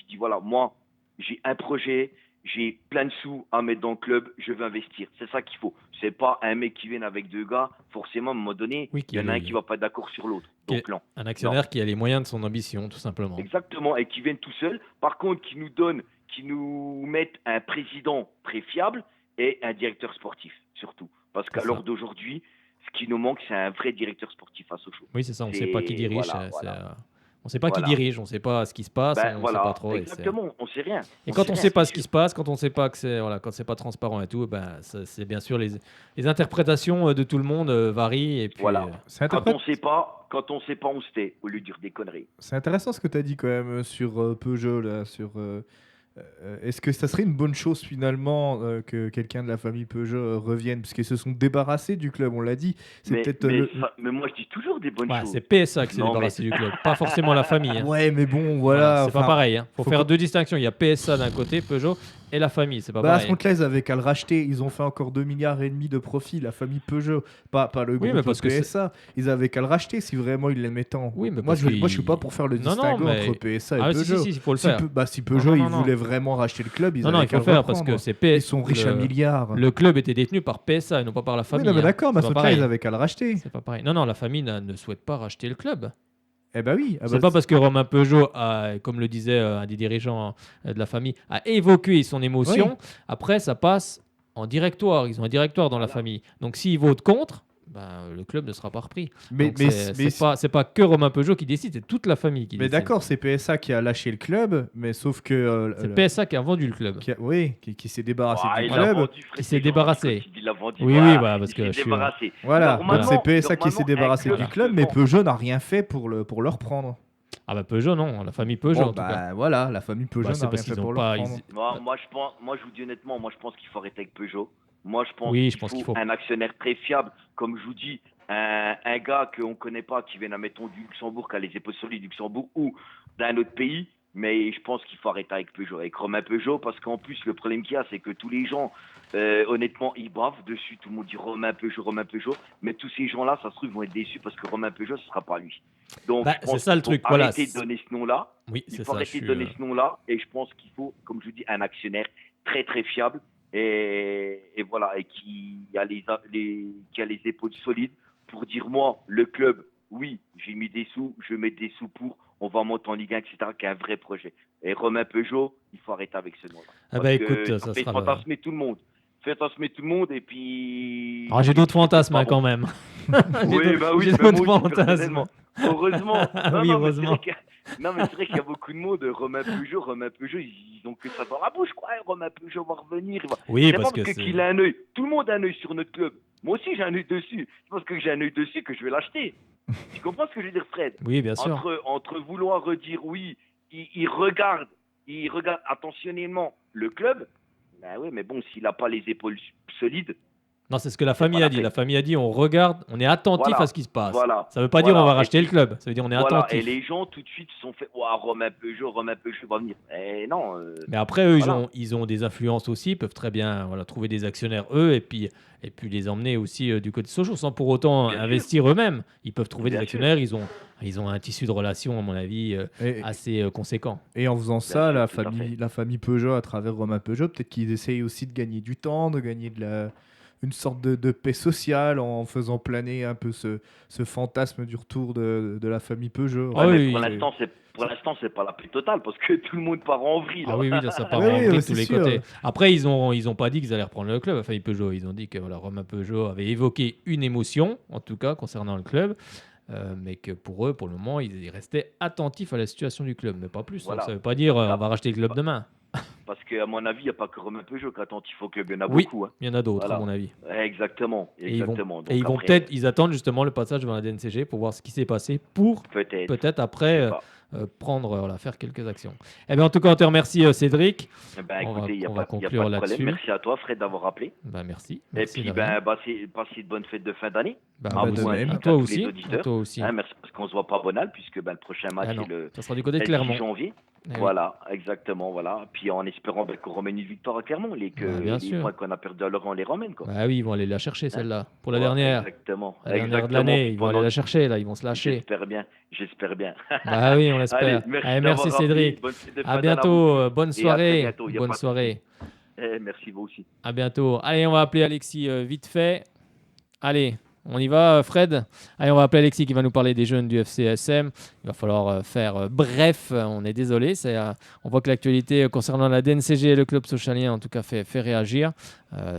dit voilà, moi j'ai un projet, j'ai plein de sous à mettre dans le club, je veux investir. C'est ça qu'il faut. C'est pas un mec qui vient avec deux gars, forcément à un moment donné, il y en a un qui va pas être d'accord sur l'autre. Donc non. Un actionnaire qui a les moyens de son ambition, tout simplement. Exactement, et qui viennent tout seul. Par contre, qui nous mettent un président très fiable et un directeur sportif, surtout. Parce qu'à l'heure d'aujourd'hui, ce qui nous manque, c'est un vrai directeur sportif à Sochaux. Oui, c'est ça, on ne sait pas qui dirige. Voilà. On ne sait pas qui dirige, on ne sait pas ce qui se passe, on ne sait pas trop. Exactement, on ne sait rien. Et quand on ne sait pas ce qui se passe, quand on ne sait pas que quand c'est pas transparent et tout, c'est bien sûr les interprétations de tout le monde varient. Et puis, Quand on ne sait pas, on se tait au lieu de dire des conneries. C'est intéressant ce que tu as dit quand même sur Peugeot là, est-ce que ça serait une bonne chose finalement que quelqu'un de la famille Peugeot revienne, parce qu'ils se sont débarrassés du club, on l'a dit. Mais moi je dis toujours des bonnes choses. C'est PSA qui s'est débarrassé du club, pas forcément la famille. Hein. Ouais, mais bon, voilà. C'est pas pareil. Hein. Faut faire deux distinctions. Il y a PSA d'un côté, Peugeot, et la famille. C'est pas pareil. À ce compte-là, ils avaient qu'à le racheter. Ils ont fait encore 2,5 milliards de profit, la famille Peugeot, pas le groupe PSA. Ils avaient qu'à le racheter si vraiment ils l'aimaient tant. Oui, mais moi, je suis pas pour faire le distinguo entre PSA et Peugeot. Si, faut le faire. Si Peugeot il voulait vraiment racheter le club, il faut le faire parce que c'est ils sont riches à milliards. Le club était détenu par PSA et non pas par la famille. Oui, non, mais d'accord, mais à ce compte-là, ils avaient qu'à le racheter. C'est pas pareil. Non, la famille ne souhaite pas racheter le club. Eh ben oui. C'est pas parce que Romain Peugeot, comme le disait un des dirigeants de la famille, a évoqué son émotion. Oui. Après, ça passe en directoire. Ils ont un directoire dans la famille. Donc, s'ils votent contre, le club ne sera pas repris. Mais c'est pas que Romain Peugeot qui décide, c'est toute la famille qui décide. Mais d'accord, c'est PSA qui a lâché le club, mais sauf que c'est PSA qui a vendu le club. Qui s'est débarrassé du club. Qui s'est débarrassé. Oui, parce que je suis débarrassé. Voilà, donc c'est PSA qui s'est débarrassé du club, mais Peugeot n'a rien fait pour le reprendre. Ah Peugeot non, la famille Peugeot en tout cas. Voilà, la famille Peugeot n'a rien fait pour le reprendre. Moi je vous dis honnêtement, moi je pense qu'il faut arrêter avec Peugeot. Moi, je pense qu'il faut un actionnaire très fiable, comme je vous dis, un gars qu'on ne connaît pas, qui vient, admettons, du Luxembourg, qui a les épaules solides du Luxembourg ou d'un autre pays. Mais je pense qu'il faut arrêter avec Peugeot, avec Romain Peugeot, parce qu'en plus, le problème qu'il y a, c'est que tous les gens, honnêtement, ils bavent dessus. Tout le monde dit Romain Peugeot. Mais tous ces gens-là, ça se trouve, vont être déçus parce que Romain Peugeot, ce ne sera pas lui. Donc, c'est ça le truc. Arrêter de donner ce nom-là. Oui, il faut arrêter de donner ce nom-là. Et je pense qu'il faut, comme je vous dis, un actionnaire très, très fiable. Et voilà, et qui a les épaules solides pour dire moi, le club, oui, j'ai mis des sous, je mets des sous on va monter en Ligue 1, etc., qui est un vrai projet. Et Romain Peugeot, il faut arrêter avec ce nom-là. Écoute, ça fait fantasmer tout le monde. Et puis... j'ai d'autres fantasmes quand même. J'ai d'autres fantasmes. Heureusement. Heureusement. Non, mais c'est vrai qu'il y a beaucoup de monde. Romain Peugeot, ils ont que ça dans la bouche, quoi. Romain Peugeot va revenir. Oui, c'est parce pas que qu'il a un œil. Tout le monde a un œil sur notre club. Moi aussi, j'ai un œil dessus. C'est parce que j'ai un œil dessus que je vais l'acheter. Tu comprends ce que je veux dire, Fred? Oui, bien sûr. Entre vouloir redire oui, il regarde attentionnellement le club. Oui, mais bon, s'il n'a pas les épaules solides. Non, c'est ce que la famille a dit. La famille a dit on regarde, on est attentif à ce qui se passe. Ça ne veut pas dire on va racheter le club. Ça veut dire on est attentif. Et les gens tout de suite se sont fait Romain Peugeot va venir. Non. Mais après, eux, ils ont des influences aussi. Ils peuvent très bien trouver des actionnaires, eux, et puis les emmener aussi du côté de Sochaux sans pour autant investir eux-mêmes. Ils peuvent trouver des actionnaires. Ils ont un tissu de relations, à mon avis, assez conséquent. Et en faisant ça, la famille Peugeot, à travers Romain Peugeot, peut-être qu'ils essayent aussi de gagner du temps, de gagner de une sorte de paix sociale en faisant planer un peu ce fantasme du retour de la famille Peugeot. Ouais, mais pour l'instant, c'est pas la paix totale parce que tout le monde part en vrille. Ah oui, là, ça part Oui, en vrille de c'est tous les sûr. côtés. Après, ils ont pas dit qu'ils allaient reprendre le club, la famille Peugeot. Ils ont dit que voilà, Romain Peugeot avait évoqué une émotion, en tout cas, concernant le club. Mais que pour eux, pour le moment, ils restaient attentifs à la situation du club, mais pas plus. Voilà. Donc, ça ne veut pas dire on va racheter le club demain. Parce qu'à mon avis, il n'y a pas que Romain Peugeot qui est attentif au club, il y en a Oui, beaucoup. Hein. il y en a d'autres, Voilà. à mon avis. Exactement. Et ils vont, Donc et ils vont après, peut-être, ils attendent justement le passage devant la DNCG pour voir ce qui s'est passé pour peut-être après prendre, faire quelques actions. Eh bien, en tout cas, on te remercie, Cédric. Eh ben, On va- écoutez, il n'y a, on va pas de conclure problème. là-dessus. Merci à toi, Fred, d'avoir rappelé. Ben, merci. Et Merci puis, de rien. passez de bonnes fêtes de fin d'année. Bah, à de vous même. ainsi À qu'à toi tous aussi. les auditeurs. À toi aussi. Hein, merci, parce qu'on se voit pas à Bonal, puisque le prochain match non, est le ça sera du côté de 6 Clermont. janvier. Eh oui. Voilà, exactement. Voilà. Puis en espérant qu'on ramène une victoire à Clermont. Bien Les sûr. points qu'on a perdus à Lorient, on les ramène. Quoi. Bah oui, ils vont aller la chercher celle-là. Pour la Ouais, dernière. Exactement. La dernière de Exactement. l'année, Puis ils vont aller la chercher là, ils vont se lâcher. J'espère bien. Bah oui, on l'espère. Allez, Allez, merci merci d'avoir Cédric. rappelé. Bonne fête de À fin d'année bientôt. vous tous. Bonne Et à très soirée. bientôt, y a Bonne pas de soirée. Merci, vous aussi. À bientôt. Allez, on va appeler Alexis vite fait. Allez, on y va, Fred. Allez, on va appeler Alexis qui va nous parler des jeunes du FCSM. Il va falloir faire bref. On est désolé. On voit que l'actualité concernant la DNCG et le club socialien, en tout cas, fait réagir.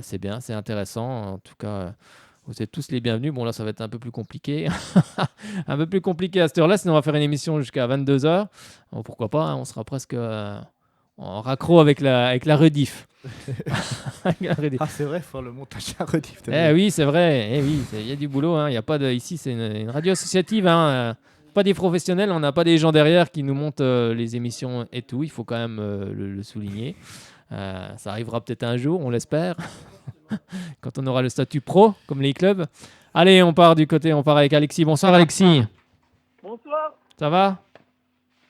C'est bien, c'est intéressant. En tout cas, vous êtes tous les bienvenus. Bon, là, ça va être un peu plus compliqué. Un peu plus compliqué à cette heure-là. Sinon, on va faire une émission jusqu'à 22h. Bon, pourquoi pas, hein, on sera presque en raccro avec la rediff. Ah, c'est vrai, faut le montage à rediff. Oui, c'est vrai. Oui, il y a du boulot. Hein. Y a pas de... Ici, c'est une radio associative. Hein. Pas des professionnels. On n'a pas des gens derrière qui nous montent les émissions et tout. Il faut quand même le souligner. Ça arrivera peut-être un jour, on l'espère. Quand on aura le statut pro, comme les clubs. Allez, on part avec Alexis. Bonsoir, Alexis. Bonsoir. Ça va?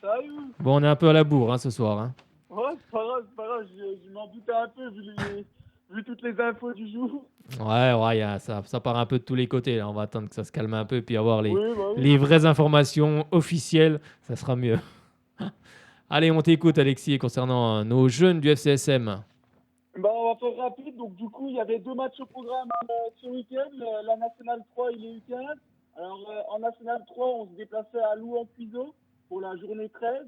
Salut. Bon, on est un peu à la bourre ce soir. Hein. Ouais, c'est pas grave, je m'en doutais un peu vu toutes les infos du jour. Ouais, ça part un peu de tous les côtés. Là. On va attendre que ça se calme un peu, puis avoir Oui. les vraies informations officielles, ça sera mieux. Allez, on t'écoute, Alexis, concernant nos jeunes du FCSM. On va faire rapide. Donc, du coup, il y avait 2 matchs au programme ce week-end. La Nationale 3 et les U15. Alors, en Nationale 3, on se déplaçait à Louan-Cuiseau pour la journée 13.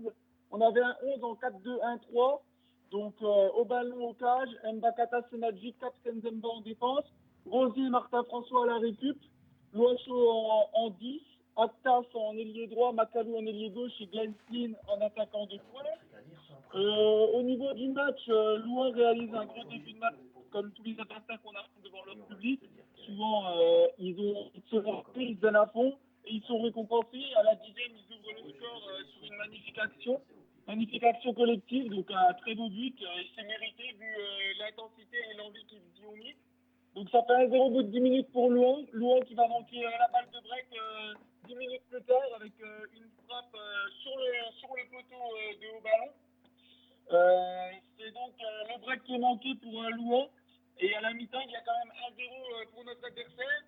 On avait un 11 en 4-2-1-3. Donc, au ballon, au cage, Mbakata, Senadji, Cap Senzemba en défense. Rosier, Martin François à la récup. Loacho en 10. Actas en ailier droit, Macalou en ailier gauche et Glenn Flynn en attaquant de pointe. Au niveau du match, Louan réalise un gros début de match comme tous les adversaires qu'on a devant leur public. Souvent, ils se rappellent, ils se donnent à fond et ils sont récompensés. À la 10e, ils ouvrent le score sur une magnifique action. Magnifique action collective, donc un très beau but. Et c'est mérité vu l'intensité et l'envie qu'ils y ont mis. Donc ça fait un 0 au bout de 10 minutes pour Louan. Louan qui va manquer la balle de break 10 minutes plus tard avec une frappe sur le poteau de haut ballon. C'est donc le break qui est manqué pour Louan. Et à la mi-temps, il y a quand même 1-0 pour notre adversaire.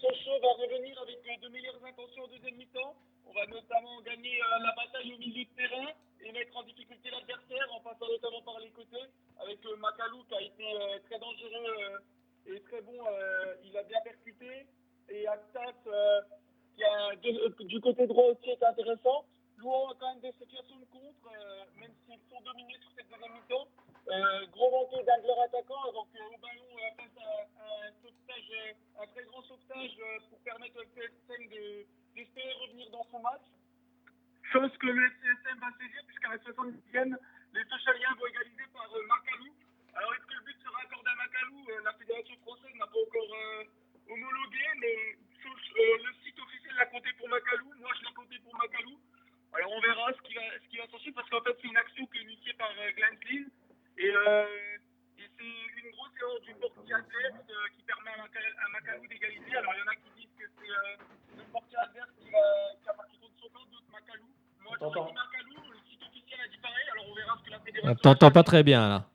Sochaux va revenir avec de meilleures intentions en deuxième mi-temps. On va notamment gagner la bataille au milieu de terrain et mettre en difficulté l'adversaire en passant notamment par les côtés avec Macalou qui a été très dangereux et très bon. Il a bien percuté. Et Actas qui a du côté droit aussi est intéressant. Louan a quand même des situations de contre, même s'ils sont dominés sur cette deuxième mi-temps. Gros manqué d'un de leurs attaquants, donc au ballon face à un sauvetage, un très grand sauvetage pour permettre au FCSM d'espérer revenir dans son match. Chose que le FCSM va saisir, puisqu'à la 70e, les Sochaliens vont égaliser par Macalou. Alors est-ce que le but sera accordé à Macalou? La Fédération française n'a pas encore homologué, mais le site officiel l'a compté pour Macalou. Moi, je l'ai compté pour Macalou. Alors on verra ce qui va s'en suivre, parce qu'en fait, c'est une action qui est initiée par Glenn Flynn. Et c'est une grosse erreur du portier adverse qui permet à Macalou d'égaliser. Alors il y en a qui disent que c'est le portier adverse qui a marqué contre son camp, d'autres Macalou. Moi, je dis Macalou, le site officiel a dit pareil, alors on verra ce que la fédération... On t'entend pas très bien, là.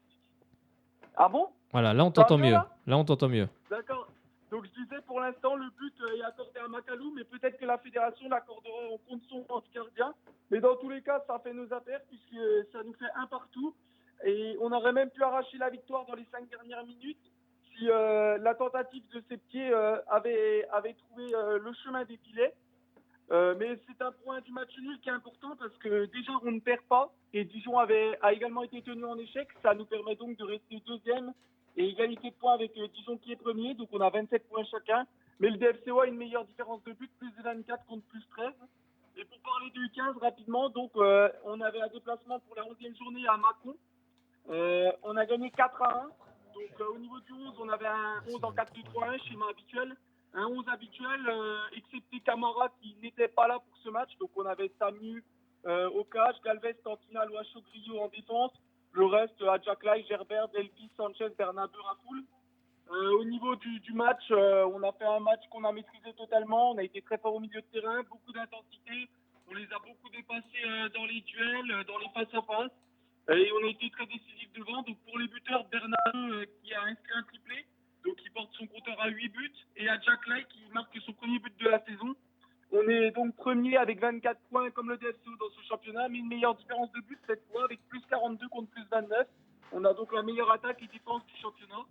Ah bon? Voilà, là, on t'entend mieux. Là, on t'entend mieux. D'accord. Donc je disais, pour l'instant, le but est accordé à Macalou, mais peut-être que la fédération l'accordera en compte son gardien. Mais dans tous les cas, ça fait nos affaires, puisque ça nous fait un partout. Et on aurait même pu arracher la victoire dans les 5 dernières minutes si la tentative de Septier avait trouvé le chemin des filets. Mais c'est un point du match nul qui est important parce que déjà on ne perd pas et Dijon a également été tenu en échec. Ça nous permet donc de rester deuxième et égalité de points avec Dijon qui est premier. Donc on a 27 points chacun. Mais le DFCO a une meilleure différence de but, plus 24 contre plus 13. Et pour parler du 15 rapidement, donc on avait un déplacement pour la 11e journée à Mâcon. On a gagné 4-1. Donc au niveau du 11, on avait un 11 en 4-2-3-1, schéma habituel. Un 11 habituel, excepté Camara qui n'était pas là pour ce match. Donc on avait Samu au cage, Galvez, Tantina, Loacho, Grillo en défense. Le reste, Adjaklay, Gerbert, Delphi, Sanchez, Bernabeu, Rafoul. Au niveau du match, on a fait un match qu'on a maîtrisé totalement. On a été très fort au milieu de terrain, beaucoup d'intensité. On les a beaucoup dépassés dans les duels, dans les face-à-face. Et on a été très décisifs devant. Donc pour les buteurs, Bernabeu qui a inscrit un triplé. Donc il porte son compteur à 8 buts. Et Adjaklay qui marque son premier but de la saison. On est donc premier avec 24 points comme le DFCO dans ce championnat, mais une meilleure différence de but cette fois avec plus 42 contre plus 29. On a donc la meilleure attaque et défense du championnat.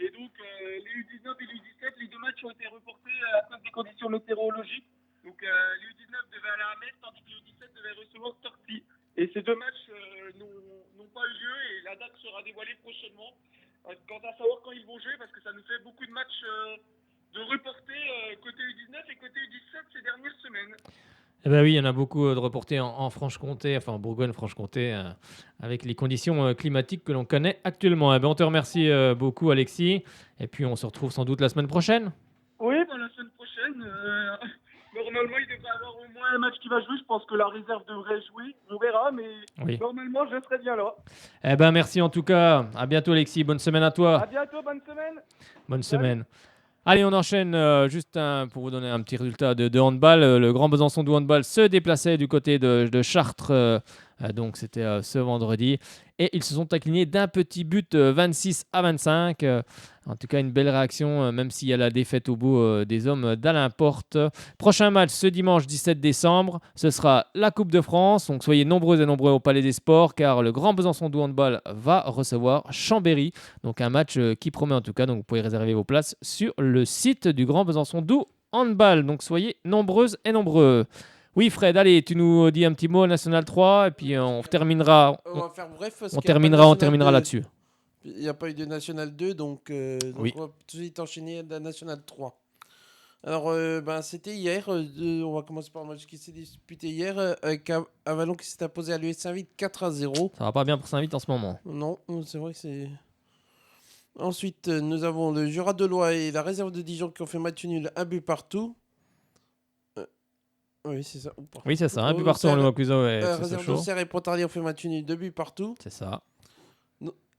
Et donc les U19 et les U17, les deux matchs ont été reportés à cause des conditions météorologiques. Donc les U19 devaient aller à Metz, tandis que les U17 devaient recevoir Torcy. Et ces deux matchs n'ont pas eu lieu et la date sera dévoilée prochainement. Quant à savoir quand ils vont jouer, parce que ça nous fait beaucoup de matchs de reportés côté U19 et côté U17 ces dernières semaines. Eh ben oui, il y en a beaucoup de reportés en Franche-Comté, enfin en Bourgogne-Franche-Comté, avec les conditions climatiques que l'on connaît actuellement. Eh ben, on te remercie beaucoup, Alexis. Et puis on se retrouve sans doute la semaine prochaine. Oui, la semaine prochaine. Normalement, il devrait y avoir au moins un match qui va jouer. Je pense que la réserve devrait jouer. On verra, mais Oui. normalement, je serai bien là. Eh ben merci en tout cas. À bientôt, Alexis. Bonne semaine à toi. À bientôt, bonne semaine. Bonne semaine. Allez, on enchaîne juste pour vous donner un petit résultat de handball. Le Grand Besançon de handball se déplaçait du côté de Chartres. Donc c'était ce vendredi. Et ils se sont inclinés d'un petit but 26-25. En tout cas, une belle réaction, même s'il y a la défaite au bout des hommes d'Alain Porte. Prochain match ce dimanche 17 décembre. Ce sera la Coupe de France. Donc soyez nombreux et nombreux au Palais des Sports car le Grand Besançon de handball va recevoir Chambéry. Donc un match qui promet en tout cas. Donc vous pouvez réserver vos places sur le site du Grand Besançon de handball. Donc soyez nombreuses et nombreux. Oui, Fred, allez, tu nous dis un petit mot National 3 et puis on terminera. On va faire bref. Parce On qu'il y a pas de terminera National là-dessus. 2. Il n'y a pas eu de National 2, donc Oui. on va tout de suite enchaîner à la National 3. Alors, c'était hier. On va commencer par le match qui s'est disputé hier avec Avalon qui s'est imposé à l'US Saint-Vite 4-0. Ça va pas bien pour Saint-Vite en ce moment. Non, c'est vrai que c'est. Ensuite, nous avons le Jura de Loire et la réserve de Dijon qui ont fait match nul, un but partout. Oui, c'est ça. Oui, c'est ça. Un but partout en Louis-Cuiseau et réserve de Serre et Pontarlier ont fait match nul, 2 buts partout. C'est ça.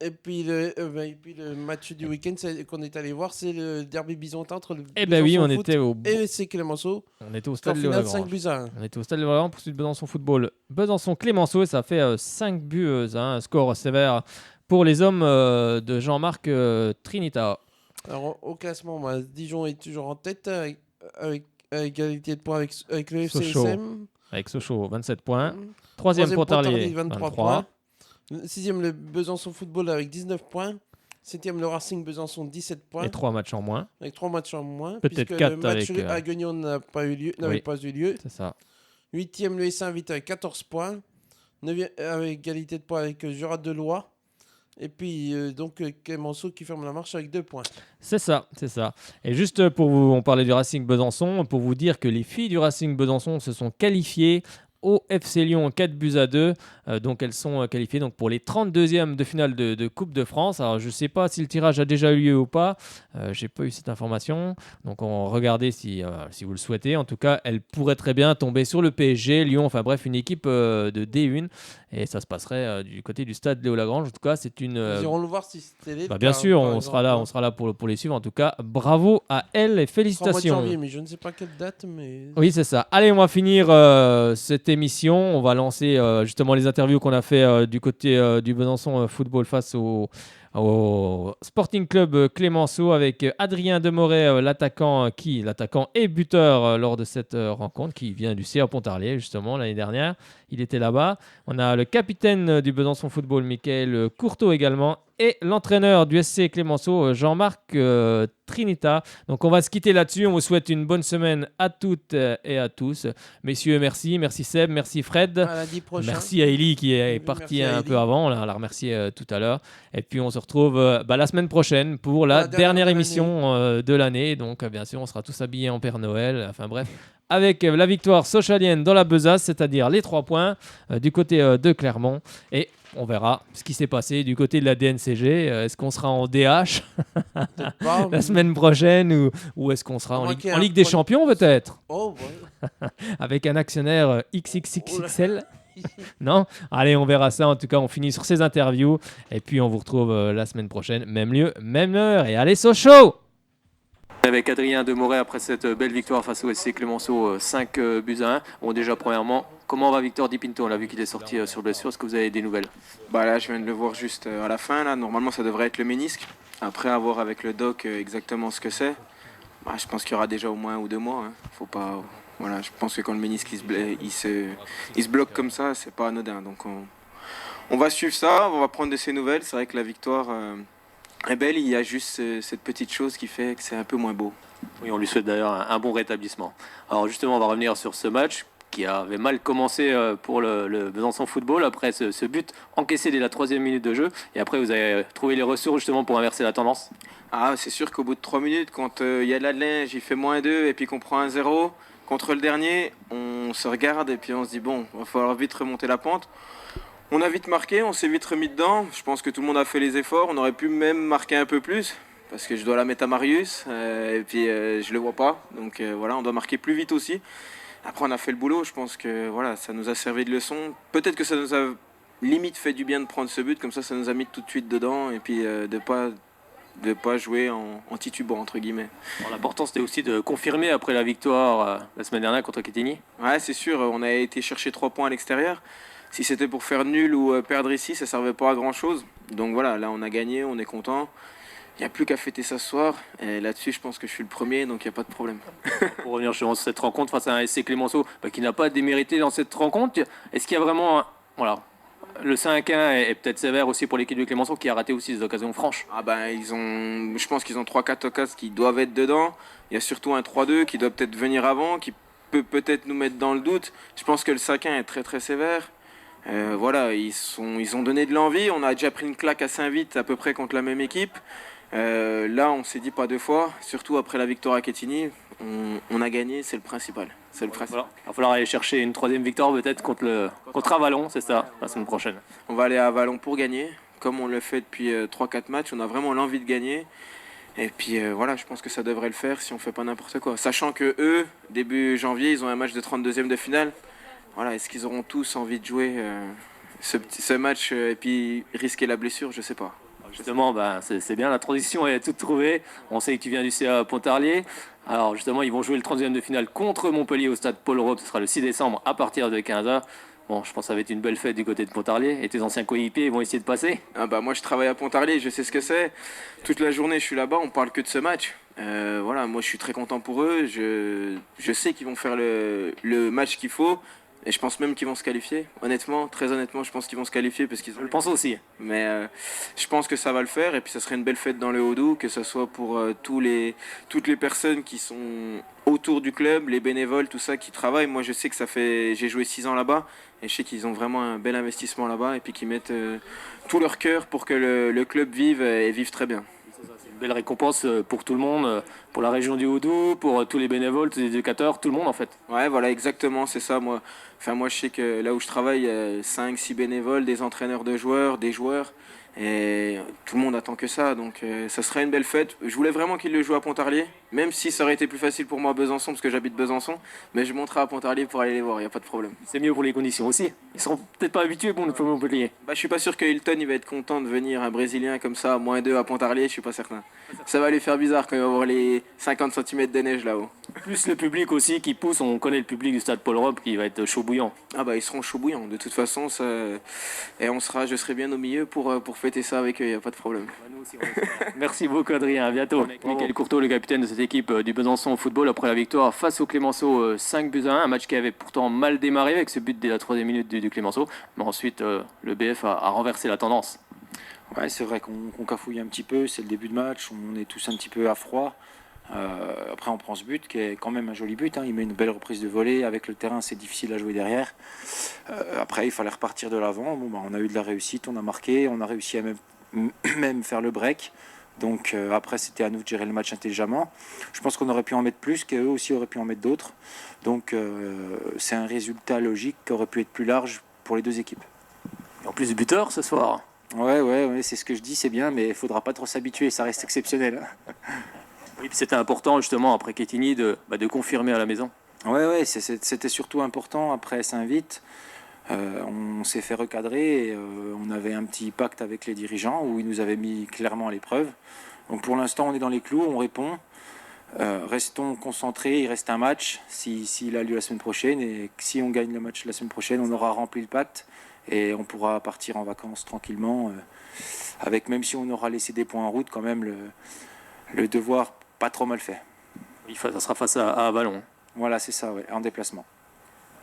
Et puis le match du week-end qu'on est allé voir, c'est le derby bisontin entre le Eh ben oui, on était au et c'est Clémenceau. On était au stade Léo Léo-Lagrange. 5 buts à 1. On était au stade Léo-Lagrange pour suite Besançon Football. Besançon-Clémenceau et ça fait 5 buts, un score sévère pour les hommes de Jean-Marc Trinita. Alors au classement, Dijon est toujours en tête avec égalité de points avec le FCSM. Avec Sochaux, 27 points. Troisième Pontarlier, 23 points. 6e le Besançon Football avec 19 points. 7e le Racing Besançon 17 points. Et 3 matchs en moins. Avec 3 matchs en moins. Peut-être puisque 4 le match avec, à Guignon n'avait pas eu lieu. C'est ça. 8e le Saint-Vite avec 14 points. 9e avec égalité de points avec Jura de Loire. Et puis Clémenceau qui ferme la marche avec 2 points. C'est ça, c'est ça. Et juste pour vous, on parlait du Racing Besançon, pour vous dire que les filles du Racing Besançon se sont qualifiées au FC Lyon 4-2. Donc elles sont qualifiées donc, pour les 32e de finale de Coupe de France. Alors je ne sais pas si le tirage a déjà eu lieu ou pas. Je n'ai pas eu cette information. Donc on regardez si vous le souhaitez. En tout cas, elles pourraient très bien tomber sur le PSG, Lyon, enfin bref, une équipe de D1. Et ça se passerait du côté du stade Léo-Lagrange. En tout cas, c'est une... Nous irons le voir si c'est télé. bien sûr, on sera là pour les suivre. En tout cas, bravo à elles et félicitations. C'est en mois de janvier, mais je ne sais pas quelle date. Mais... Oui, c'est ça. Allez, on va finir cette émission. On va lancer justement les interviews qu'on a fait du côté du Besançon Football face au Sporting Club Clémenceau avec Adrien Demoret, l'attaquant et buteur lors de cette rencontre qui vient du CA Pontarlier justement l'année dernière. Il était là-bas. On a le capitaine du Besançon Football, Mickaël Courteau également, et l'entraîneur du SC Clémenceau, Jean-Marc Trinita. Donc on va se quitter là-dessus. On vous souhaite une bonne semaine à toutes et à tous. Messieurs, merci. Merci Seb, merci Fred. À lundi prochain. Merci à Ellie qui est partie un peu avant. On l'a remercié tout à l'heure. Et puis on se retrouve la semaine prochaine pour la dernière émission de l'année. Donc bien sûr, on sera tous habillés en Père Noël. Enfin bref. Avec la victoire sochalienne dans la besace, c'est-à-dire les 3 points du côté de Clermont. Et on verra ce qui s'est passé du côté de la DNCG. Est-ce qu'on sera en DH la semaine prochaine ou est-ce qu'on sera en Ligue des Champions peut-être avec un actionnaire XXXXL Non? Allez, on verra ça. En tout cas, on finit sur ces interviews. Et puis, on vous retrouve la semaine prochaine. Même lieu, même heure. Et allez, Sochaux! Avec Adrien Demoret après cette belle victoire face au SC Clémenceau 5 buts à 1. Bon, déjà premièrement, comment va Victor Di Pinto? On l'a vu qu'il est sorti sur blessure. Est-ce que vous avez des nouvelles? Là, je viens de le voir juste à la fin. Là. Normalement, ça devrait être le ménisque. Après, à voir avec le doc exactement ce que c'est. Je pense qu'il y aura déjà au moins 1 ou 2 mois. Hein. Faut pas... Voilà, je pense que quand le ménisque il se bloque comme ça, c'est pas anodin. Donc on va suivre ça, on va prendre de ses nouvelles. C'est vrai que la victoire est belle, il y a juste cette petite chose qui fait que c'est un peu moins beau. Oui, on lui souhaite d'ailleurs un bon rétablissement. Alors justement, on va revenir sur ce match qui avait mal commencé pour le Besançon Football après ce but encaissé dès la 3e minute de jeu. Et après, vous avez trouvé les ressources justement pour inverser la tendance? C'est sûr qu'au bout de 3 minutes, quand il y a de la linge, il fait -2 et puis qu'on prend 1-0, contre le dernier, on se regarde et puis on se dit bon, il va falloir vite remonter la pente. On a vite marqué, on s'est vite remis dedans. Je pense que tout le monde a fait les efforts. On aurait pu même marquer un peu plus parce que je dois la mettre à Marius et puis je le vois pas. Donc voilà, on doit marquer plus vite aussi. Après, on a fait le boulot. Je pense que voilà, ça nous a servi de leçon. Peut-être que ça nous a limite fait du bien de prendre ce but. Comme ça nous a mis tout de suite dedans et puis de pas jouer en titubant entre guillemets. L'important c'était aussi de confirmer après la victoire la semaine dernière contre Quetigny. Ouais, c'est sûr, on a été chercher 3 points à l'extérieur. Si c'était pour faire nul ou perdre ici, ça servait pas à grand chose. Donc voilà, là on a gagné, on est content. Il n'y a plus qu'à fêter ça ce soir. Et là-dessus, je pense que je suis le premier, donc il n'y a pas de problème. Pour revenir sur cette rencontre face à un SC Clémenceau qui n'a pas démérité dans cette rencontre, est-ce qu'il y a vraiment le 5-1 est peut-être sévère aussi pour l'équipe de Clémenceau qui a raté aussi des occasions franches? Je pense qu'ils ont 3-4 occasions qui doivent être dedans. Il y a surtout un 3-2 qui doit peut-être venir avant, qui peut peut-être nous mettre dans le doute. Je pense que le 5-1 est très très sévère. Ils ont donné de l'envie. On a déjà pris une claque à Saint-Vite à peu près contre la même équipe. Là, on s'est dit pas 2 fois, surtout après la victoire à Quetigny. On a gagné, c'est le principal. Il va falloir aller chercher une 3e victoire peut-être contre Avallon, c'est ça, la semaine prochaine. On va aller à Avallon pour gagner, comme on le fait depuis 3-4 matchs. On a vraiment l'envie de gagner. Et puis voilà, je pense que ça devrait le faire si on fait pas n'importe quoi. Sachant que eux, début janvier, ils ont un match de 32e de finale. Voilà, est-ce qu'ils auront tous envie de jouer ce match et puis risquer la blessure? Je sais pas. Justement, c'est bien, la transition est toute trouvée. On sait que tu viens du CA Pontarlier. Alors justement, ils vont jouer le 32e de finale contre Montpellier au stade Paul Rop. Ce sera le 6 décembre à partir de 15h. Bon, je pense que ça va être une belle fête du côté de Pontarlier. Et tes anciens coéquipiers vont essayer de passer? Moi, je travaille à Pontarlier, je sais ce que c'est. Toute la journée, je suis là-bas, on parle que de ce match. Voilà, moi, je suis très content pour eux. Je sais qu'ils vont faire le match qu'il faut. Et je pense même qu'ils vont se qualifier. Honnêtement, très honnêtement, je pense qu'ils vont se qualifier parce qu'ils ont... Je le pense aussi. Mais je pense que ça va le faire. Et puis ça serait une belle fête dans le Haut-Doubs, que ce soit pour toutes les personnes qui sont autour du club, les bénévoles, tout ça, qui travaillent. Moi, je sais que j'ai joué 6 ans là-bas. Et je sais qu'ils ont vraiment un bel investissement là-bas. Et puis qu'ils mettent tout leur cœur pour que le club vive et vive très bien. Une belle récompense pour tout le monde, pour la région du Haut-Doubs, pour tous les bénévoles, tous les éducateurs, tout le monde en fait. Ouais, voilà, exactement, c'est ça. Moi, je sais que là où je travaille, il y a 5-6 bénévoles, des entraîneurs de joueurs, des joueurs. Et tout le monde attend que ça, donc ça serait une belle fête. Je voulais vraiment qu'ils le jouent à Pontarlier, même si ça aurait été plus facile pour moi à Besançon, parce que j'habite Besançon, mais je monterai à Pontarlier pour aller les voir, il n'y a pas de problème. C'est mieux pour les conditions aussi, ils seront peut-être pas habitués pour Montpellier. Je suis pas sûr que Hilton il va être content de venir, un Brésilien comme ça, -2 à Pontarlier, je suis pas certain. Ça va lui faire bizarre quand il va voir les 50 cm de neige là-haut. Plus le public aussi qui pousse, on connaît le public du stade Paul Rop qui va être chaud bouillant. Ils seront chaud bouillants, de toute façon, ça... et je serai bien au milieu pour fêter ça avec eux, il n'y a pas de problème. Merci beaucoup Adrien, à bientôt. Michael Courteau, le capitaine de cette équipe du Besançon Football, après la victoire face au Clémenceau 5 buts à 1, un match qui avait pourtant mal démarré avec ce but dès la 3e minute du Clémenceau, mais ensuite le BF a renversé la tendance. Ouais, c'est vrai qu'on cafouille un petit peu, c'est le début de match, on est tous un petit peu à froid. Après, on prend ce but qui est quand même un joli but. Il met une belle reprise de volée. Avec le terrain, c'est difficile à jouer derrière. Après, il fallait repartir de l'avant. On a eu de la réussite, on a marqué, on a réussi à même faire le break. Donc après, c'était à nous de gérer le match intelligemment. Je pense qu'on aurait pu en mettre plus, qu'eux aussi auraient pu en mettre d'autres. Donc c'est un résultat logique qui aurait pu être plus large pour les deux équipes. Et en plus du buteur ce soir. Ouais, c'est ce que je dis, c'est bien, mais il faudra pas trop s'habituer, ça reste exceptionnel. Oui, puis c'était important justement après Quetigny de confirmer à la maison. Ouais, c'était surtout important après Saint-Vite. On s'est fait recadrer et on avait un petit pacte avec les dirigeants où ils nous avaient mis clairement à l'épreuve. Donc pour l'instant, on est dans les clous, on répond. Restons concentrés, il reste un match s'il a lieu la semaine prochaine et si on gagne le match la semaine prochaine, on aura rempli le pacte et on pourra partir en vacances tranquillement avec, même si on aura laissé des points en route, quand même le devoir pas trop mal fait. Oui, ça sera face à Avallon. Voilà, c'est ça, ouais, en déplacement.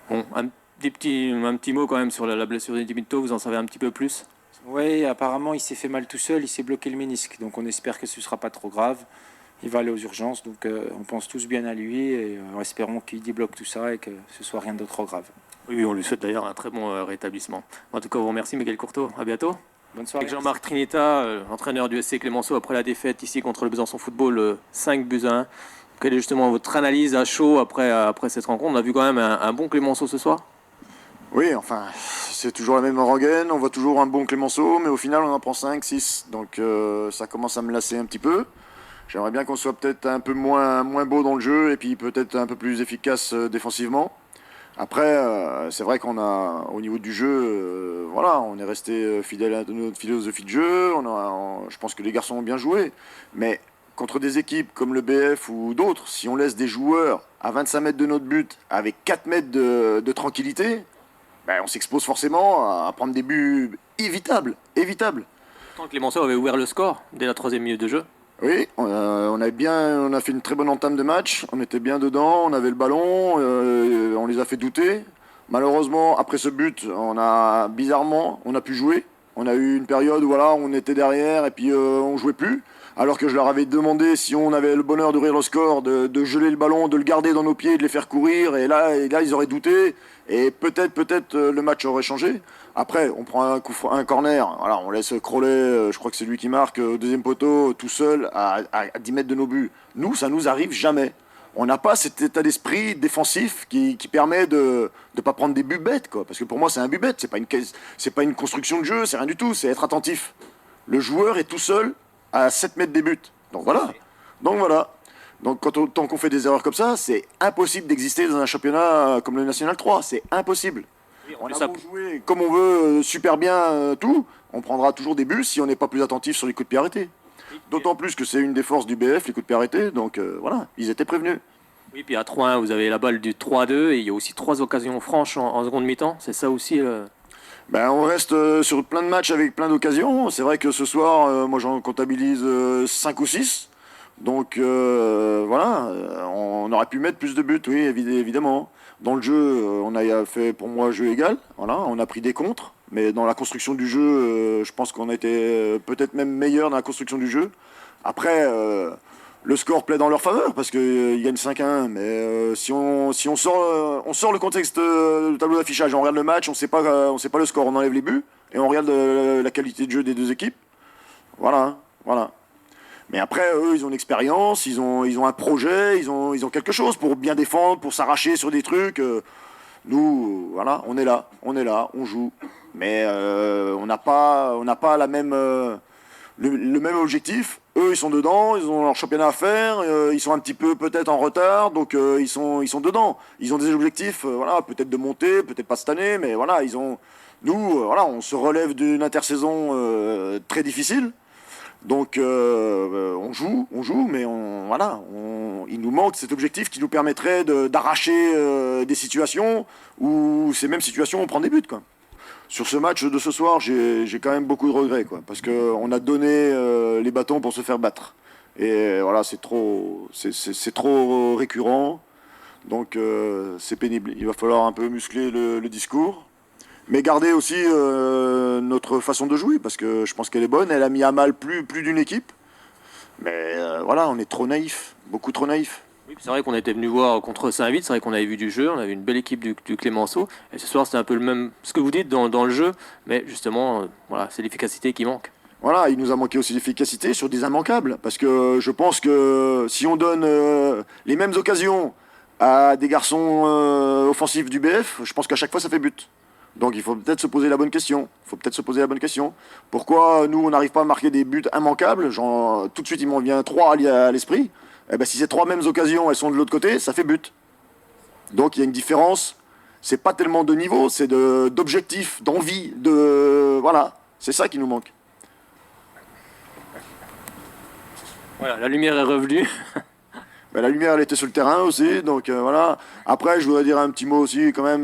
Bon, un petit mot quand même sur la blessure d'Intimito, vous en savez un petit peu plus? Oui, apparemment il s'est fait mal tout seul, il s'est bloqué le ménisque, donc on espère que ce ne sera pas trop grave. Il va aller aux urgences, donc on pense tous bien à lui et espérons qu'il débloque tout ça et que ce soit rien de trop grave. Oui, on lui souhaite d'ailleurs un très bon rétablissement. En tout cas, on vous remercie Miguel Courteau, à bientôt. Bonne soirée. Avec Jean-Marc Trinita, entraîneur du SC Clémenceau après la défaite ici contre le Besançon Football 5-1. Quelle est justement votre analyse à chaud après cette rencontre? On a vu quand même un bon Clémenceau ce soir. Oui, enfin, c'est toujours la même rengaine, on voit toujours un bon Clémenceau, mais au final on en prend 5, 6, donc ça commence à me lasser un petit peu. J'aimerais bien qu'on soit peut-être un peu moins beau dans le jeu et puis peut-être un peu plus efficace défensivement. Après, c'est vrai qu'on a, au niveau du jeu, on est resté fidèle à notre philosophie de jeu, je pense que les garçons ont bien joué, mais contre des équipes comme le BF ou d'autres, si on laisse des joueurs à 25 mètres de notre but avec 4 mètres de tranquillité, on s'expose forcément à prendre des buts évitables. Tant que Clémenceau avait ouvert le score dès la 3e minute de jeu. Oui, on a fait une très bonne entame de match, on était bien dedans, on avait le ballon, on les a fait douter. Malheureusement, après ce but, on a pu jouer. On a eu une période où on était derrière et puis on jouait plus. Alors que je leur avais demandé si on avait le bonheur d'ouvrir le score, de geler le ballon, de le garder dans nos pieds, de les faire courir. Et là ils auraient douté. Et peut-être le match aurait changé. Après, on prend un corner, on laisse Crowley, je crois que c'est lui qui marque, au deuxième poteau, tout seul, à 10 mètres de nos buts. Nous, ça nous arrive jamais. On n'a pas cet état d'esprit défensif qui permet de ne pas prendre des buts bêtes, quoi. Parce que pour moi, c'est un but bête. C'est pas une construction de jeu, c'est rien du tout. C'est être attentif. Le joueur est tout seul à 7 mètres des buts. Donc voilà. Donc tant qu'on fait des erreurs comme ça, c'est impossible d'exister dans un championnat comme le National 3. C'est impossible. On a beau jouer comme on veut, super bien, tout. On prendra toujours des buts si on n'est pas plus attentif sur les coups de pied arrêtés. D'autant plus que c'est une des forces du BF, les coups de pied arrêtés. Donc ils étaient prévenus. Oui, puis à 3-1, vous avez la balle du 3-2 et il y a aussi 3 occasions franches en seconde mi-temps. C'est ça aussi. On reste sur plein de matchs avec plein d'occasions. C'est vrai que ce soir, moi j'en comptabilise 5 ou 6. Donc on aurait pu mettre plus de buts, oui, évidemment. Dans le jeu, on a fait pour moi jeu égal. On a pris des contres. Mais dans la construction du jeu, je pense qu'on a été peut-être même meilleur dans la construction du jeu. Après, le score plaît dans leur faveur parce qu'ils gagnent 5-1. Mais si on sort le contexte du tableau d'affichage, on regarde le match, on sait pas le score, on enlève les buts et on regarde la qualité de jeu des deux équipes. Voilà. Mais après, eux, ils ont une expérience, ils ont un projet, ils ont quelque chose pour bien défendre, pour s'arracher sur des trucs. Nous, on est là, on joue. Mais on n'a pas la même, le même objectif. Eux, ils sont dedans, ils ont leur championnat à faire, ils sont un petit peu peut-être en retard, donc ils sont dedans. Ils ont des objectifs, peut-être de monter, peut-être pas cette année, mais nous, on se relève d'une intersaison très difficile. Donc on joue, mais il nous manque cet objectif qui nous permettrait d'arracher des situations où ces mêmes situations on prend des buts, quoi. Sur ce match de ce soir, j'ai quand même beaucoup de regrets, quoi, parce qu'on a donné les bâtons pour se faire battre. Et c'est trop récurrent, donc c'est pénible. Il va falloir un peu muscler le discours mais garder aussi notre façon de jouer, parce que je pense qu'elle est bonne. Elle a mis à mal plus d'une équipe. Mais voilà, on est trop naïf, beaucoup trop naïf. Oui, c'est vrai qu'on était venu voir contre Saint-Vite, c'est vrai qu'on avait vu du jeu, on avait une belle équipe du Clémenceau. Et ce soir, c'était un peu le même, ce que vous dites dans le jeu, mais justement, voilà, c'est l'efficacité qui manque. Voilà, il nous a manqué aussi d'efficacité sur des immanquables, parce que je pense que si on donne les mêmes occasions à des garçons offensifs du BF, je pense qu'à chaque fois ça fait but. Donc il faut peut-être se poser la bonne question. Pourquoi nous on n'arrive pas à marquer des buts immanquables, genre tout de suite il m'en vient 3 à l'esprit. Eh ben, si ces 3 mêmes occasions elles sont de l'autre côté, ça fait but. Donc il y a une différence. C'est pas tellement de niveau, c'est d'objectif, d'envie, voilà, c'est ça qui nous manque. Voilà, la lumière est revenue. Ben, la lumière, elle était sur le terrain aussi, donc voilà. Après, je voudrais dire un petit mot aussi, quand même.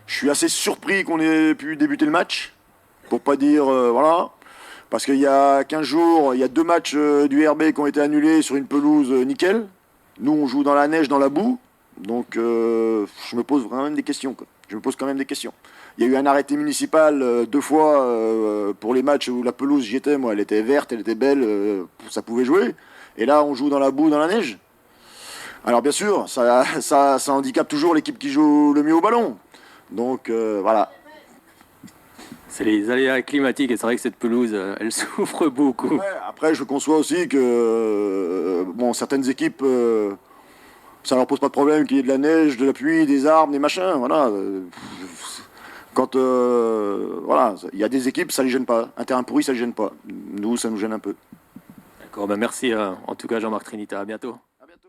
Je suis assez surpris qu'on ait pu débuter le match, pour pas dire, voilà. Parce qu'il y a 15 jours, il y a 2 matchs du RB qui ont été annulés sur une pelouse nickel. Nous, on joue dans la neige, dans la boue. Donc, je me pose vraiment des questions, quoi. Il y a eu un arrêté municipal 2 fois pour les matchs où la pelouse, j'y étais, moi, elle était verte, elle était belle, ça pouvait jouer. Et là, on joue dans la boue, dans la neige. Alors bien sûr, ça handicape toujours l'équipe qui joue le mieux au ballon. Donc voilà. C'est les aléas climatiques et c'est vrai que cette pelouse, elle souffre beaucoup. Ouais, après, je conçois aussi que certaines équipes, ça leur pose pas de problème qu'il y ait de la neige, de la pluie, des arbres, des machins. Voilà. Quand voilà, il y a des équipes, ça les gêne pas. Un terrain pourri, ça les gêne pas. Nous, ça nous gêne un peu. D'accord, ben merci en tout cas Jean-Marc Trinita, à bientôt.